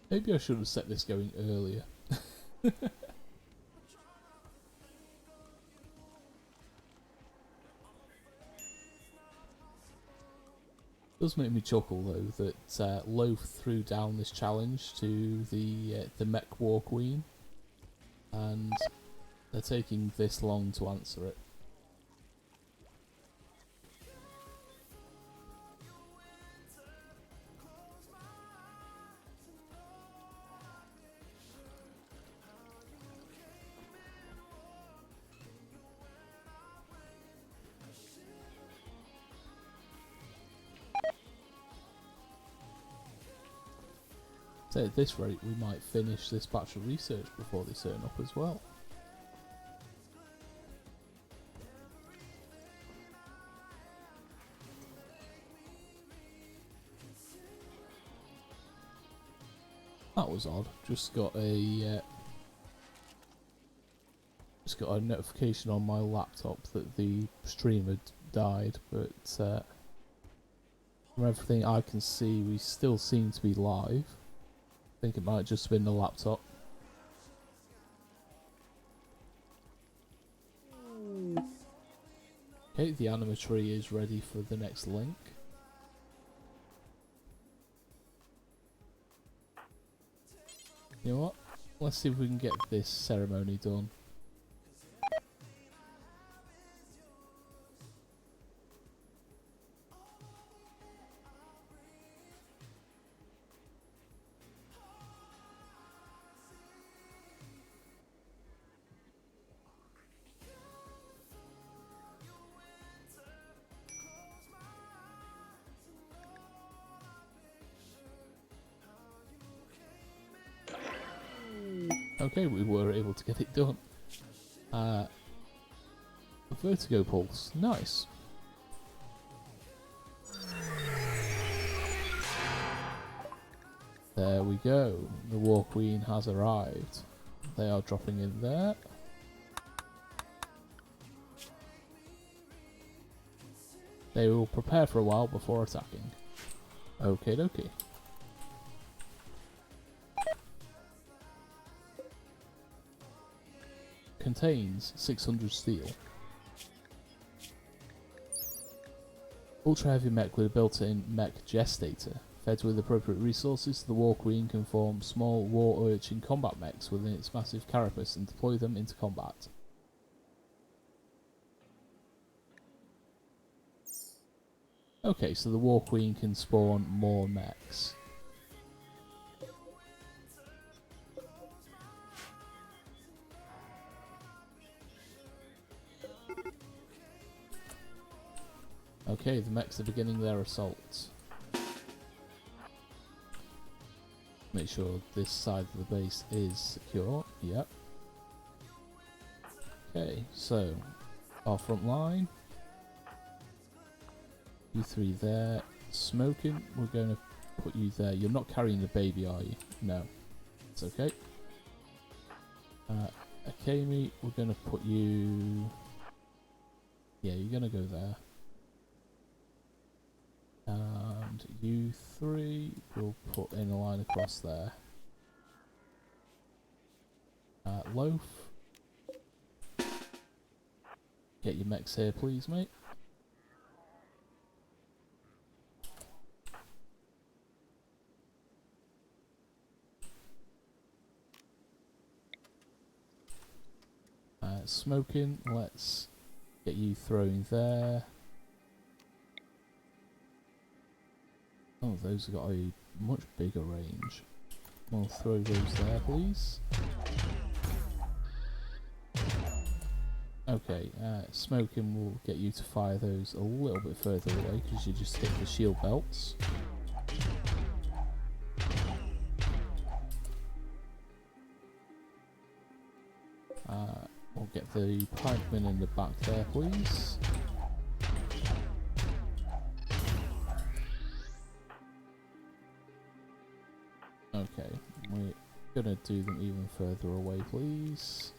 Maybe I should have set this going earlier. Does make me chuckle though that Loaf threw down this challenge to the Mech War Queen, and they're taking this long to answer it. So at this rate, we might finish this batch of research before they turn up as well. That was odd. Just got a notification on my laptop that the stream had died, but from everything I can see, we still seem to be live. I think it might just have been the laptop. Okay, the animatree is ready for the next link. You know what? Let's see if we can get this ceremony done. Okay, we were able to get it done. A vertigo pulse. Nice. There we go. The War Queen has arrived. They are dropping in there. They will prepare for a while before attacking. Okie dokie. Contains 600 steel. Ultra heavy mech with a built-in mech gestator. Fed with appropriate resources, the War Queen can form small war urchin combat mechs within its massive carapace and deploy them into combat. Okay, so the War Queen can spawn more mechs. Okay, the mechs are beginning their assault. Make sure this side of the base is secure. Yep. Okay, so our front line. You three there. Smoking, we're going to put you there. You're not carrying the baby, are you? No. It's okay. Akemi, we're going to put you... Yeah, you're going to go there. And you three will put in a line across there. Loaf. Get your mechs here, please, mate. Smoking, let's get you throwing there. Oh, those have got a much bigger range. We'll throw those there, please. Okay, smoking will get you to fire those a little bit further away because you just hit the shield belts. We'll get the pikemen in the back there, please. Okay, we're gonna do them even further away, please.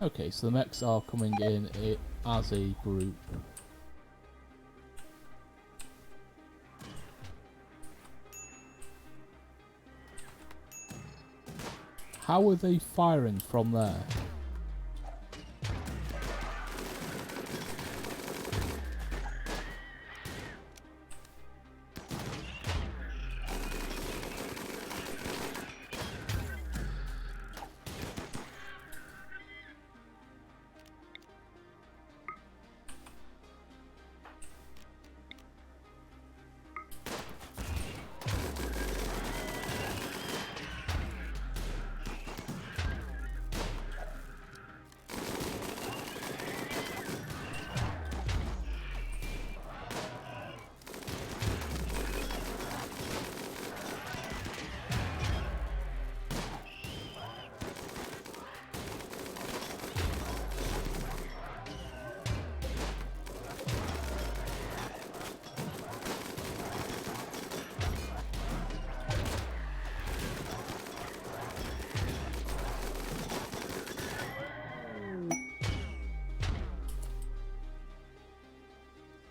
Okay, so the mechs are coming in as a group. How are they firing from there?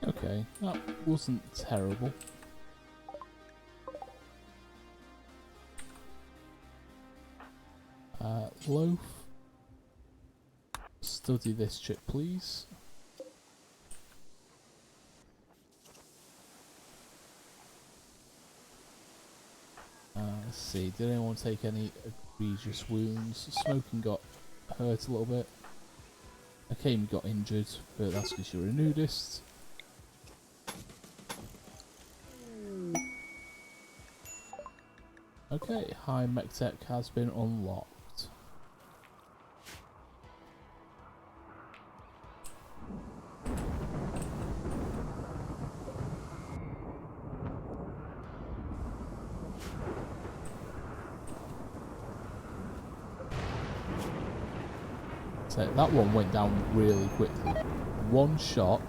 Okay, that wasn't terrible. Loaf. Study this chip, please. Let's see, did anyone take any egregious wounds? Smoking got hurt a little bit. Akemi got injured, but that's because you're a nudist. Okay, high mech tech has been unlocked. So that one went down really quickly. One shot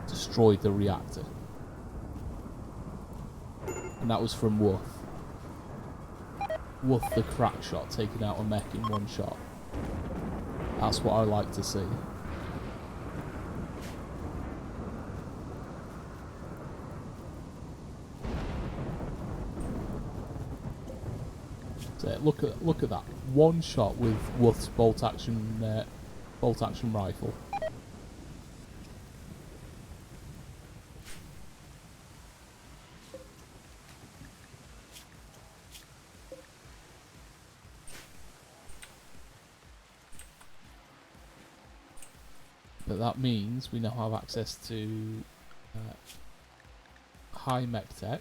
destroyed the reactor. And that was from Woof. Woof the crack shot, taking out a mech in one shot. That's what I like to see. So look at that. One shot with Woof's bolt action rifle. But that means we now have access to high mech tech,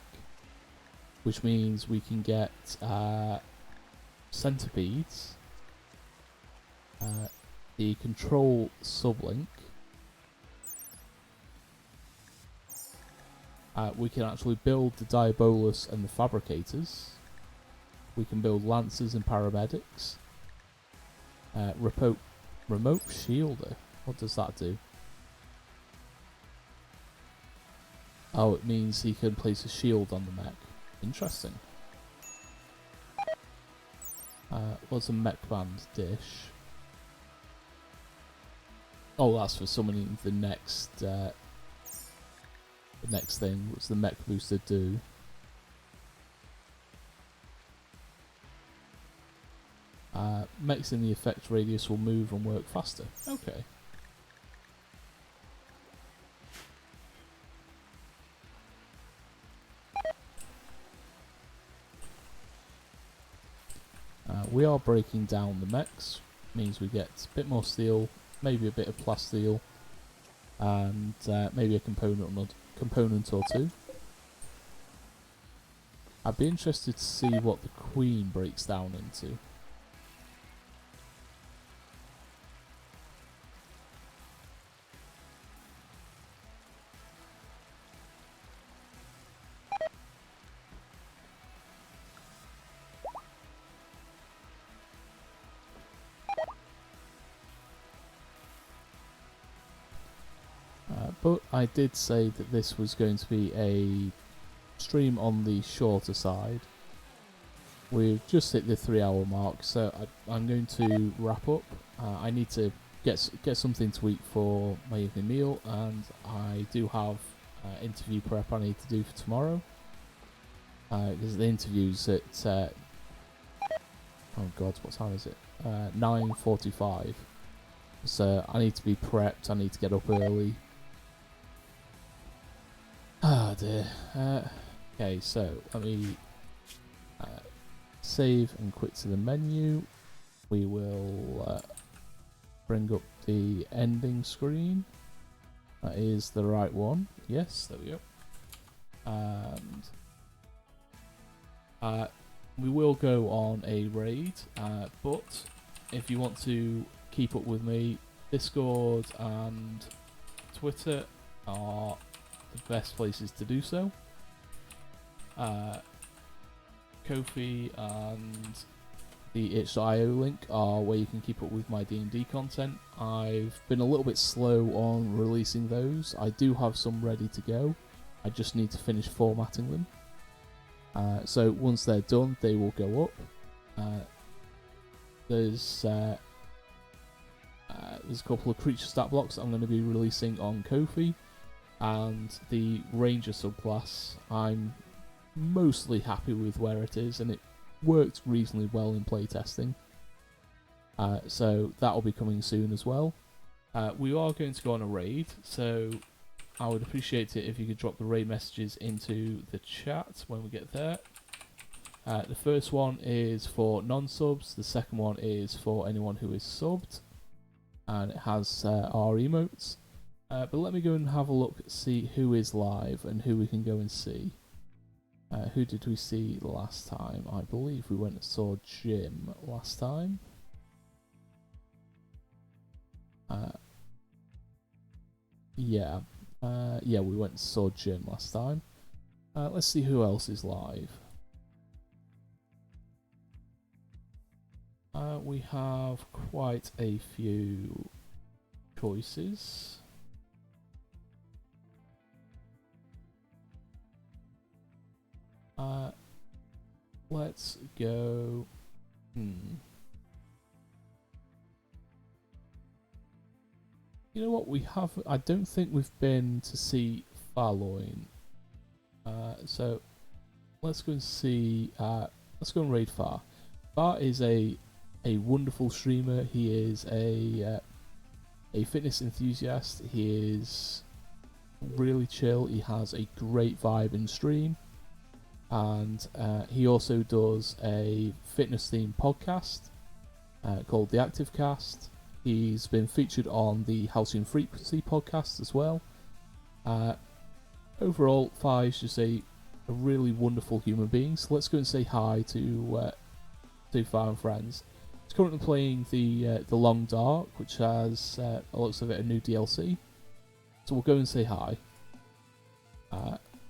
which means we can get centipedes, the control sublink. We can actually build the Diabolus and the Fabricators. We can build Lancers and Paramedics. Remote Shielder. What does that do? Oh, it means he can place a shield on the mech. Interesting. What's a mech band dish? Oh, that's for summoning the next thing. What's the mech booster do? Mechs in the effect radius will move and work faster. Okay. We are breaking down the mechs. Means we get a bit more steel, maybe a bit of plasteel, and maybe a component or two. I'd be interested to see what the Queen breaks down into. But I did say that this was going to be a stream on the shorter side. We've just hit the 3-hour mark, so I'm going to wrap up. I need to get something to eat for my evening meal, and I do have interview prep I need to do for tomorrow. Because the interview's at oh god, what time is it? 9:45. So I need to be prepped. I need to get up early. Ah dear. Okay, so let me save and quit to the menu. We will bring up the ending screen. That is the right one. Yes, there we go. And we will go on a raid, but if you want to keep up with me, Discord and Twitter are the best places to do so. Ko-fi and the itch.io link are where you can keep up with my D&D content. I've been a little bit slow on releasing those. I do have some ready to go. I just need to finish formatting them. So once they're done, they will go up. There's a couple of creature stat blocks I'm going to be releasing on Ko-fi, and the Ranger subclass. I'm mostly happy with where it is, and it worked reasonably well in playtesting. So that will be coming soon as well. We are going to go on a raid, so I would appreciate it if you could drop the raid messages into the chat when we get there. The first one is for non-subs, the second one is for anyone who is subbed, and it has our emotes. But let me go and have a look, see who is live and who we can go and see. Who did we see last time? I believe we went and saw Jim last time. Yeah, we went and saw Jim last time. Let's see who else is live. We have quite a few choices. Let's go. You know what? We have. I don't think we've been to see Farloin. So let's go and see. Let's go and raid Far. Far is a wonderful streamer. He is a fitness enthusiast. He is really chill. He has a great vibe in stream, and he also does a fitness themed podcast called The Active Cast. He's been featured on the Halcyon Frequency podcast as well. Overall, Far is just a really wonderful human being. So let's go and say hi to Far and Friends. He's currently playing the Long Dark, which has, looks of it, a new DLC. So we'll go and say hi.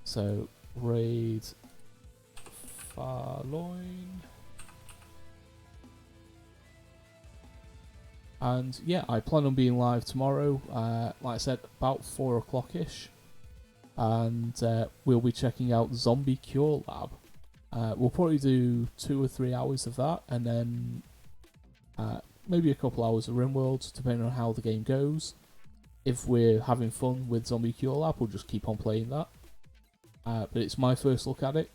So raid Farloin. And yeah, I plan on being live tomorrow, like I said, about 4 o'clock ish. And we'll be checking out Zombie Cure Lab. We'll probably do 2 or 3 hours of that, and then maybe a couple hours of RimWorld, depending on how the game goes. If we're having fun with Zombie Cure Lab, we'll just keep on playing that. But it's my first look at it,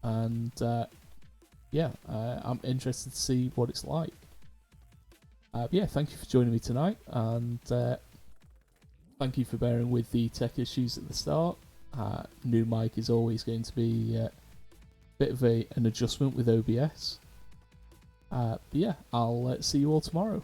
and yeah, I'm interested to see what it's like. Yeah, thank you for joining me tonight, and thank you for bearing with the tech issues at the start. New mic is always going to be a bit of an adjustment with OBS. But yeah, I'll see you all tomorrow.